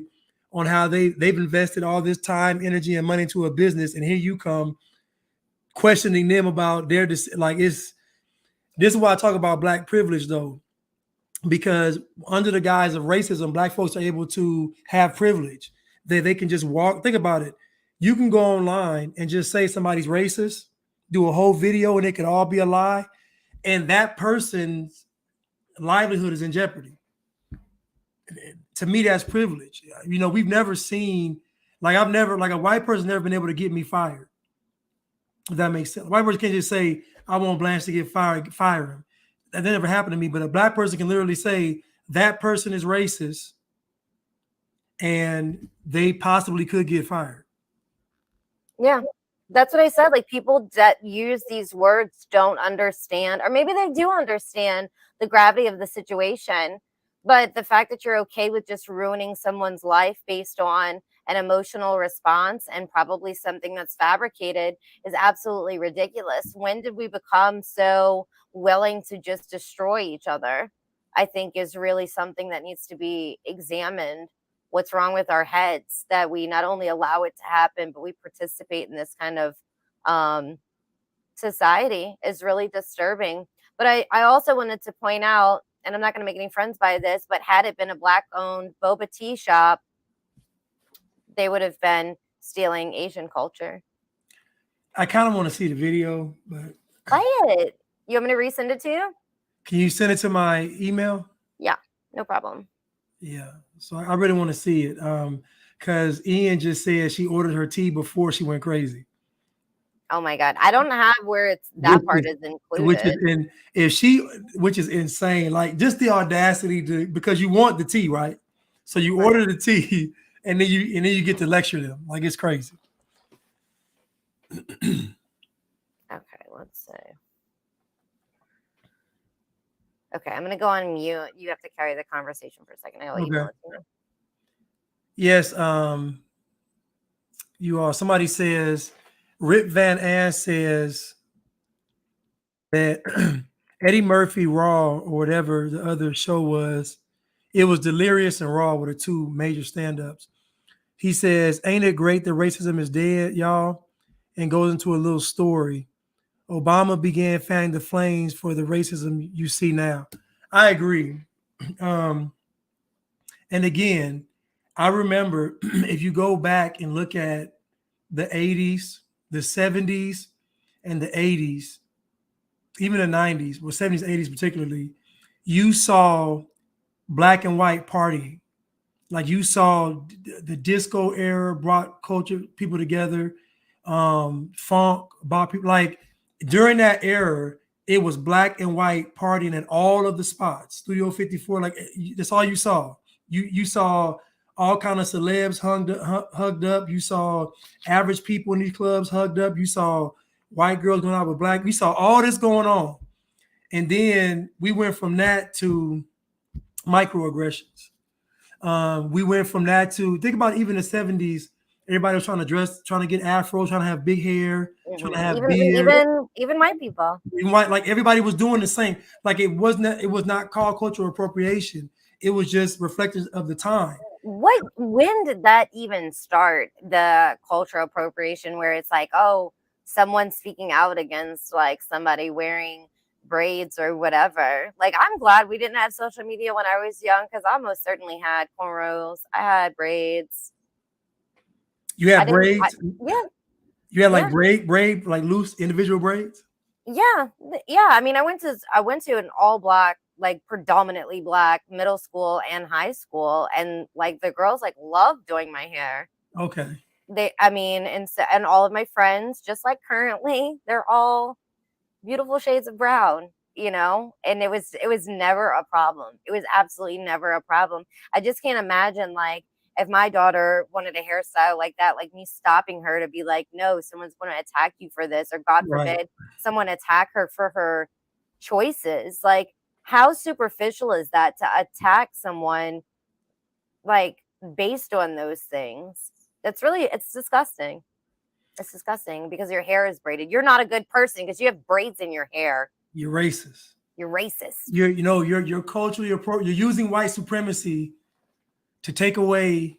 B: on how they've invested all this time, energy, and money into a business, and here you come questioning them about their like this is why I talk about black privilege though, because under the guise of racism, black folks are able to have privilege. They can just walk. Think about it. You can go online and just say somebody's racist, do a whole video, and it could all be a lie, and that person's livelihood is in jeopardy. To me, that's privilege. You know, we've never seen like a white person never been able to get me fired. If that makes sense. A white person can't just say, I want Blanche to get fired, fire him. That never happened to me. But a black person can literally say that person is racist and they possibly could get fired.
A: Yeah, that's what I said. Like people that use these words don't understand, or maybe they do understand the gravity of the situation. But the fact that you're okay with just ruining someone's life based on an emotional response and probably something that's fabricated is absolutely ridiculous. When did we become so willing to just destroy each other? I think is really something that needs to be examined. What's wrong with our heads that we not only allow it to happen, but we participate in this kind of society is really disturbing. But I also wanted to point out, and I'm not going to make any friends by this, but had it been a Black owned boba tea shop, they would have been stealing Asian culture.
B: I kind of want to see the video, but
A: Play it. You want me to resend it to you?
B: can you send it to my email?
A: Yeah, no problem.
B: Yeah. So I really want to see it. Because Ian just said she ordered her tea before she went crazy.
A: Oh my God. I don't have where it's that part is included.
B: Which is insane. Like just the audacity to, because you want the tea, right? So you order the tea and then you get to lecture them. Like it's crazy.
A: Okay, let's see. Okay, I'm gonna go on mute. You have to carry the conversation for a second. I'll email it to you.
B: Yes, you all. Somebody says Rip Van Ass says that Eddie Murphy Raw or whatever the other show was, it was Delirious and Raw were the two major stand-ups. He says, "Ain't it great that racism is dead, y'all?" And goes into a little story. Obama began fanning the flames for the racism you see now. I agree. And again, I remember if you go back and look at the 80s, the 70s, and the 80s, even the 90s, well, 70s, 80s particularly, you saw black and white partying. Like you saw the disco era brought culture, people together, funk, brought people, like during that era, it was black and white partying at all of the spots. Studio 54, like that's all you saw. You saw all kind of celebs hugged up. You saw average people in these clubs hugged up. You saw white girls going out with black. We saw all this going on. And then we went from that to microaggressions. We went from that to, think about even the 70s. Everybody was trying to dress, trying to get afros, trying to have big hair, trying to have beard.
A: Even white people.
B: Like everybody was doing the same. Like it was not called cultural appropriation. It was just reflective of the time.
A: When did that even start? The cultural appropriation where it's like, oh, someone speaking out against like somebody wearing braids or whatever. Like, I'm glad we didn't have social media when I was young, because I most certainly had cornrows. I had braids.
B: You had braids?
A: Yeah.
B: You had like braid, like loose individual braids?
A: Yeah. Yeah. I mean, I went to an all black, like predominantly black middle school and high school. And like the girls like loved doing my hair.
B: Okay.
A: And all of my friends, just like currently, they're all beautiful shades of brown, and it was never a problem. It was absolutely never a problem. I just can't imagine, like, if my daughter wanted a hairstyle like that, like me stopping her to be like, no, someone's going to attack you for this, or God forbid someone attack her for her choices. Like, how superficial is that to attack someone like based on those things? It's disgusting. It's disgusting because your hair is braided. You're not a good person because you have braids in your hair.
B: You're racist.
A: You're racist.
B: You're culturally you're using white supremacy to take away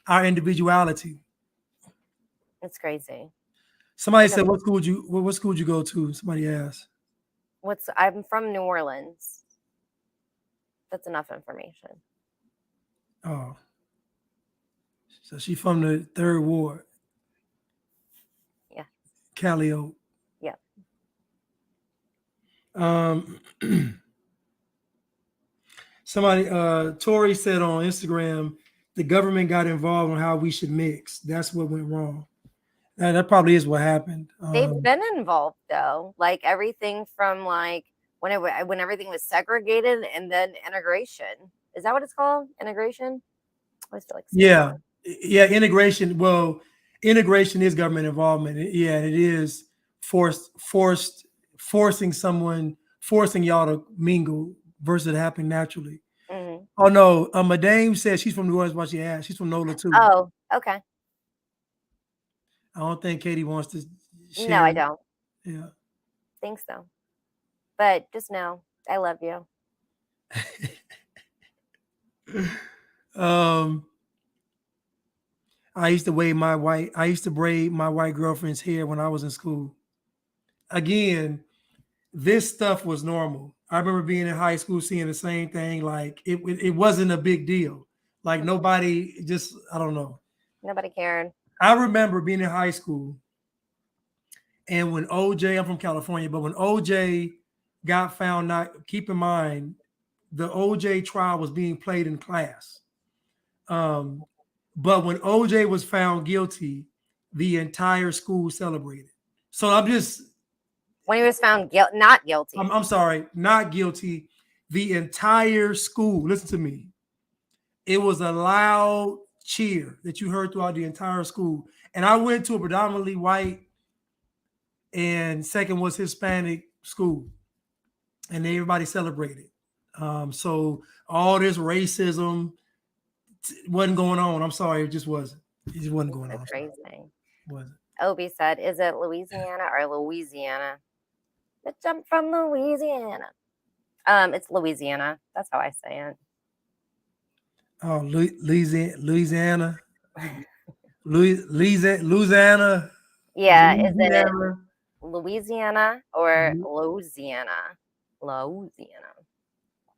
B: our individuality.
A: It's crazy.
B: Somebody said, what school would you go to? Somebody asked.
A: I'm from New Orleans. That's enough information.
B: Oh. So she's from the 3rd Ward.
A: Yeah.
B: Calliope.
A: Yeah.
B: Somebody, Tori said on Instagram, the government got involved on how we should mix. That's what went wrong. That probably is what happened.
A: They've been involved though, like everything from like when everything was segregated, and then integration. Is that what it's called? Integration? I always feel like
B: integration. Well, integration is government involvement. It is forcing y'all to mingle versus it happening naturally. Mm-hmm. Oh no, Madame says she's from New Orleans. What she asked, she's from NOLA too.
A: Oh, okay.
B: I don't think Katie wants to share.
A: No, I don't
B: Yeah.
A: think so. But just know, I love you.
B: I used to braid my white girlfriend's hair when I was in school. Again, this stuff was normal. I remember being in high school seeing the same thing. Like it wasn't a big deal. Like nobody just, I don't know.
A: Nobody cared.
B: I remember being in high school and when OJ, I'm from California, but when OJ got found not, keep in mind, the OJ trial was being played in class. But when OJ was found guilty, the entire school celebrated. So I'm just,
A: When he was found not guilty.
B: I'm sorry, not guilty. The entire school, listen to me. It was a loud cheer that you heard throughout the entire school. And I went to a predominantly white and second was Hispanic school. And everybody celebrated. So all this racism wasn't going on. I'm sorry, it just wasn't. It just wasn't going on.
A: Crazy.
B: Wasn't.
A: Obi said, "Is it Louisiana or Louisiana?" The jump from Louisiana. It's Louisiana. That's how I say it.
B: Oh, Louisiana. Louisiana.
A: Yeah, is it Louisiana or Louisiana? Louisiana.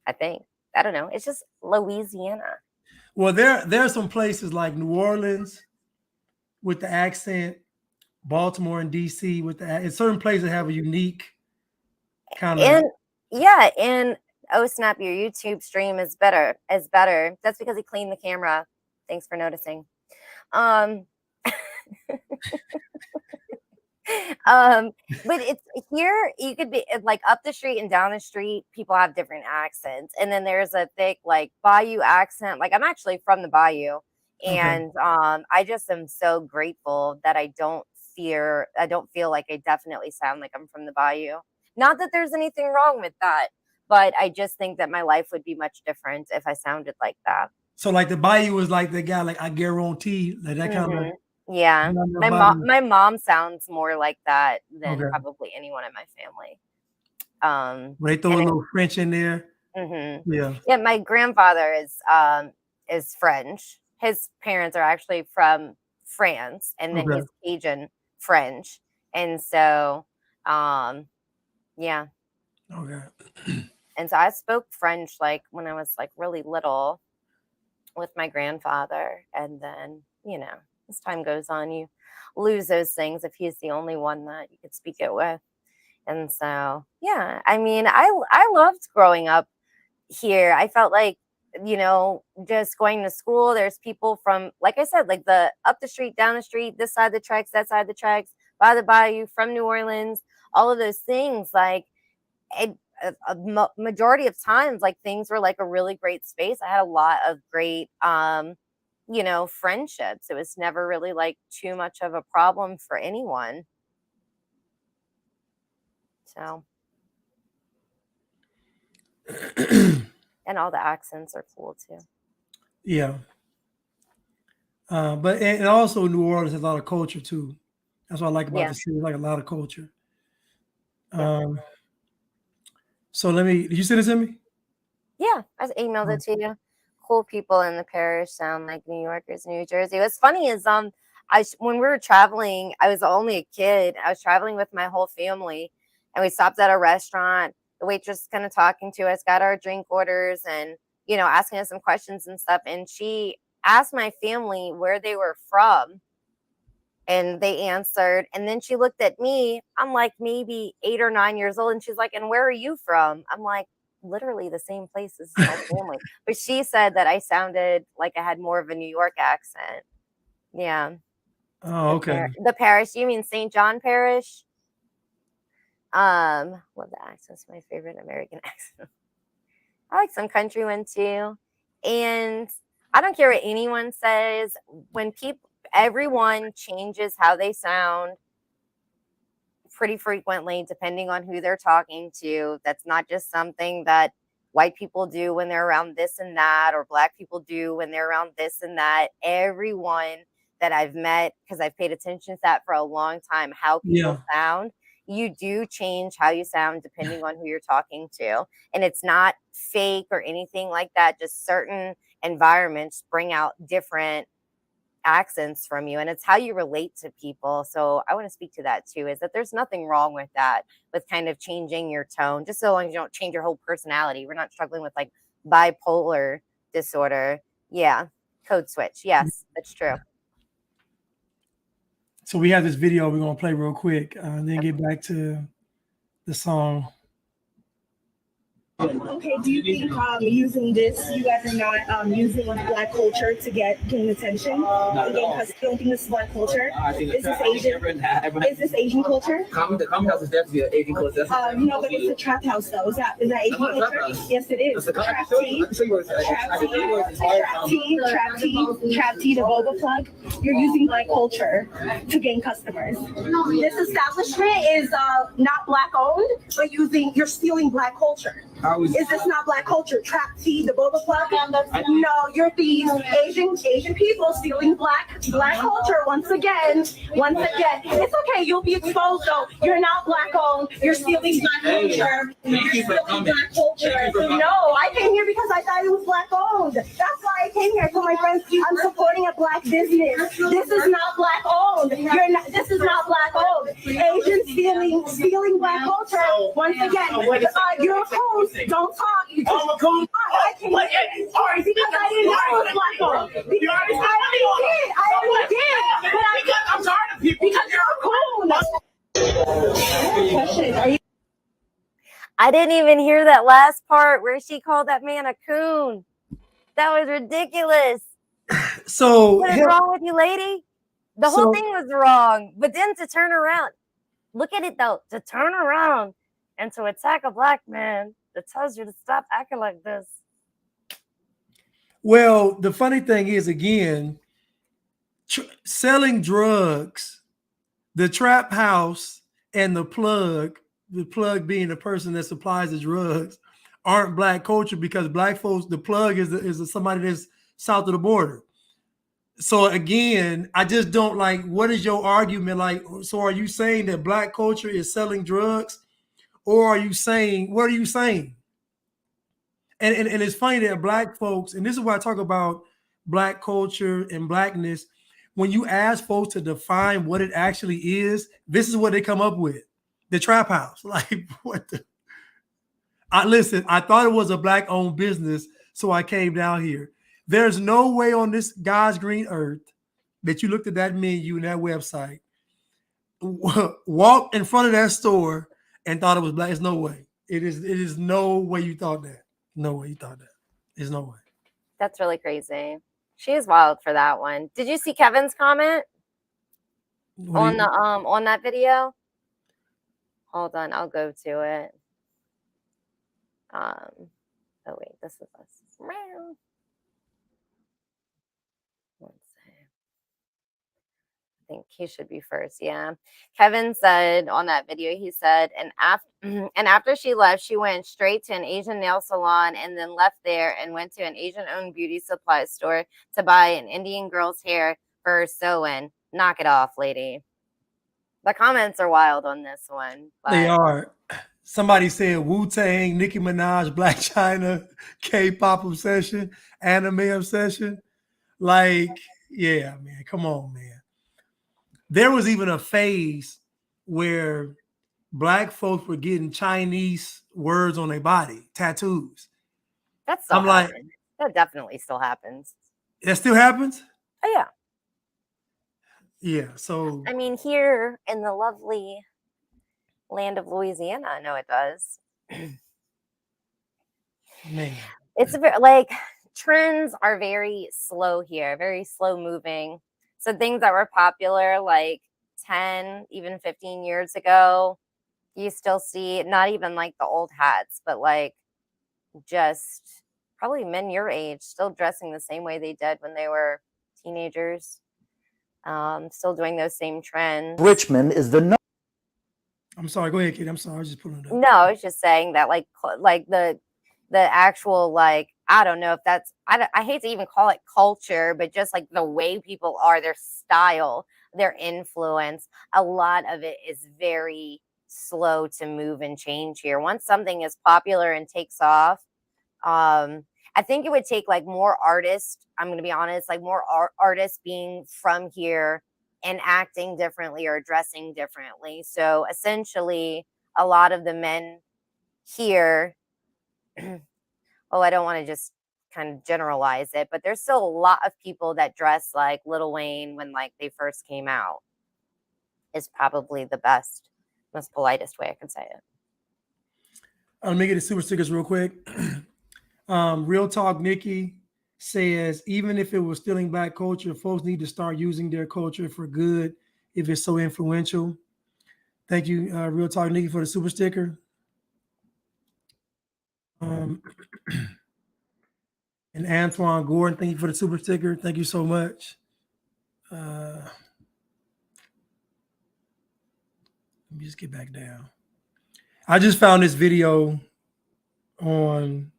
A: I think. I don't know. It's just Louisiana.
B: Well, there are some places like New Orleans with the accent, Baltimore and DC with the accent. Certain places have a unique kind of.
A: And oh snap, your YouTube stream is better. That's because he cleaned the camera. Thanks for noticing. But it's here, you could be like up the street and down the street, people have different accents. And then there's a thick like Bayou accent. Like I'm actually from the Bayou. And I just am so grateful that I don't feel like I definitely sound like I'm from the Bayou. Not that there's anything wrong with that, but I just think that my life would be much different if I sounded like that.
B: So like the Bayou was like the guy, like I guarantee that kind of.
A: Yeah, my mom sounds more like that than probably anyone in my family.
B: They throw a little French in there.
A: Yeah. My grandfather is French. His parents are actually from France, and then he's Cajun French, and so yeah.
B: Okay.
A: And so I spoke French like when I was like really little with my grandfather, and then as time goes on, you lose those things if he's the only one that you could speak it with. And so, yeah, I mean, I loved growing up here. I felt like, just going to school, there's people from, like I said, like the up the street, down the street, this side of the tracks, that side of the tracks, by the bayou, from New Orleans, all of those things. Like a majority of times, like things were like a really great space. I had a lot of great, friendships. It was never really like too much of a problem for anyone. So, and all the accents are cool too.
B: Yeah. But and also New Orleans has a lot of culture too. That's what I like about the city, like a lot of culture. So did you send it to me?
A: Yeah, I emailed it to you. Cool people in the parish sound like New Yorkers, New Jersey. What's funny is when we were traveling, I was only a kid. I was traveling with my whole family, and we stopped at a restaurant. The waitress kind of talking to us, got our drink orders, and asking us some questions and stuff. And she asked my family where they were from, and they answered. And then she looked at me. I'm like maybe 8 or 9 years old, and she's like, "And where are you from?" I'm like, literally the same place as my family. But she said that I sounded like I had more of a New York accent. Yeah.
B: Oh, okay.
A: The parish, you mean St. John Parish? Love the accent's my favorite American accent. I like some country one too. And I don't care what anyone says. When everyone changes how they sound pretty frequently, depending on who they're talking to. That's not just something that white people do when they're around this and that, or black people do when they're around this and that. Everyone that I've met, because I've paid attention to that for a long time, how people sound. You do change how you sound depending on who you're talking to. And it's not fake or anything like that. Just certain environments bring out different accents from you, and it's how you relate to people. So I want to speak to that too, is that there's nothing wrong with that, with kind of changing your tone, just so long as you don't change your whole personality. We're not struggling with like bipolar disorder. Yeah. Code switch. Yes, that's true.
B: So we have this video we're going to play real quick and then get back to the song.
I: Okay, do you think using this, you guys are not using Black culture to gain attention? Because you don't think this is Black culture? Is this Asian? Is this Asian culture?
J: The common house is definitely an Asian culture.
I: No, but it's a trap house though. Is that Asian culture? Yes, it is. Trap tea, the boba plug. You're using Black culture to gain customers.
K: This establishment is not Black owned, but you're stealing Black culture.
I: Is this not Black culture? Trap tea, the boba plug?
K: No, you're these Asian people stealing Black culture once again. It's okay, you'll be exposed though. You're not Black owned, you're stealing Black culture. You're stealing Black culture. No, I came here because I thought it was Black owned. That's why I came here. I told my friends I'm supporting a Black business. This is not Black owned. This is not Black owned. Asians stealing Black culture once again. You're opposed. Don't talk.
J: I'm a coon.
K: I came here because I didn't know it was Black owned. I only did. But
J: I'm tired of people.
K: because you're a coon.
A: I didn't even hear that last part where she called that man a coon. That was ridiculous.
B: So
A: what is wrong with you, lady? The whole thing was wrong. But then to turn around, look at it though, to turn around and to attack a Black man that tells you to stop acting like this.
B: Well, the funny thing is, again, selling drugs, the trap house and the plug being the person that supplies the drugs, aren't Black culture, because Black folks, the plug is somebody that's south of the border. So again, I just don't like, what is your argument? Like, so are you saying that Black culture is selling drugs? Or are you saying, what are you saying? And it's funny that Black folks, and this is why I talk about Black culture and Blackness, when you ask folks to define what it actually is, this is what they come up with. The trap house. Like, what the? Listen, I thought it was a Black-owned business, so I came down here. There's no way on this God's green earth that you looked at that menu and that website, walked in front of that store and thought it was Black. There's no way. It is no way you thought that. No way you thought that. There's no way.
A: That's really crazy. She is wild for that one. Did you see Kevin's comment on that video? Hold on, I'll go to it. Oh wait, this is us. I think he should be first. Yeah. Kevin said on that video, he said, and after she left, she went straight to an Asian nail salon and then left there and went to an Asian-owned beauty supply store to buy an Indian girl's hair for her sew-in. Knock it off, lady. The comments are wild on this one.
B: They are. Somebody said Wu-Tang, Nicki Minaj, Black China, K-pop obsession, anime obsession. Like, yeah, man, come on, man. There was even a phase where Black folks were getting Chinese words on their body, tattoos.
A: That's still happens. That definitely still happens.
B: That still happens?
A: Oh, yeah.
B: Yeah, so.
A: I mean, here in the lovely land of Louisiana, I know it does.
B: Man.
A: It's like trends are very slow here, very slow moving. So things that were popular like 10, even 15 years ago, you still see not even like the old hats, but like just probably men your age still dressing the same way they did when they were teenagers. Still doing those same trends.
J: Richmond is the
B: I'm sorry, go ahead, kid. I'm sorry, I was just pulling it up.
A: No, I was just saying that like the actual like I don't know if that's, I hate to even call it culture, but just like the way people are, their style, their influence, a lot of it is very slow to move and change here. Once something is popular and takes off, I think it would take like more artists, I'm going to be honest, like more artists being from here and acting differently or dressing differently. So essentially, a lot of the men here, oh, I don't want to just kind of generalize it, but there's still a lot of people that dress like Lil Wayne when like they first came out, is probably the best, most politest way I can say it.
B: Let me get the super stickers real quick. Real Talk Nikki says, even if it was stealing Black culture, folks need to start using their culture for good if it's so influential. Thank you, Real Talk Nikki, for the super sticker. And Antoine Gordon, thank you for the super sticker. Thank you so much. Let me just get back down. I just found this video on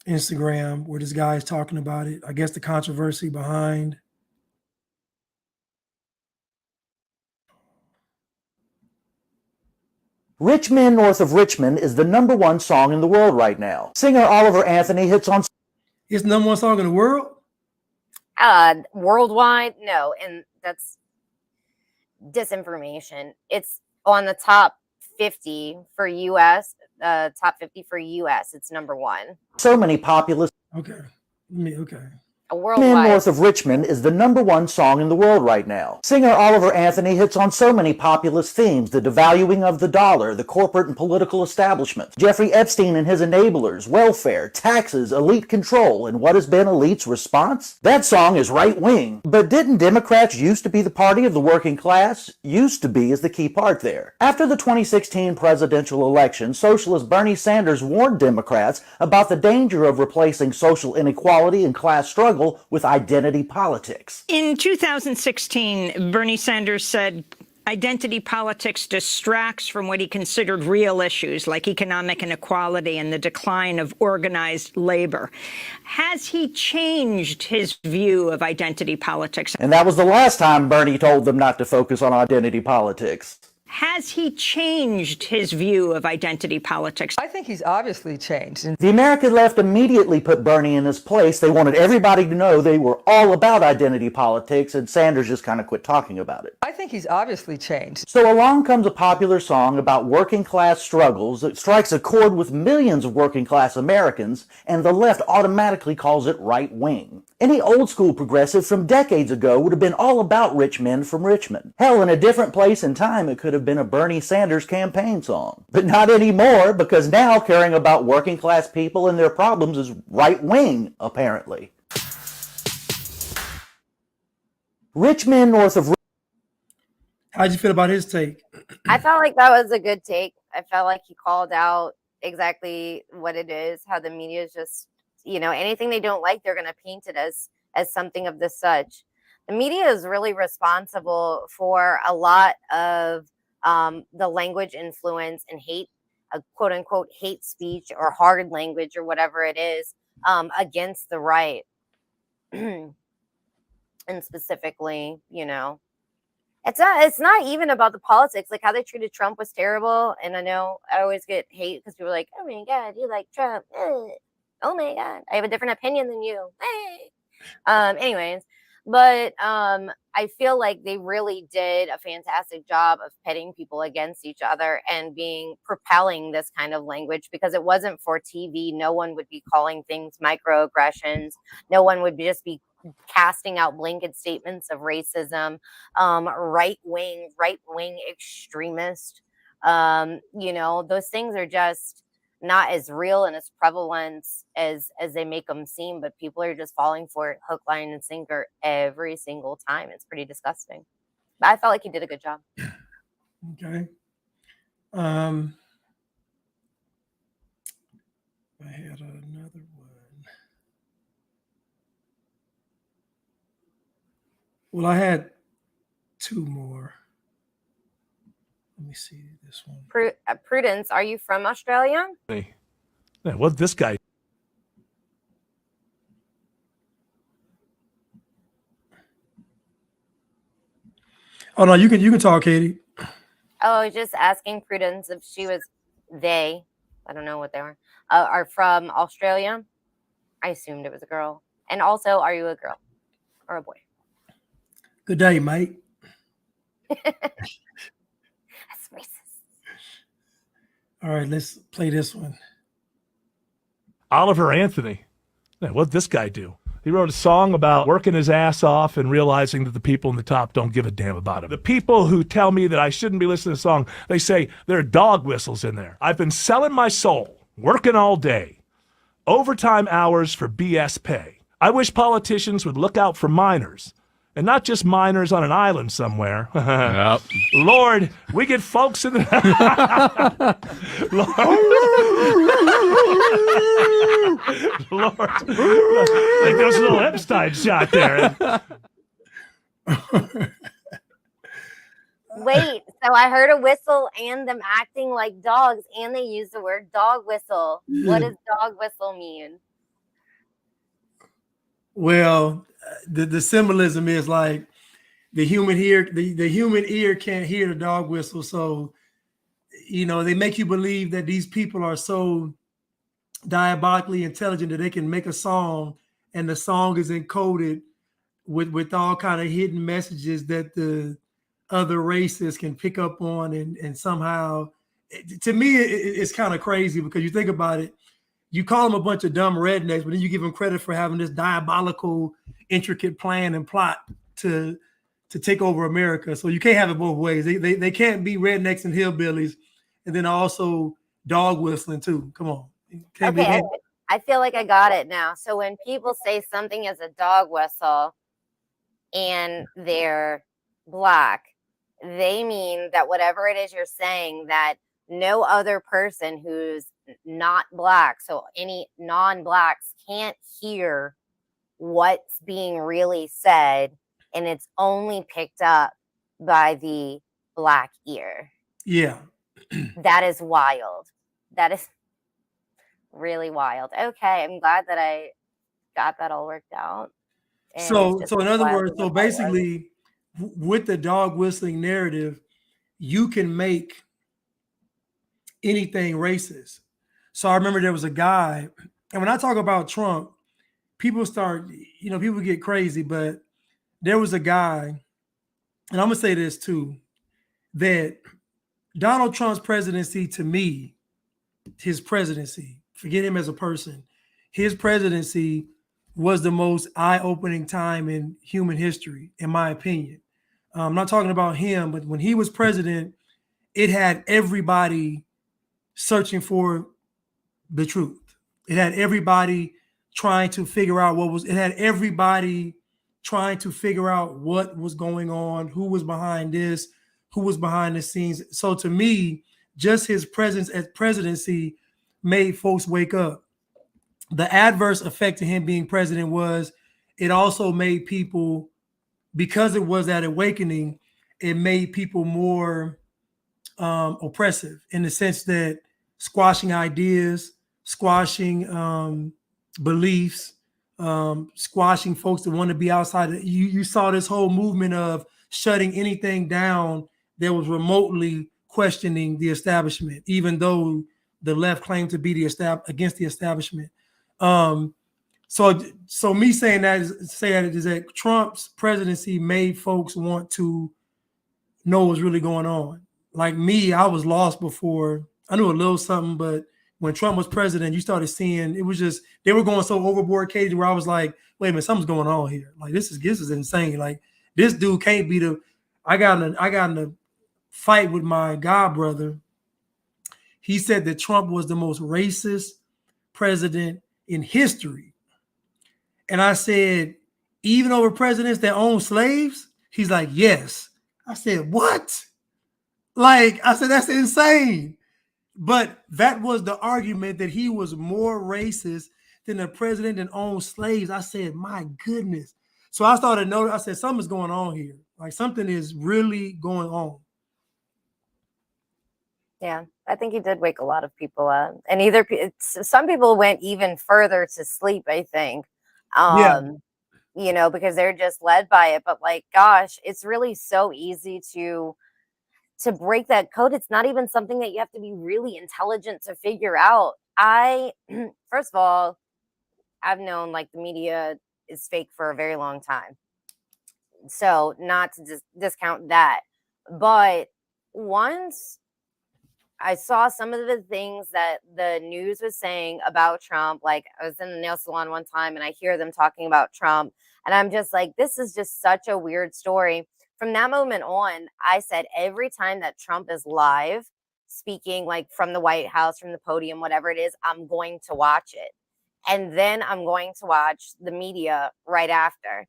B: Instagram where this guy is talking about it. I guess the controversy behind
L: Rich Men North of Richmond is the #1 song in the world right now. Singer Oliver Anthony hits on...
B: It's #1 song in the world?
A: Worldwide, no, and that's disinformation. It's on the top 50 for US, top 50 for US. It's #1.
L: So many populist...
B: Okay.
L: Men North of Richmond is the #1 song in the world right now. Singer Oliver Anthony hits on so many populist themes: the devaluing of the dollar, the corporate and political establishment, Jeffrey Epstein and his enablers, welfare, taxes, elite control, and what has been elite's response? That song is right-wing. But didn't Democrats used to be the party of the working class? Used to be is the key part there. After the 2016 presidential election, socialist Bernie Sanders warned Democrats about the danger of replacing social inequality and class struggle with identity politics.
M: In 2016, Bernie Sanders said identity politics distracts from what he considered real issues like economic inequality and the decline of organized labor. Has he changed his view of identity politics?
L: And that was the last time Bernie told them not to focus on identity politics.
M: Has he changed his view of identity politics?
N: I think he's obviously changed.
L: The American left immediately put Bernie in his place. They wanted everybody to know they were all about identity politics, and Sanders just kind of quit talking about it.
N: I think he's obviously changed.
L: So along comes a popular song about working class struggles that strikes a chord with millions of working class Americans, and the left automatically calls it right wing. Any old school progressive from decades ago would have been all about rich men from Richmond. Hell, in a different place and time, it could have been a Bernie Sanders campaign song. But not anymore, because now caring about working class people and their problems is right wing, apparently. Rich Men North of...
B: How'd you feel about his take?
A: I felt like that was a good take. I felt like he called out exactly what it is, how the media is just, you know, anything they don't like, they're going to paint it as something of the such. The media is really responsible for a lot of the language influence and hate, quote unquote, hate speech or hard language or whatever it is against the right. And specifically, you know, it's not even about the politics. Like how they treated Trump was terrible. And I know I always get hate because people are like, oh my God, you like Trump. Oh my God, I have a different opinion than you. Anyways, but I feel like they really did a fantastic job of pitting people against each other and propelling this kind of language, because it wasn't for TV. No one would be calling things microaggressions. No one would just be casting out blanket statements of racism, right wing extremist. You know, those things are just not as real and as prevalent as they make them seem, but people are just falling for it hook, line, and sinker every single time. It's pretty disgusting. But I felt like he did a good job.
B: Okay. I had another one. Well, I had two more. Let me see this one.
A: Prudence, are you from Australia?
O: Yeah, what this guy?
B: Oh no, you can talk, Katie.
A: Oh, I was just asking Prudence if they, I don't know what they are from Australia. I assumed it was a girl. And also, are you a girl or a boy?
B: Good day, mate.
A: That's racist.
B: All right, let's play this one.
O: Oliver Anthony. What'd this guy do? He wrote a song about working his ass off and realizing that the people in the top don't give a damn about him. The people who tell me that I shouldn't be listening to the song, they say there are dog whistles in there. I've been selling my soul, working all day, overtime hours for BS pay. I wish politicians would look out for minors, and not just minors on an island somewhere.
P: Yep.
O: Lord, we get folks in the... Lord, like there was a little Epstein shot there.
A: Wait, so I heard a whistle and them acting like dogs, and they used the word dog whistle. What does dog whistle mean?
B: Well, the symbolism is like the human ear can't hear the dog whistle. So, they make you believe that these people are so diabolically intelligent that they can make a song and the song is encoded with all kind of hidden messages that the other races can pick up on and somehow, to me, it's kind of crazy because you think about it. You call them a bunch of dumb rednecks, but then you give them credit for having this diabolical, intricate plan and plot to take over America. So you can't have it both ways. They can't be rednecks and hillbillies and then also dog whistling too. Come on.
A: Okay, I feel like I got it now. So when people say something is a dog whistle and they're Black, they mean that whatever it is you're saying, that no other person who's not Black, so any non-Blacks, can't hear what's being really said, and it's only picked up by the Black ear.
B: Yeah.
A: That is wild. That is really wild. Okay, I'm glad that I got that all worked out. And
B: So in other words, so basically with the dog whistling narrative, you can make anything racist. So I remember there was a guy, and when I talk about Trump, people start, people get crazy, but there was a guy, and I'm gonna say this too, that Donald Trump's presidency, to me, his presidency, forget him as a person, his presidency was the most eye-opening time in human history, in my opinion. I'm not talking about him, but when he was president, it had everybody searching for the truth. It had everybody trying to figure out everybody trying to figure out what was going on, who was behind this, who was behind the scenes. So to me, just his presence as presidency made folks wake up. The adverse effect of him being president was it also made people, because it was that awakening, it made people more oppressive in the sense that squashing ideas, squashing beliefs, squashing folks that want to be outside. You saw this whole movement of shutting anything down that was remotely questioning the establishment, even though the left claimed to be against the establishment. So me saying that is that Trump's presidency made folks want to know what's really going on. Like me, I was lost before. I knew a little something, but when Trump was president, you started seeing, it was just, they were going so overboard, Katie, where I was like, wait a minute, something's going on here. Like this is insane. Like this dude can't be I got in a fight with my god brother. He said that Trump was the most racist president in history. And I said, even over presidents that own slaves? He's like, yes. I said, what? Like, I said, that's insane. But that was the argument, that he was more racist than the president that owned slaves. I said, my goodness. So I started noticing, I said, something's going on here. Like something is really going on.
A: Yeah, I think he did wake a lot of people up. And some people went even further to sleep, I think.
B: Yeah.
A: because they're just led by it. But like, gosh, it's really so easy to break that code. It's not even something that you have to be really intelligent to figure out. First of all, I've known like the media is fake for a very long time. So not to discount that. But once I saw some of the things that the news was saying about Trump, like I was in the nail salon one time and I hear them talking about Trump, and I'm just like, this is just such a weird story. From that moment on, I said every time that Trump is live speaking, like from the White House, from the podium, whatever it is, I'm going to watch it. And then I'm going to watch the media right after.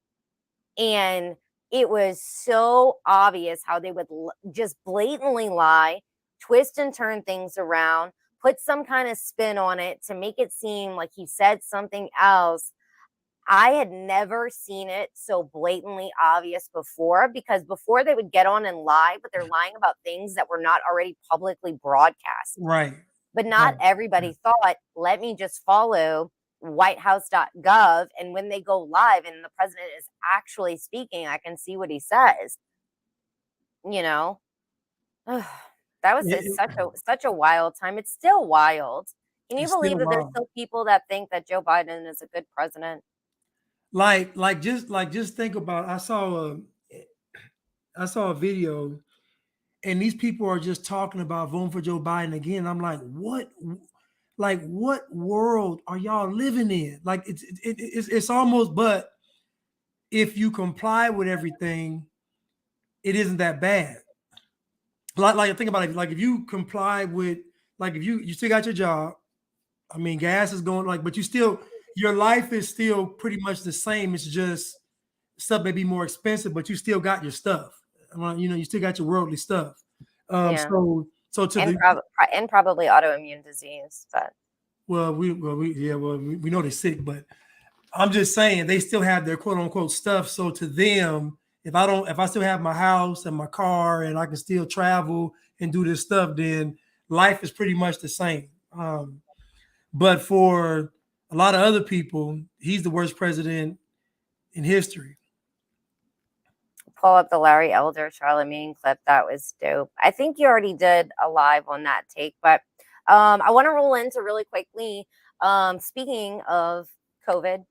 A: And it was so obvious how they would just blatantly lie, twist and turn things around, put some kind of spin on it to make it seem like he said something else. I had never seen it so blatantly obvious before, because before they would get on and lie, but they're lying about things that were not already publicly broadcast.
B: Right.
A: But not everybody thought, let me just follow whitehouse.gov, and when they go live and the president is actually speaking, I can see what he says. That was such a wild time. It's still wild. Can you believe that there's still people that think that Joe Biden is a good president?
B: Just think about, I saw a video, and these people are just talking about voting for Joe Biden again. I'm like, what world are y'all living in? Like it's almost, but if you comply with everything, it isn't that bad. Like think about it, like if you comply with, like if you still got your job, I mean, gas is going, like, but your life is still pretty much the same. It's just stuff may be more expensive, but you still got your stuff. You still got your worldly stuff.
A: Yeah.
B: So to
A: and probably autoimmune disease, but
B: we know they're sick, but I'm just saying they still have their quote unquote stuff. So to them, if I still have my house and my car and I can still travel and do this stuff, then life is pretty much the same. But for a lot of other people, he's the worst president in history.
A: Pull up the Larry Elder Charlemagne clip. That was dope. I think you already did a live on that take, but I want to roll into really quickly. Speaking of COVID,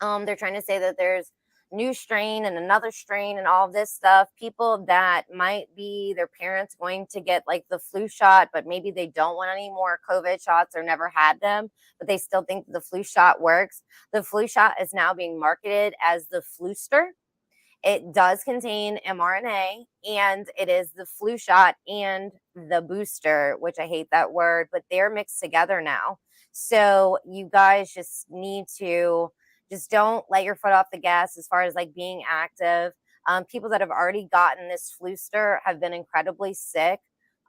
A: they're trying to say that there's new strain and another strain and all of this stuff. People that might be their parents going to get like the flu shot, but maybe they don't want any more COVID shots or never had them, but they still think the flu shot works. The flu shot is now being marketed as the Fluster. It does contain mRNA, and it is the flu shot and the booster, which I hate that word, but they're mixed together now. So you guys just need to just don't let your foot off the gas as far as like being active. People that have already gotten this Fluster have been incredibly sick.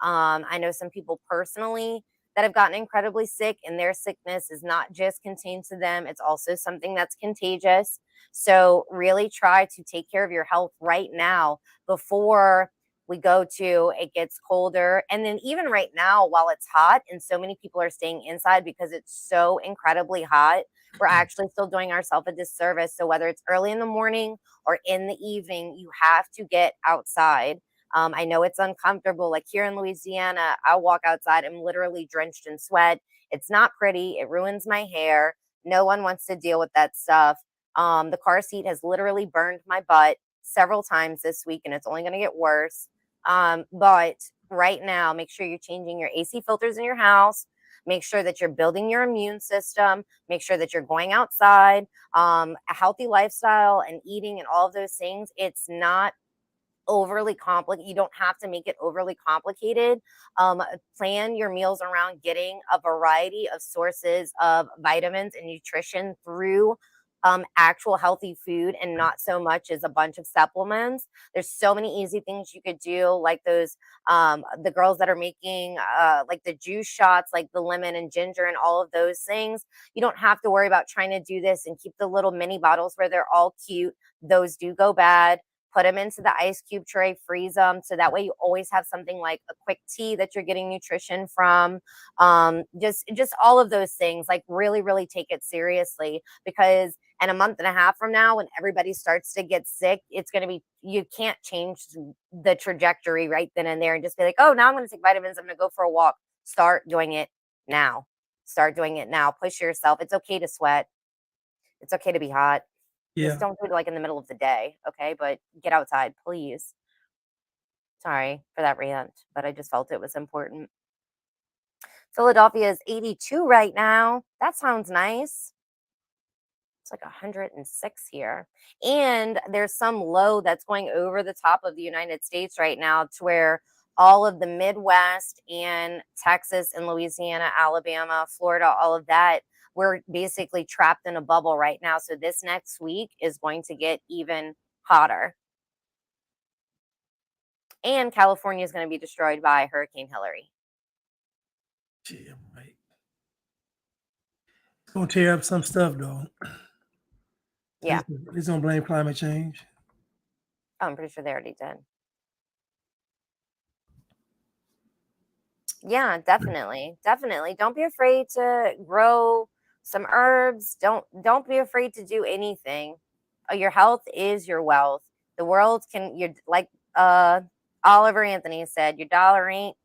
A: I know some people personally that have gotten incredibly sick, and their sickness is not just contained to them. It's also something that's contagious. So really try to take care of your health right now before we go to it gets colder. And then even right now, while it's hot and so many people are staying inside because it's so incredibly hot, we're actually still doing ourselves a disservice. So whether it's early in the morning or in the evening, you have to get outside. I know it's uncomfortable. Like here in Louisiana, I walk outside, I'm literally drenched in sweat. It's not pretty. It ruins my hair. No one wants to deal with that stuff. The car seat has literally burned my butt several times this week, and it's only going to get worse. But right now, make sure you're changing your AC filters in your house. Make sure that you're building your immune system. Make sure that you're going outside, a healthy lifestyle and eating and all of those things. It's not overly complicated. You don't have to make it overly complicated. Plan your meals around getting a variety of sources of vitamins and nutrition through actual healthy food, and not so much as a bunch of supplements. There's so many easy things you could do, like those the girls that are making like the juice shots, like the lemon and ginger and all of those things. You don't have to worry about trying to do this and keep the little mini bottles where they're all cute. Those do go bad. Put them into the ice cube tray, freeze them, so that way you always have something like a quick tea that you're getting nutrition from. Just all of those things. Like really, really take it seriously, because And a month and a half from now, when everybody starts to get sick, it's going to be, you can't change the trajectory right then and there and just be like, oh, now I'm going to take vitamins. I'm going to go for a walk. Start doing it now. Start doing it now. Push yourself. It's okay to sweat. It's okay to be hot.
B: Yeah.
A: Just don't do it like in the middle of the day. Okay. But get outside, please. Sorry for that rant, but I just felt it was important. Philadelphia is 82 right now. That sounds nice. It's like 106 here. And there's some low that's going over the top of the United States right now to where all of the Midwest and Texas and Louisiana, Alabama, Florida, all of that, we're basically trapped in a bubble right now. So this next week is going to get even hotter. And California is going to be destroyed by Hurricane Hillary.
B: Yeah, right. It's going to tear up some stuff, though.
A: Yeah.
B: It's going to blame climate change.
A: Oh, I'm pretty sure they already did. Yeah, definitely. Definitely. Don't be afraid to grow some herbs. Don't be afraid to do anything. Your health is your wealth. The world can, you're like Oliver Anthony said, your dollar ain't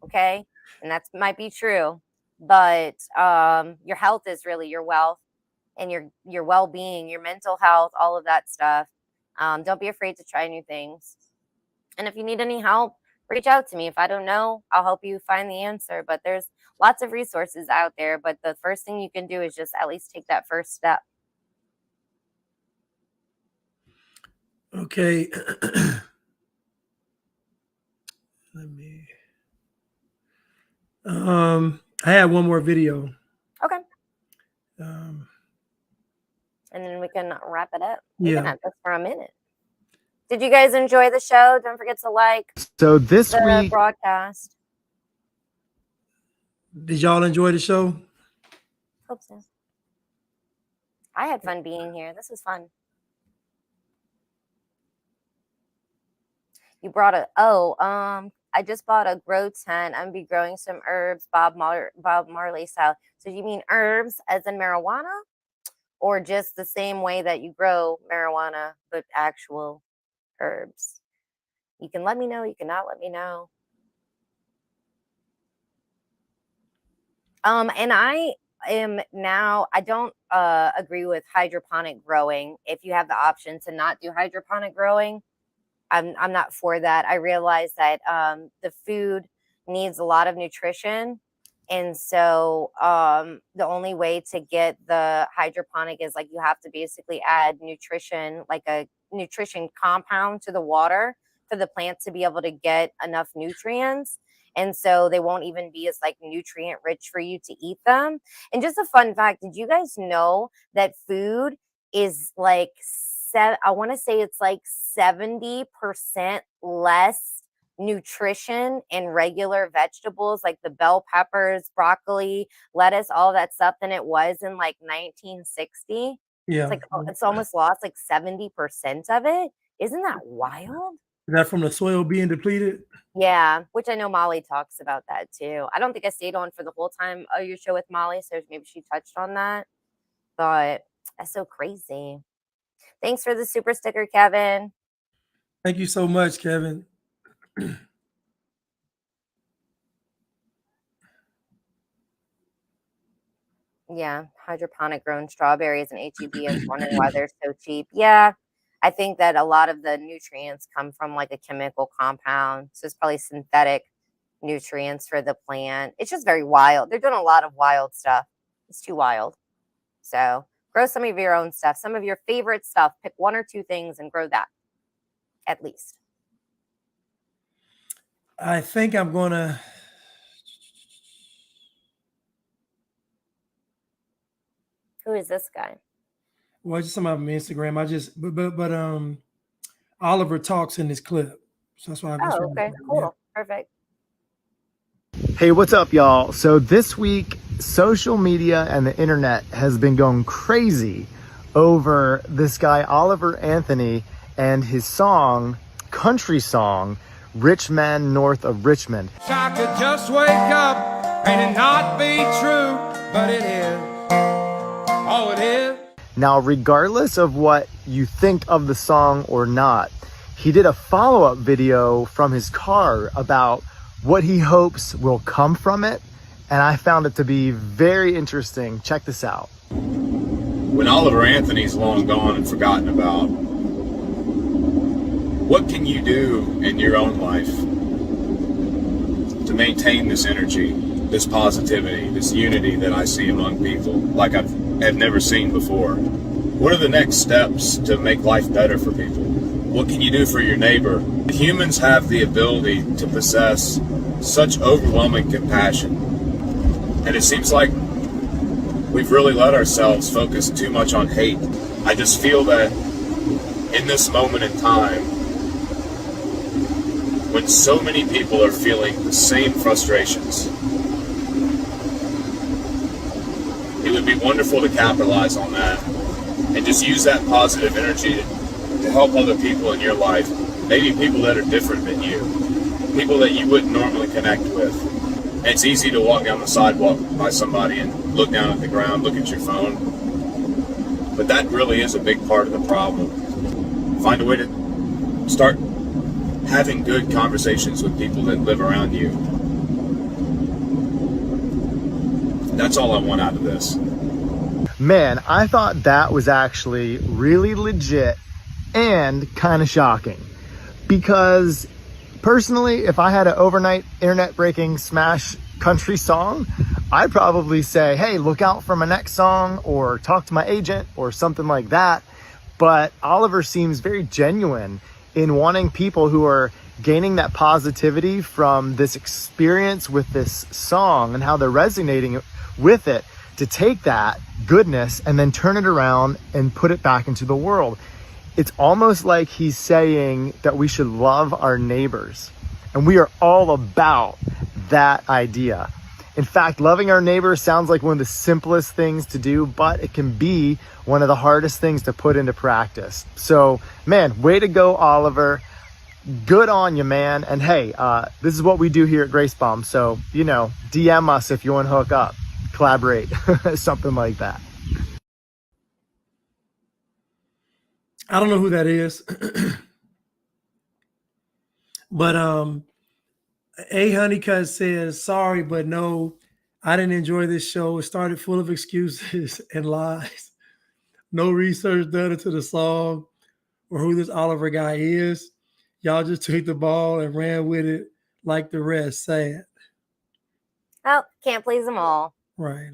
A: okay. And that might be true, but your health is really your wealth, and your well-being, your mental health, all of that stuff. Don't be afraid to try new things. And if you need any help, reach out to me. If I don't know, I'll help you find the answer. But there's lots of resources out there. But the first thing you can do is just at least take that first step.
B: Okay. Let me. I have one more video.
A: Okay. And then we can wrap it up. We've been
B: Yeah.
A: at this for a minute. Did you guys enjoy the show? Don't forget to like
P: So this
A: the
P: week,
A: broadcast.
B: Did y'all enjoy the show?
A: Hope so. I had fun being here. This was fun. You brought I just bought a grow tent. I'm gonna be growing some herbs, Bob Marley style. So you mean herbs as in marijuana, or just the same way that you grow marijuana, but actual herbs? You can let me know. You cannot let me know. And I don't agree with hydroponic growing. If you have the option to not do hydroponic growing, I'm not for that. I realize that the food needs a lot of nutrition. And so the only way to get the hydroponic is like you have to basically add nutrition, like a nutrition compound to the water for the plant to be able to get enough nutrients. And so they won't even be as like nutrient rich for you to eat them. And just a fun fact, did you guys know that food is like, I want to say it's like 70% less nutrition in regular vegetables like the bell peppers, broccoli, lettuce, all that stuff than it was in like 1960.
B: Yeah.
A: It's like it's almost lost like 70% of it. Isn't that wild?
B: Is that from the soil being depleted?
A: Yeah, which I know Molly talks about that too. I don't think I stayed on for the whole time of your show with Molly, so maybe she touched on that. But that's so crazy. Thanks for the super sticker, Kevin.
B: Thank you so much, Kevin.
A: Yeah, hydroponic grown strawberries and HEB is wondering why they're so cheap. Yeah, I think that a lot of the nutrients come from like a chemical compound. So it's probably synthetic nutrients for the plant. It's just very wild. They're doing a lot of wild stuff. It's too wild. So grow some of your own stuff, some of your favorite stuff. Pick one or two things and grow that at least.
B: I think I'm gonna.
A: Who is this guy?
B: Well, just some of them Instagram. But Oliver talks in this clip, so that's why.
A: Oh, okay, cool, perfect.
P: hey, what's up, y'all? So this week, social media and the internet has been going crazy over this guy, Oliver Anthony, and his song, country song, Rich Man North of Richmond.
C: I could just wake up and it not be true, but it is. Oh, it is.
P: Now, regardless of what you think of the song or not, he did a follow-up video from his car about what he hopes will come from it, and I found it to be very interesting. Check this out.
Q: When Oliver Anthony's long gone and forgotten about, what can you do in your own life to maintain this energy, this positivity, this unity that I see among people like I've never seen before? What are the next steps to make life better for people? What can you do for your neighbor? Humans have the ability to possess such overwhelming compassion, and it seems like we've really let ourselves focus too much on hate. I just feel that in this moment in time, when so many people are feeling the same frustrations, it would be wonderful to capitalize on that and just use that positive energy to help other people in your life, maybe people that are different than you, people that you wouldn't normally connect with. And it's easy to walk down the sidewalk by somebody and look down at the ground, look at your phone, but that really is a big part of the problem. Find a way to start having good conversations with people that live around you. That's all I want out of this.
P: Man, I thought that was actually really legit and kind of shocking, because personally, if I had an overnight internet breaking smash country song, I'd probably say, hey, look out for my next song, or talk to my agent, or something like that. But Oliver seems very genuine in wanting people who are gaining that positivity from this experience with this song and how they're resonating with it, to take that goodness and then turn it around and put it back into the world. It's almost like he's saying that we should love our neighbors, and we are all about that idea. In fact, loving our neighbors sounds like one of the simplest things to do, but it can be one of the hardest things to put into practice. So, man, way to go, Oliver. Good on you, man. And hey, this is what we do here at Grace Bomb. So, DM us if you want to hook up, collaborate, something like that.
B: I don't know who that is. But A Honeycutt says, sorry, but no, I didn't enjoy this show. It started full of excuses and lies. No research done into the song or who this Oliver guy is. Y'all just took the ball and ran with it like the rest. Sad.
A: Well, can't please them all.
B: Right.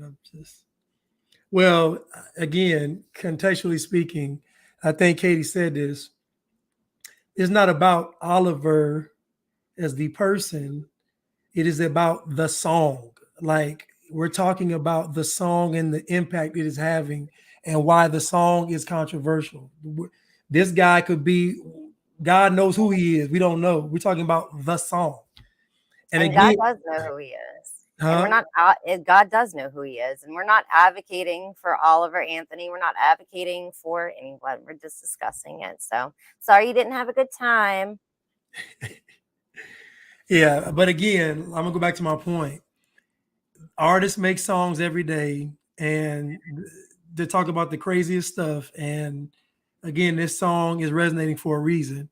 B: Well, again, contextually speaking, I think Katie said this. It's not about Oliver as the person. It is about the song. Like, we're talking about the song and the impact it is having and why the song is controversial. This guy could be, God knows who he is. We don't know. We're talking about the song.
A: And again, God does know who he is. And we're not, God does know who he is. And we're not advocating for Oliver Anthony. We're not advocating for anyone. We're just discussing it. So sorry you didn't have a good time.
B: Yeah, but again, I'm gonna go back to my point. Artists make songs every day and they talk about the craziest stuff. And again, this song is resonating for a reason,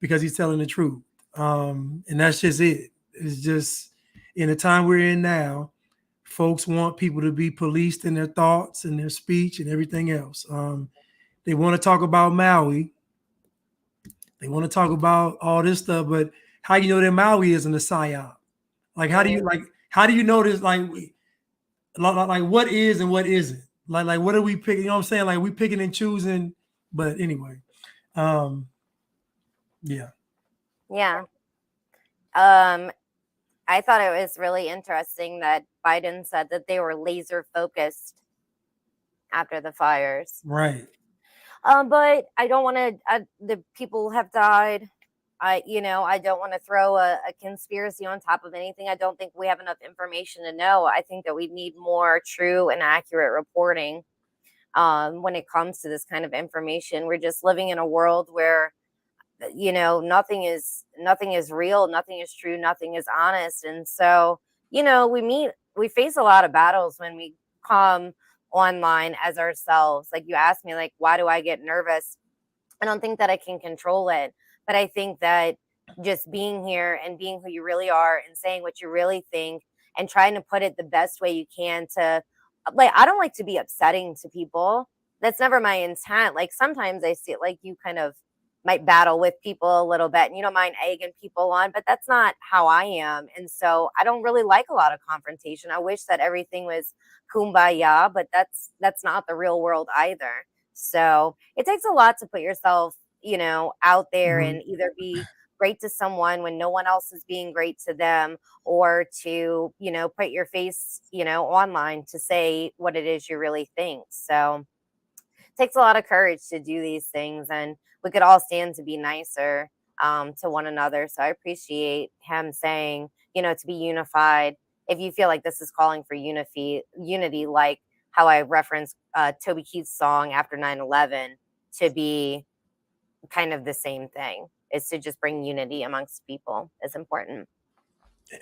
B: because he's telling the truth. And that's just it. It's just, in the time we're in now, folks want people to be policed in their thoughts and their speech and everything else. They want to talk about Maui. They want to talk about all this stuff, but how you know that Maui isn't a psyop? Like, how do you know this? Like what is and what isn't? Like what are we picking? You know what I'm saying? Like, we picking and choosing. But anyway, yeah.
A: Yeah. I thought it was really interesting that Biden said that they were laser focused after the fires.
B: Right.
A: But I don't want to, the people have died. I don't want to throw a conspiracy on top of anything. I don't think we have enough information to know. I think that we need more true and accurate reporting when it comes to this kind of information. We're just living in a world where, nothing is real, nothing is true, nothing is honest. And so, we face a lot of battles when we come online as ourselves. Like you asked me, like, why do I get nervous? I don't think that I can control it, but I think that just being here and being who you really are and saying what you really think and trying to put it the best way you can to, like, I don't like to be upsetting to people. That's never my intent. Like sometimes I see it like you kind of might battle with people a little bit and you don't mind egging people on, but that's not how I am. And so I don't really like a lot of confrontation. I wish that everything was kumbaya, but that's not the real world either. So it takes a lot to put yourself, out there and either be great to someone when no one else is being great to them, or to, put your face, online to say what it is you really think. So it takes a lot of courage to do these things, and we could all stand to be nicer to one another. So I appreciate him saying, to be unified. If you feel like this is calling for unity, like how I referenced Toby Keith's song after 9/11, to be kind of the same thing, is to just bring unity amongst people is important.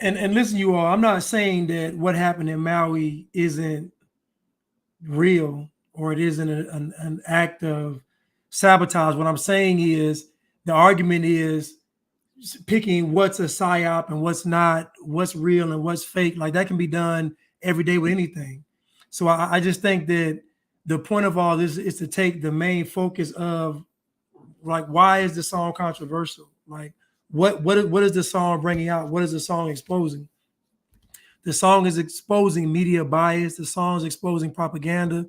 B: And listen, you all, I'm not saying that what happened in Maui isn't real or it isn't an act of sabotage. What I'm saying is the argument is picking what's a psyop and what's not, what's real and what's fake. Like that can be done every day with anything. So I just think that the point of all this is to take the main focus of, like, why is the song controversial? Like, what is the song bringing out? What is the song exposing? The song is exposing media bias. The song is exposing propaganda.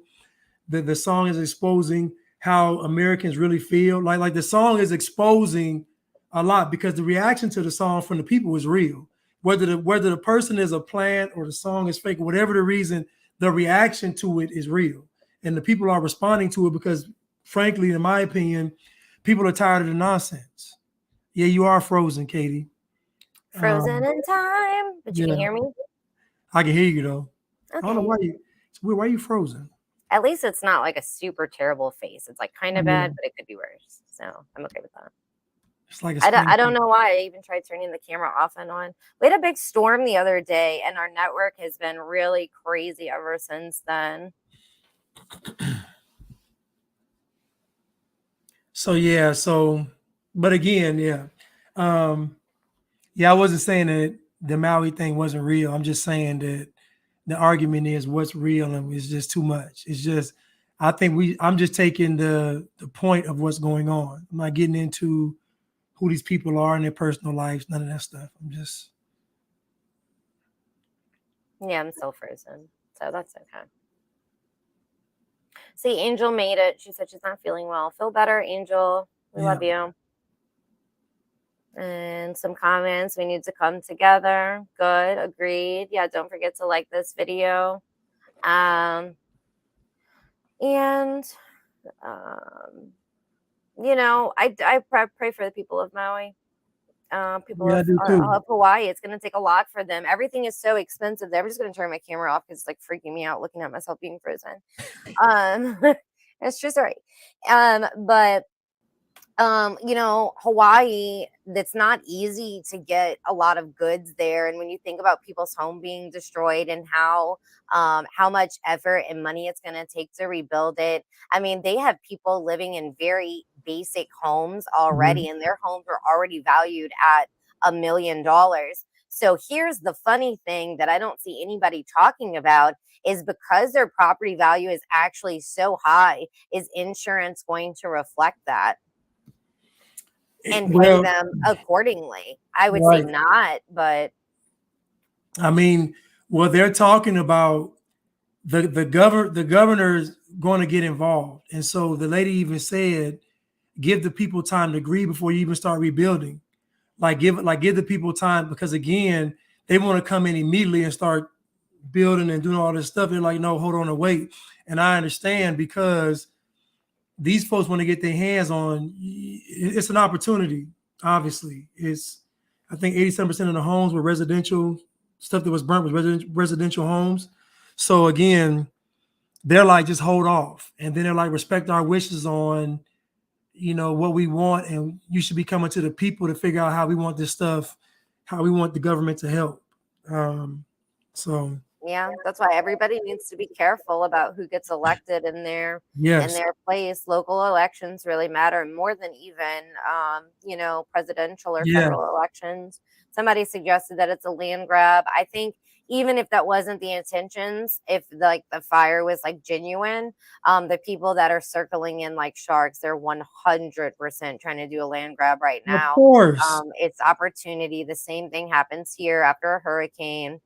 B: The song is exposing how Americans really feel. Like the song is exposing a lot, because the reaction to the song from the people is real. Whether the person is a plant or the song is fake, whatever the reason, the reaction to it is real. And the people are responding to it because, frankly, in my opinion, people are tired of the nonsense. Yeah, you are frozen, Katie.
A: Frozen in time. But you can hear me?
B: I can hear you, though.
A: Okay.
B: I don't know why it's weird. Why are you frozen?
A: At least it's not like a super terrible face. It's like kind of bad, but it could be worse. So I'm okay with that.
B: It's like
A: I don't know why I even tried turning the camera off and on. We had a big storm the other day, and our network has been really crazy ever since then.
B: But again, I wasn't saying that the Maui thing wasn't real. I'm just saying that the argument is what's real, and it's just too much. It's just, I'm just taking the point of what's going on. I'm not getting into who these people are in their personal lives, none of that stuff.
A: I'm still frozen, so that's okay. See, Angel made it. She said she's not feeling well. Feel better, Angel. We love you. And some comments. We need to come together. Good. Agreed. Yeah, don't forget to like this video. I pray for the people of Maui. People of Hawaii. It's going to take a lot for them. Everything is so expensive. I'm just going to turn my camera off because it's like freaking me out looking at myself being frozen. It's just right. But Hawaii, that's not easy to get a lot of goods there. And when you think about people's home being destroyed and how much effort and money it's going to take to rebuild it. I mean, they have people living in very basic homes already, and their homes are already valued at $1 million. So here's the funny thing that I don't see anybody talking about is, because their property value is actually so high, is insurance going to reflect that and pay them accordingly? I would say not, but
B: I mean, they're talking about the governor's going to get involved. And so the lady even said, give the people time to grieve before you even start rebuilding. Give the people time, because again, they want to come in immediately and start building and doing all this stuff. They're like, no, hold on and wait. And I understand, because these folks want to get their hands on, it's an opportunity. Obviously, I think 87% of the homes were residential. Stuff that was burnt was residential homes. So again, they're like, just hold off. And then they're like, respect our wishes on, what we want. And you should be coming to the people to figure out how we want this stuff, how we want the government to help.
A: Yeah, that's why everybody needs to be careful about who gets elected in
B: Yes.
A: their place. Local elections really matter more than even presidential or
B: Yeah.
A: federal elections. Somebody suggested that it's a land grab. I think even if that wasn't the intentions, if like the fire was like genuine, the people that are circling in like sharks, they're 100% trying to do a land grab right
B: Of
A: now.
B: course.
A: It's opportunity. The same thing happens here after a hurricane.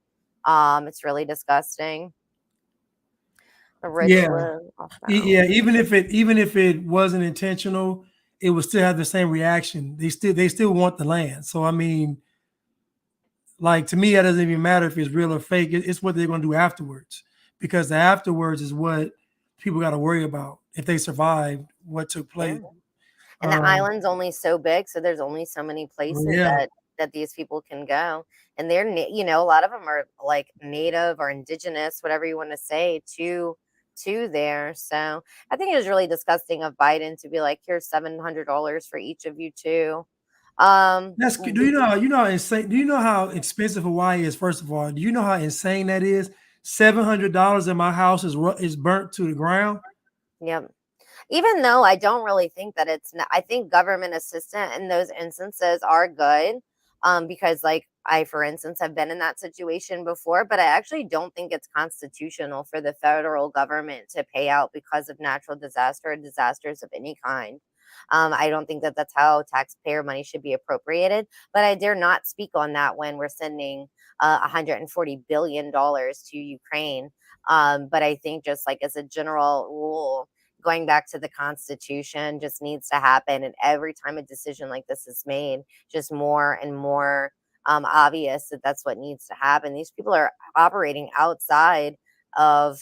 A: It's really disgusting. The rich
B: Yeah.
A: live off
B: Yeah,
A: mountains.
B: even if it wasn't intentional, it would still have the same reaction. They still want the land. So I mean, like to me, that doesn't even matter if it's real or fake. It's what they're going to do afterwards, because the afterwards is what people got to worry about if they survived what took
A: Yeah.
B: place.
A: And the island's only so big, so there's only so many places
B: Yeah.
A: that these people can go. And they're a lot of them are like native or indigenous, whatever you want to say, to there. So I think it was really disgusting of Biden to be like, here's $700 for each of you too.
B: That's good. Do you know how insane? Do you know how expensive Hawaii is? First of all, do you know how insane that is? $700 in my house is burnt to the ground.
A: Yep. Even though I don't really think that it's not, I think government assistance in those instances are good. Because like I, for instance, have been in that situation before, but I actually don't think it's constitutional for the federal government to pay out because of natural disaster or disasters of any kind. I don't think that that's how taxpayer money should be appropriated, but I dare not speak on that when we're sending $140 billion to Ukraine. But I think just like as a general rule, going back to the Constitution just needs to happen. And every time a decision like this is made, just more and more obvious that that's what needs to happen. These people are operating outside of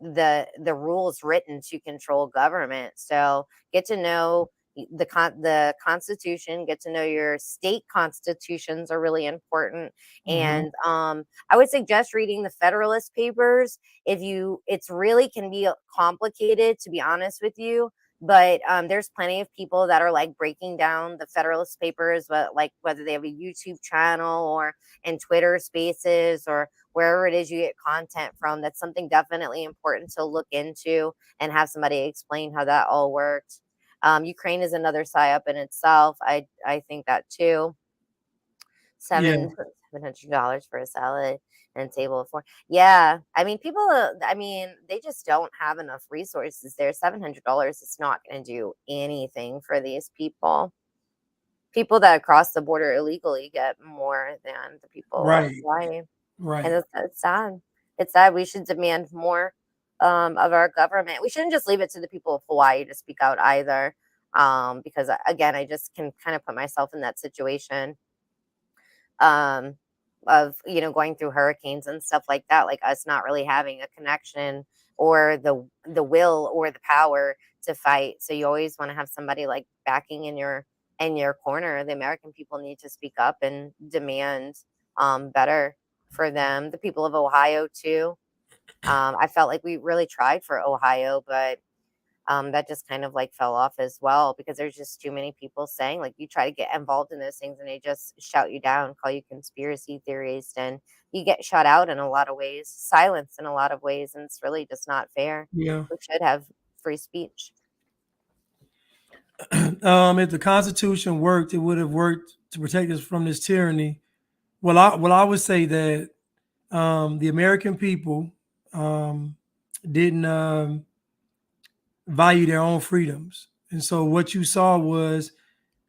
A: the rules written to control government. So get to know the Constitution, get to know your state constitutions are really important. And I would suggest reading the Federalist Papers. It's really can be complicated, to be honest with you, but there's plenty of people that are like breaking down the Federalist Papers, but like whether they have a YouTube channel or in Twitter Spaces or wherever it is you get content from. That's something definitely important to look into and have somebody explain how that all works. Ukraine is another psyop in itself. I think that too. $700 for a salad and a table of four. Yeah, I mean, people. I mean, they just don't have enough resources there. $700 is not going to do anything for these people. People that cross the border illegally get more than the people of Hawaii.
B: Right.
A: And it's sad. It's sad. We should demand more of our government. We shouldn't just leave it to the people of Hawaii to speak out either. Because again, I just can kind of put myself in that situation of going through hurricanes and stuff like that, like us not really having a connection or the will or the power to fight. So you always want to have somebody like backing in your corner. The American people need to speak up and demand better for them. The people of Ohio too. I felt like we really tried for Ohio, but that just kind of like fell off as well because there's just too many people saying like you try to get involved in those things and they just shout you down, call you conspiracy theorist, and you get shut out in a lot of ways, silenced in a lot of ways, and it's really just not fair.
B: Yeah.
A: We should have free speech.
B: If the Constitution worked, it would have worked to protect us from this tyranny. Well, I would say that the American people didn't value their own freedoms, and so what you saw was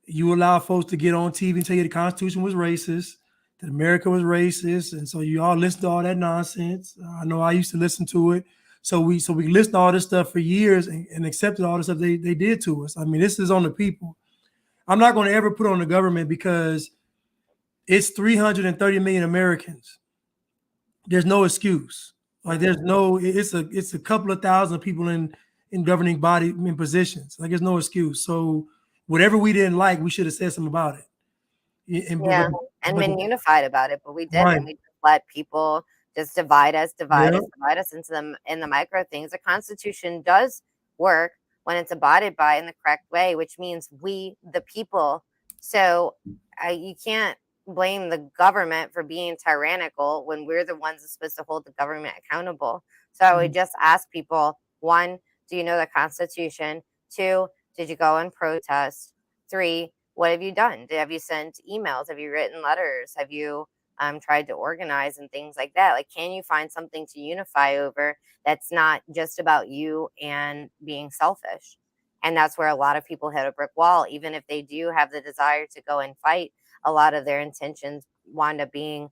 B: you allow folks to get on TV and tell you the Constitution was racist, that America was racist, and so you all listen to all that nonsense. I know I used to listen to it. So we listened to all this stuff for years and accepted all the stuff they did to us. I mean, this is on the people. I'm not going to ever put on the government because it's 330 million Americans. There's no excuse. Like it's a couple of thousand people in governing body in positions. Like there's no excuse. So whatever we didn't like, we should have said something about it.
A: And been unified about it, but we didn't.
B: Right.
A: We just let people just divide us into the micro things. The Constitution does work when it's abided by in the correct way, which means we, the people. So you can't blame the government for being tyrannical when we're the ones that's supposed to hold the government accountable. So I would just ask people, 1, do you know the Constitution? 2, did you go and protest? 3, what have you done? Have you sent emails? Have you written letters? Have you tried to organize and things like that? Like, can you find something to unify over that's not just about you and being selfish? And that's where a lot of people hit a brick wall. Even if they do have the desire to go and fight, a lot of their intentions wind up being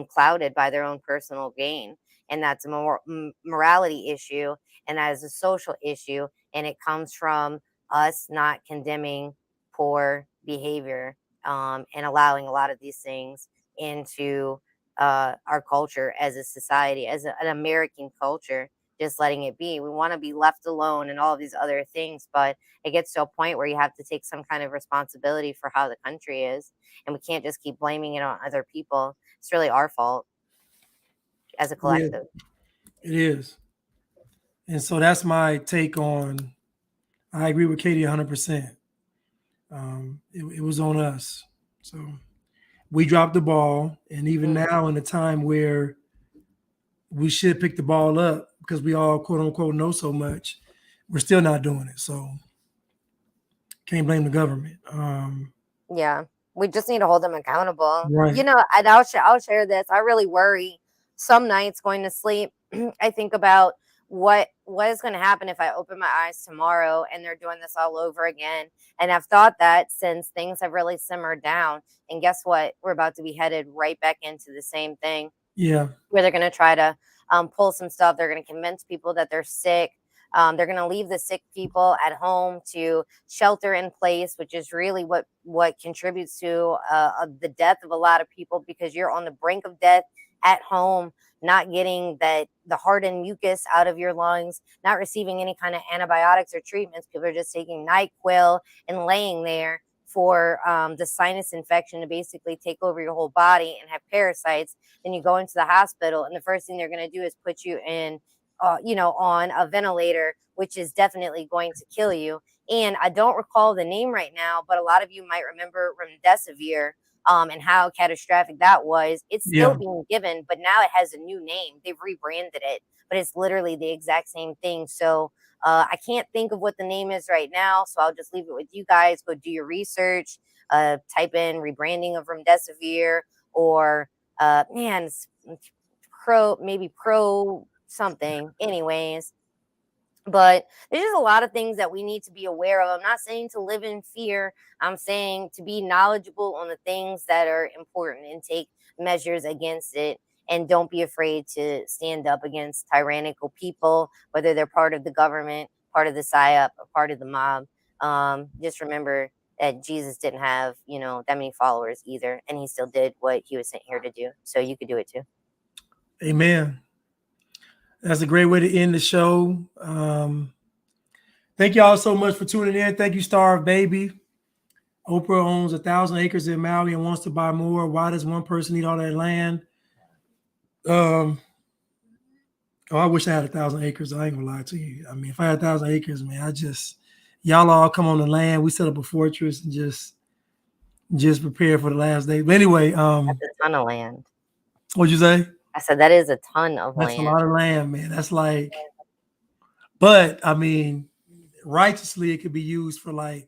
A: clouded by their own personal gain. And that's a morality issue, and that is a social issue. And it comes from us not condemning poor behavior and allowing a lot of these things into our culture as a society, as an American culture, just letting it be. We want to be left alone and all of these other things, but it gets to a point where you have to take some kind of responsibility for how the country is. And we can't just keep blaming it on other people. It's really our fault as a collective.
B: It is. And so that's my take on, I agree with Katie 100%. It was on us. So we dropped the ball. And even now, in a time where we should pick the ball up because we all, quote unquote, know so much, we're still not doing it. So can't blame the government.
A: Yeah, we just need to hold them accountable.
B: Right.
A: You know, and I'll share this. I really worry some nights going to sleep. I think about what is going to happen if I open my eyes tomorrow and they're doing this all over again. And I've thought that since things have really simmered down. And guess what? We're about to be headed right back into the same thing.
B: Yeah.
A: Where they're going to try to pull some stuff. They're going to convince people that they're sick. They're going to leave the sick people at home to shelter in place, which is really what contributes to the death of a lot of people, because you're on the brink of death at home, not getting the hardened mucus out of your lungs, not receiving any kind of antibiotics or treatments. People are just taking NyQuil and laying there for the sinus infection to basically take over your whole body and have parasites. Then you go into the hospital, and the first thing they're going to do is put you in on a ventilator, which is definitely going to kill you. And I don't recall the name right now, but a lot of you might remember remdesivir and how catastrophic that was. It's still being given, but now it has a new name. They've rebranded it, but it's literally the exact same thing. So I can't think of what the name is right now, so I'll just leave it with you guys. Go do your research, type in rebranding of remdesivir, or pro something. Anyways, but there's just a lot of things that we need to be aware of. I'm not saying to live in fear. I'm saying to be knowledgeable on the things that are important and take measures against it. And don't be afraid to stand up against tyrannical people, whether they're part of the government, part of the PSYOP, or part of the mob. Just remember that Jesus didn't have, that many followers either. And he still did what he was sent here to do. So you could do it too.
B: Amen. That's a great way to end the show. Thank y'all so much for tuning in. Thank you, Starve Baby. Oprah owns 1,000 acres in Maui and wants to buy more. Why does one person need all that land? I wish I had 1,000 acres. I ain't gonna lie to you. I mean, if I had 1,000 acres, man, y'all all come on the land. We set up a fortress and just prepare for the last day. But anyway,
A: that's a ton of land.
B: What'd you say?
A: I said that is a ton of land.
B: That's a lot of land, man. That's like, but I mean, righteously, it could be used for like,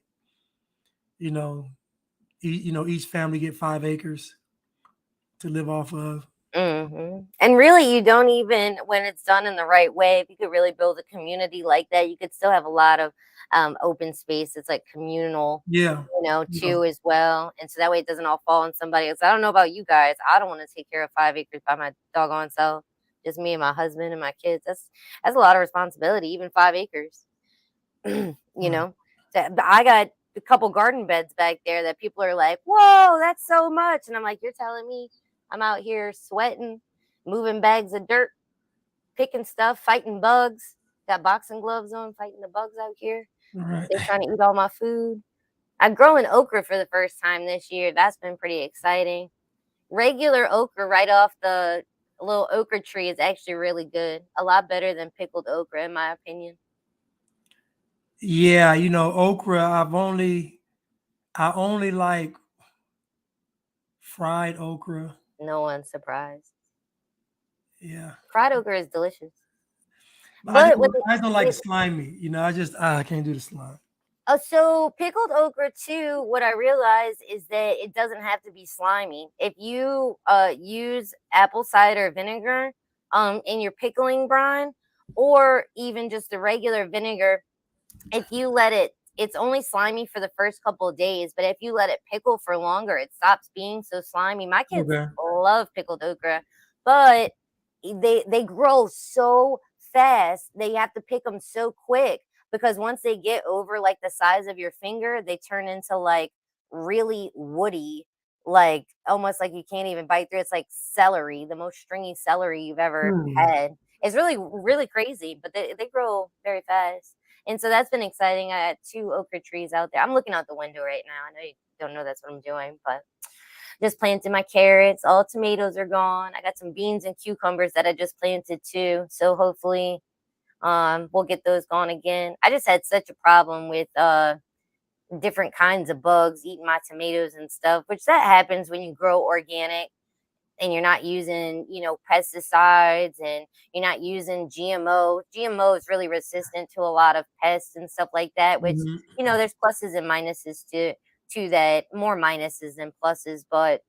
B: each family get 5 acres to live off of.
A: Mm-hmm. And really, you don't even, when it's done in the right way, if you could really build a community like that, you could still have a lot of open space. It's like communal, too, as well. And so that way it doesn't all fall on somebody else. I don't know about you guys. I don't want to take care of 5 acres by my doggone self. Just me and my husband and my kids. That's a lot of responsibility, even 5 acres. I got a couple garden beds back there that people are like, whoa, that's so much. And I'm like, you're telling me I'm out here sweating, moving bags of dirt, picking stuff, fighting bugs. Got boxing gloves on, fighting the bugs out here.
B: Right.
A: They're trying to eat all my food. I'm growing okra for the first time this year. That's been pretty exciting. Regular okra right off the little okra tree is actually really good. A lot better than pickled okra, in my opinion.
B: Yeah, okra, I only like Fried okra.
A: No one's surprised.
B: Yeah.
A: Fried okra is delicious.
B: I
A: But
B: just don't like the slimy. You know, I can't do the slime.
A: So pickled okra too, what I realized is that it doesn't have to be slimy. If you use apple cider vinegar in your pickling brine, or even just the regular vinegar, if you let it's only slimy for the first couple of days, but if you let it pickle for longer, it stops being so slimy. My kids love pickled okra, but they grow so fast. They have to pick them so quick, because once they get over like the size of your finger, they turn into like really woody, like almost like you can't even bite through. It's like celery, the most stringy celery you've ever had. It's really, really crazy, but they grow very fast. And so that's been exciting. I got 2 okra trees out there. I'm looking out the window right now. I know you don't know that's what I'm doing, but just planted my carrots. All tomatoes are gone. I got some beans and cucumbers that I just planted too. So hopefully we'll get those gone again. I just had such a problem with different kinds of bugs eating my tomatoes and stuff, which that happens when you grow organic and you're not using, pesticides, and you're not using GMO. GMO is really resistant to a lot of pests and stuff like that, which, there's pluses and minuses to that, more minuses than pluses. But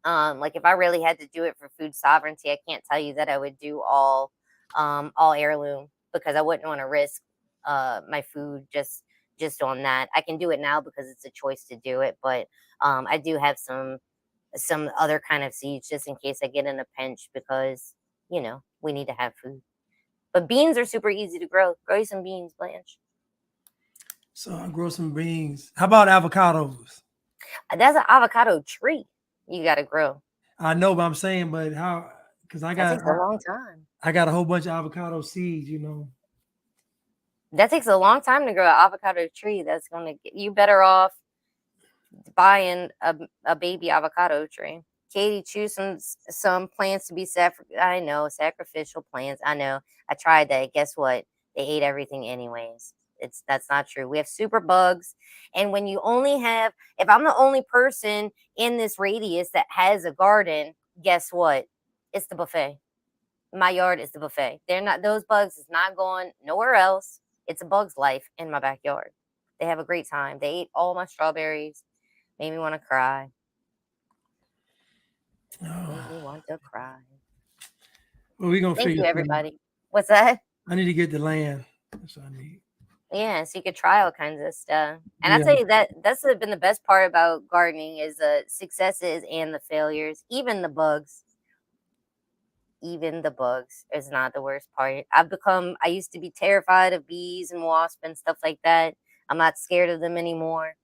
A: like if I really had to do it for food sovereignty, I can't tell you that I would do all heirloom, because I wouldn't want to risk my food just on that. I can do it now because it's a choice to do it, but I do have some other kind of seeds just in case I get in a pinch, because we need to have food. But beans are super easy to grow. Grow you some beans, Blanche.
B: So I'll grow some beans. How about avocados?
A: That's an avocado tree you got to grow.
B: I know, but I'm saying, but how? Because
A: that takes a long time.
B: I got a whole bunch of avocado seeds,
A: That takes a long time to grow an avocado tree. That's going to get you better off buying a baby avocado tree. Katie, choose some plants to be sacrificial plants. I know. I tried that. Guess what? They ate everything anyways. That's not true. We have super bugs, and when you only have, if I'm the only person in this radius that has a garden, guess what? It's the buffet. My yard is the buffet. Those bugs is not going nowhere else. It's a bug's life in my backyard. They have a great time. They ate all my strawberries. Made me want to cry. Made me want to cry.
B: Well, we're going to
A: Thank you, everybody. What's that?
B: I need to get the land. That's what I need.
A: Yeah, so you could try all kinds of stuff. And I tell you that's been the best part about gardening, is the successes and the failures. Even the bugs is not the worst part. I used to be terrified of bees and wasps and stuff like that. I'm not scared of them anymore.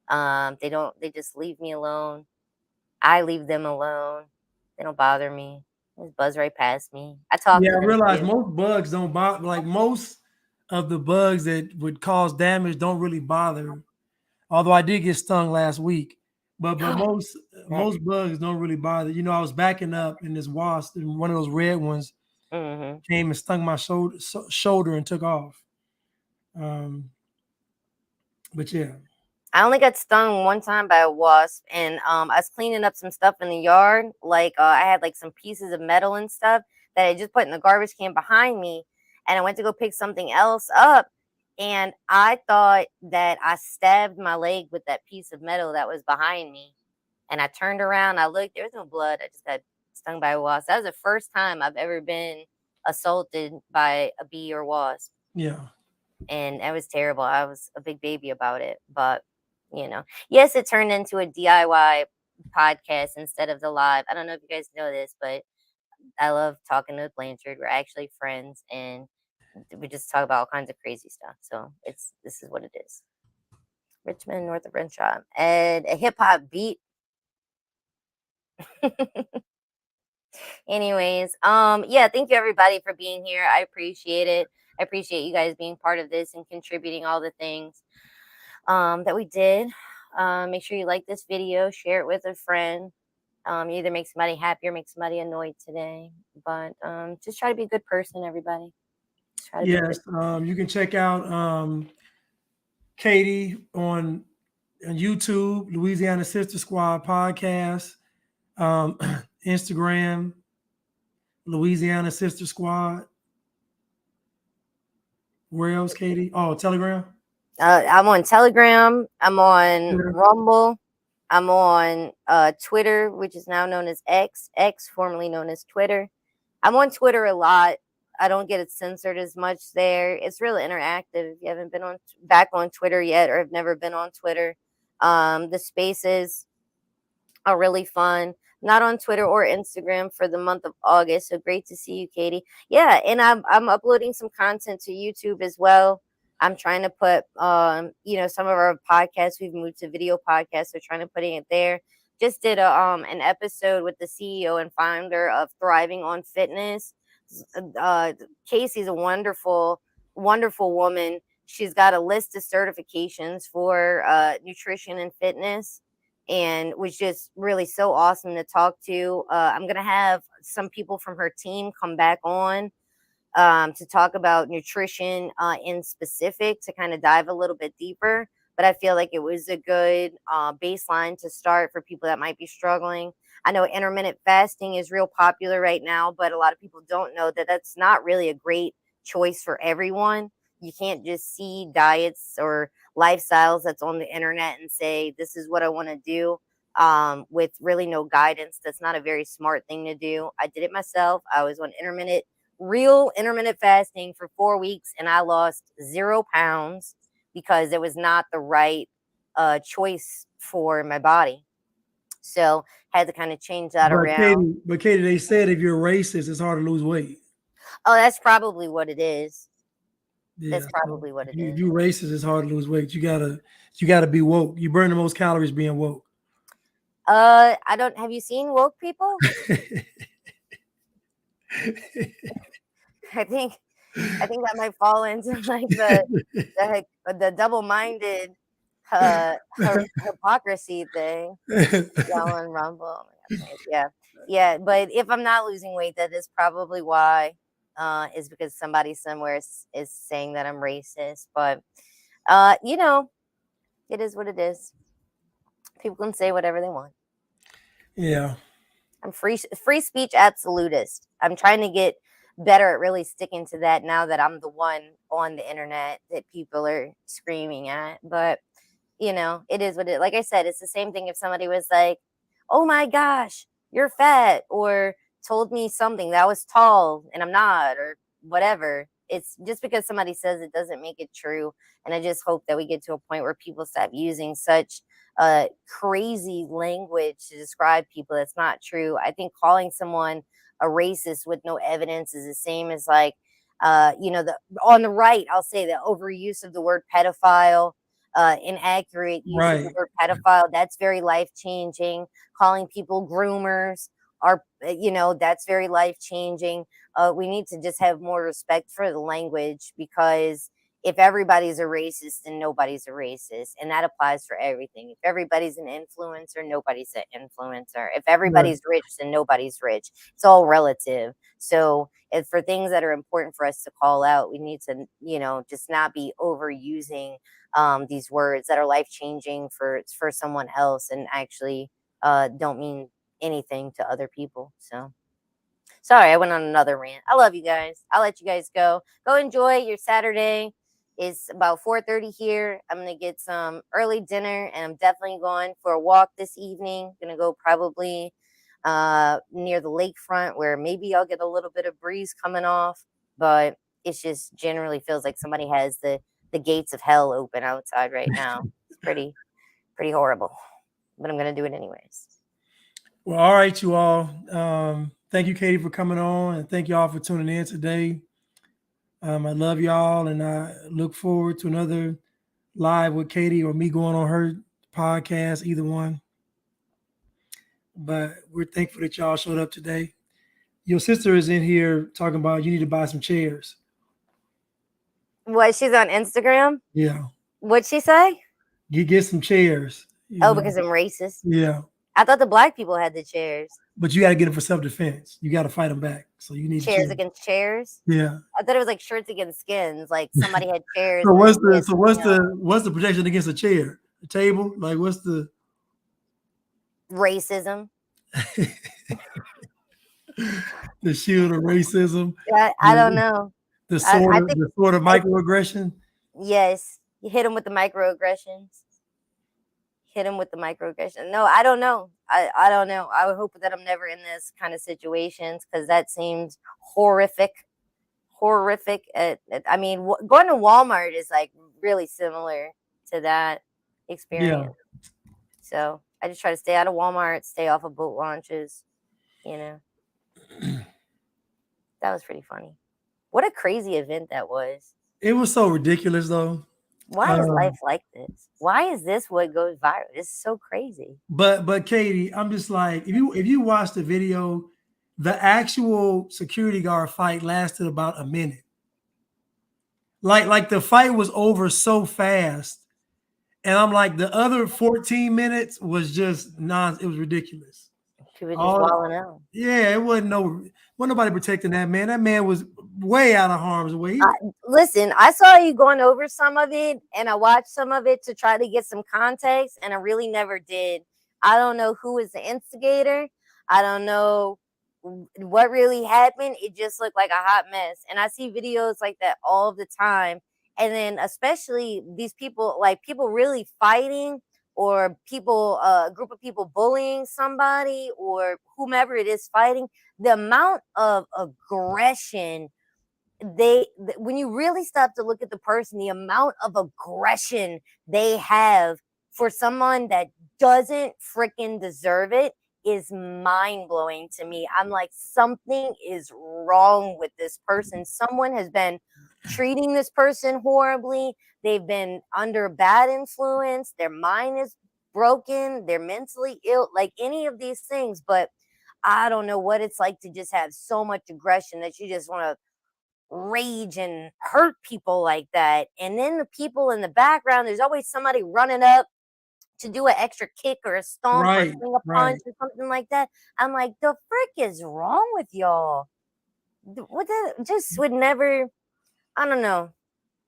A: They just leave me alone. I leave them alone. They don't bother me. They just buzz right past me. I
B: realize most bugs don't bother. Like most of the bugs that would cause damage don't really bother. Although I did get stung last week, but most bugs don't really bother. I was backing up and this wasp, and one of those red ones came and stung my shoulder and took off. But yeah.
A: I only got stung one time by a wasp, and I was cleaning up some stuff in the yard. Like I had like some pieces of metal and stuff that I just put in the garbage can behind me, and I went to go pick something else up, and I thought that I stabbed my leg with that piece of metal that was behind me. And I turned around, I looked, there was no blood. I just got stung by a wasp. That was the first time I've ever been assaulted by a bee or wasp.
B: Yeah.
A: And that was terrible. I was a big baby about it, but yes, it turned into a DIY podcast instead of the live. I don't know if you guys know this, but I love talking to Blanchard. We're actually friends, and we just talk about all kinds of crazy stuff. So this is what it is. Richmond, north of Renshaw, and a hip hop beat. Anyways, thank you everybody for being here. I appreciate it. I appreciate you guys being part of this and contributing all the things that we did. Make sure you like this video, share it with a friend. You either make somebody happy or make somebody annoyed today. But just try to be a good person, everybody.
B: Yes, you can check out Katie on YouTube, Louisiana Sister Squad podcast. Instagram, Louisiana Sister Squad. Where else, Katie? Oh, Telegram.
A: I'm on Telegram. I'm on
B: Twitter.
A: Rumble. I'm on Twitter, which is now known as X, formerly known as Twitter. I'm on Twitter a lot. I don't get it censored as much there. It's really interactive. If you haven't been back on Twitter yet or have never been on Twitter, the spaces are really fun. Not on Twitter or Instagram for the month of August. So great to see you, Katie. Yeah, and I'm uploading some content to YouTube as well. I'm trying to put some of our podcasts, we've moved to video podcasts, so trying to put it there. Just did an episode with the CEO and founder of Thriving on Fitness. Casey's a wonderful, wonderful woman. She's got a list of certifications for nutrition and fitness, and was just really so awesome to talk to. I'm going to have some people from her team come back on to talk about nutrition in specific, to kind of dive a little bit deeper. But I feel like it was a good baseline to start for people that might be struggling. I know intermittent fasting is real popular right now, but a lot of people don't know that that's not really a great choice for everyone. You can't just see diets or lifestyles that's on the internet and say, this is what I want to do with really no guidance. That's not a very smart thing to do. I did it myself. I was on real intermittent fasting for 4 weeks, and I lost 0 pounds because it was not the right choice for my body. So had to kind of change that around.
B: Katie, they said if you're racist, it's hard to lose weight.
A: Oh, that's probably what it is.
B: Yeah,
A: that's probably what it is.
B: If you're racist, it's hard to lose weight. You gotta be woke. You burn the most calories being woke.
A: I don't. Have you seen woke people? I think that might fall into like the double-minded hypocrisy thing. Y'all on Rumble. Yeah. But if I'm not losing weight, that is probably why. Is because somebody somewhere is saying that I'm racist. But it is what it is. People can say whatever they want.
B: Yeah.
A: I'm free speech absolutist. I'm trying to get better at really sticking to that now that I'm the one on the internet that people are screaming at. But it is what it, like I said, it's the same thing if somebody was like, oh my gosh, you're fat, or told me something that I was tall and I'm not, or whatever. It's just because somebody says it doesn't make it true. And I just hope that we get to a point where people stop using such crazy language to describe people that's not true. I think calling someone a racist with no evidence is the same as like, on the right, I'll say the overuse of the word pedophile, inaccurate use of the word pedophile. That's very life-changing. Calling people groomers are, that's very life-changing. We need to just have more respect for the language, because if everybody's a racist, then nobody's a racist. And that applies for everything. If everybody's an influencer, nobody's an influencer. If everybody's rich, then nobody's rich. It's all relative. So if for things that are important for us to call out, we need to, just not be overusing these words that are life-changing for someone else and actually don't mean anything to other people. So sorry, I went on another rant. I love you guys. I'll let you guys go. Go enjoy your Saturday. It's about 4:30 here. I'm going to get some early dinner, and I'm definitely going for a walk this evening. Going to go probably near the lakefront, where maybe I'll get a little bit of breeze coming off, but it just generally feels like somebody has the gates of hell open outside right now. It's pretty horrible, but I'm going to do it anyways.
B: Well, all right, you all. Thank you, Katie, for coming on, and thank y'all for tuning in today. I love y'all, and I look forward to another live with Katie or me going on her podcast, either one. But we're thankful that y'all showed up today. Your sister is in here talking about you need to buy some chairs.
A: What, she's on Instagram?
B: Yeah.
A: What'd she say?
B: You get some chairs.
A: Because I'm racist?
B: Yeah.
A: I thought the black people had the chairs.
B: But you got to get them for self-defense. You got to fight them back. So you need
A: chairs against chairs.
B: Yeah.
A: I thought it was like shirts against skins. Like somebody had chairs.
B: So what's the protection against a chair? A table? Like what's the
A: racism?
B: The shield of racism.
A: I don't know.
B: The
A: I
B: sword,
A: think
B: the sword of microaggression.
A: yes, you hit him with the microaggressions. Hit him with the microaggression. No, I don't know. I don't know. I would hope that I'm never in this kind of situations because that seems horrific. Horrific. I mean, going to Walmart is like really similar to that experience. So I just try to stay out of Walmart, stay off of boat launches. You know, that was pretty funny. What a crazy event that was.
B: It was so ridiculous, though.
A: Why is life like this? Why is this what goes viral? It's so crazy.
B: But Katie, I'm just like, if you watch the video, the actual security guard fight lasted about a minute. Like the fight was over so fast. And I'm like, the other 14 minutes was just it was ridiculous.
A: She was just walling out.
B: Yeah, it wasn't nobody protecting that man. That man was way out of harm's way.
A: Listen, I saw you going over some of it, and I watched some of it to try to get some context, and I really never did. I don't know who was the instigator. I don't know what really happened. It just looked like a hot mess, and I see videos like that all the time. And then especially these people, like people really fighting, or people, a group of people bullying somebody, or whomever it is fighting. The amount of aggression when you really stop to look at the person, the amount of aggression they have for someone that doesn't freaking deserve it is mind-blowing to me. I'm like, something is wrong with this person. Someone has been treating this person horribly. They've been under bad influence. Their mind is broken. They're mentally ill, like any of these things. But I don't know what it's like to just have so much aggression that you just want to rage and hurt people like that. And then the people in the background, there's always somebody running up to do an extra kick or a stomp or swing a punch or something like that. I'm like, the frick is wrong with y'all? What just would never. I don't know.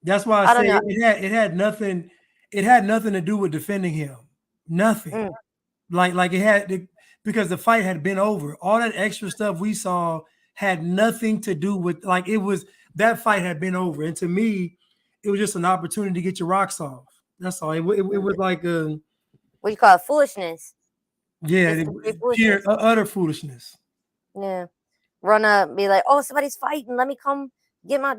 B: That's why I say it had nothing. It had nothing to do with defending him. Nothing. Like it had because the fight had been over. All that extra stuff we saw had nothing to do with, like, it was, that fight had been over. And to me, it was just an opportunity to get your rocks off. That's all. It was like
A: what you call it, foolishness.
B: Yeah, pure utter foolishness.
A: Yeah. Run up, be like, oh, somebody's fighting. Let me come get my.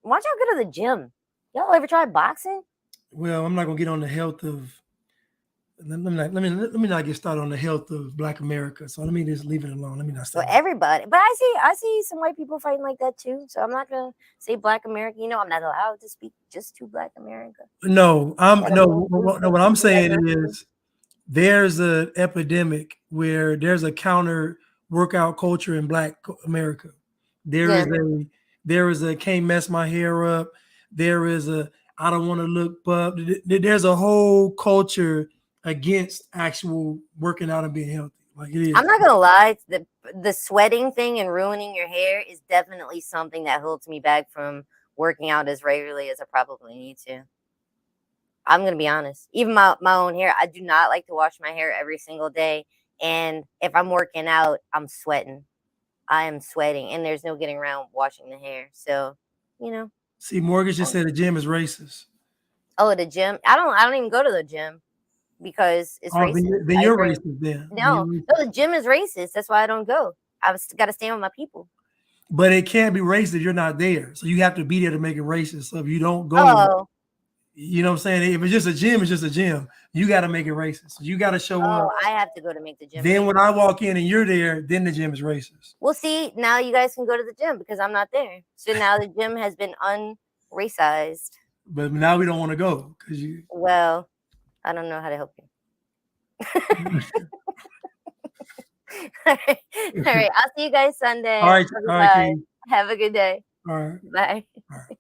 A: Why don't y'all go to the gym? Y'all ever try boxing?
B: Well, I'm not gonna get on the health of. Let me not get started on the health of Black America. So let me just leave it alone. Let me not start.
A: So everybody, but I see some white people fighting like that too. So I'm not gonna say Black America. You know, I'm not allowed to speak just to Black America.
B: No, what I'm saying is there's an epidemic where there's a counter workout culture in Black America. There is a can't mess my hair up. There is a I don't want to look buff. There's a whole culture against actual working out and being healthy. Like it is.
A: I'm not gonna lie, the sweating thing and ruining your hair is definitely something that holds me back from working out as regularly as I probably need to. I'm gonna be honest. Even my own hair, I do not like to wash my hair every single day. And if I'm working out, I'm sweating. I am sweating, and there's no getting around washing the hair. So, you know.
B: See, Morgan just said the gym is racist.
A: Oh, the gym. I don't even go to the gym because it's racist.
B: Then you're racist then.
A: No, the gym is racist. That's why I don't go. I've got to stand with my people.
B: But it can't be racist if you're not there. So you have to be there to make it racist. So if you don't go, you know what I'm saying? If it's just a gym, it's just a gym. You got to make it racist. So you got to show up.
A: I have to go to make the gym.
B: Then when I walk in and you're there, then the gym is racist.
A: Well, see, now you guys can go to the gym because I'm not there. So now the gym has been unracized.
B: But now we don't want to go because you.
A: Well, I don't know how to help you. All right. I'll see you guys Sunday.
B: All right.
A: Have a good day.
B: All right.
A: Bye.
B: All right.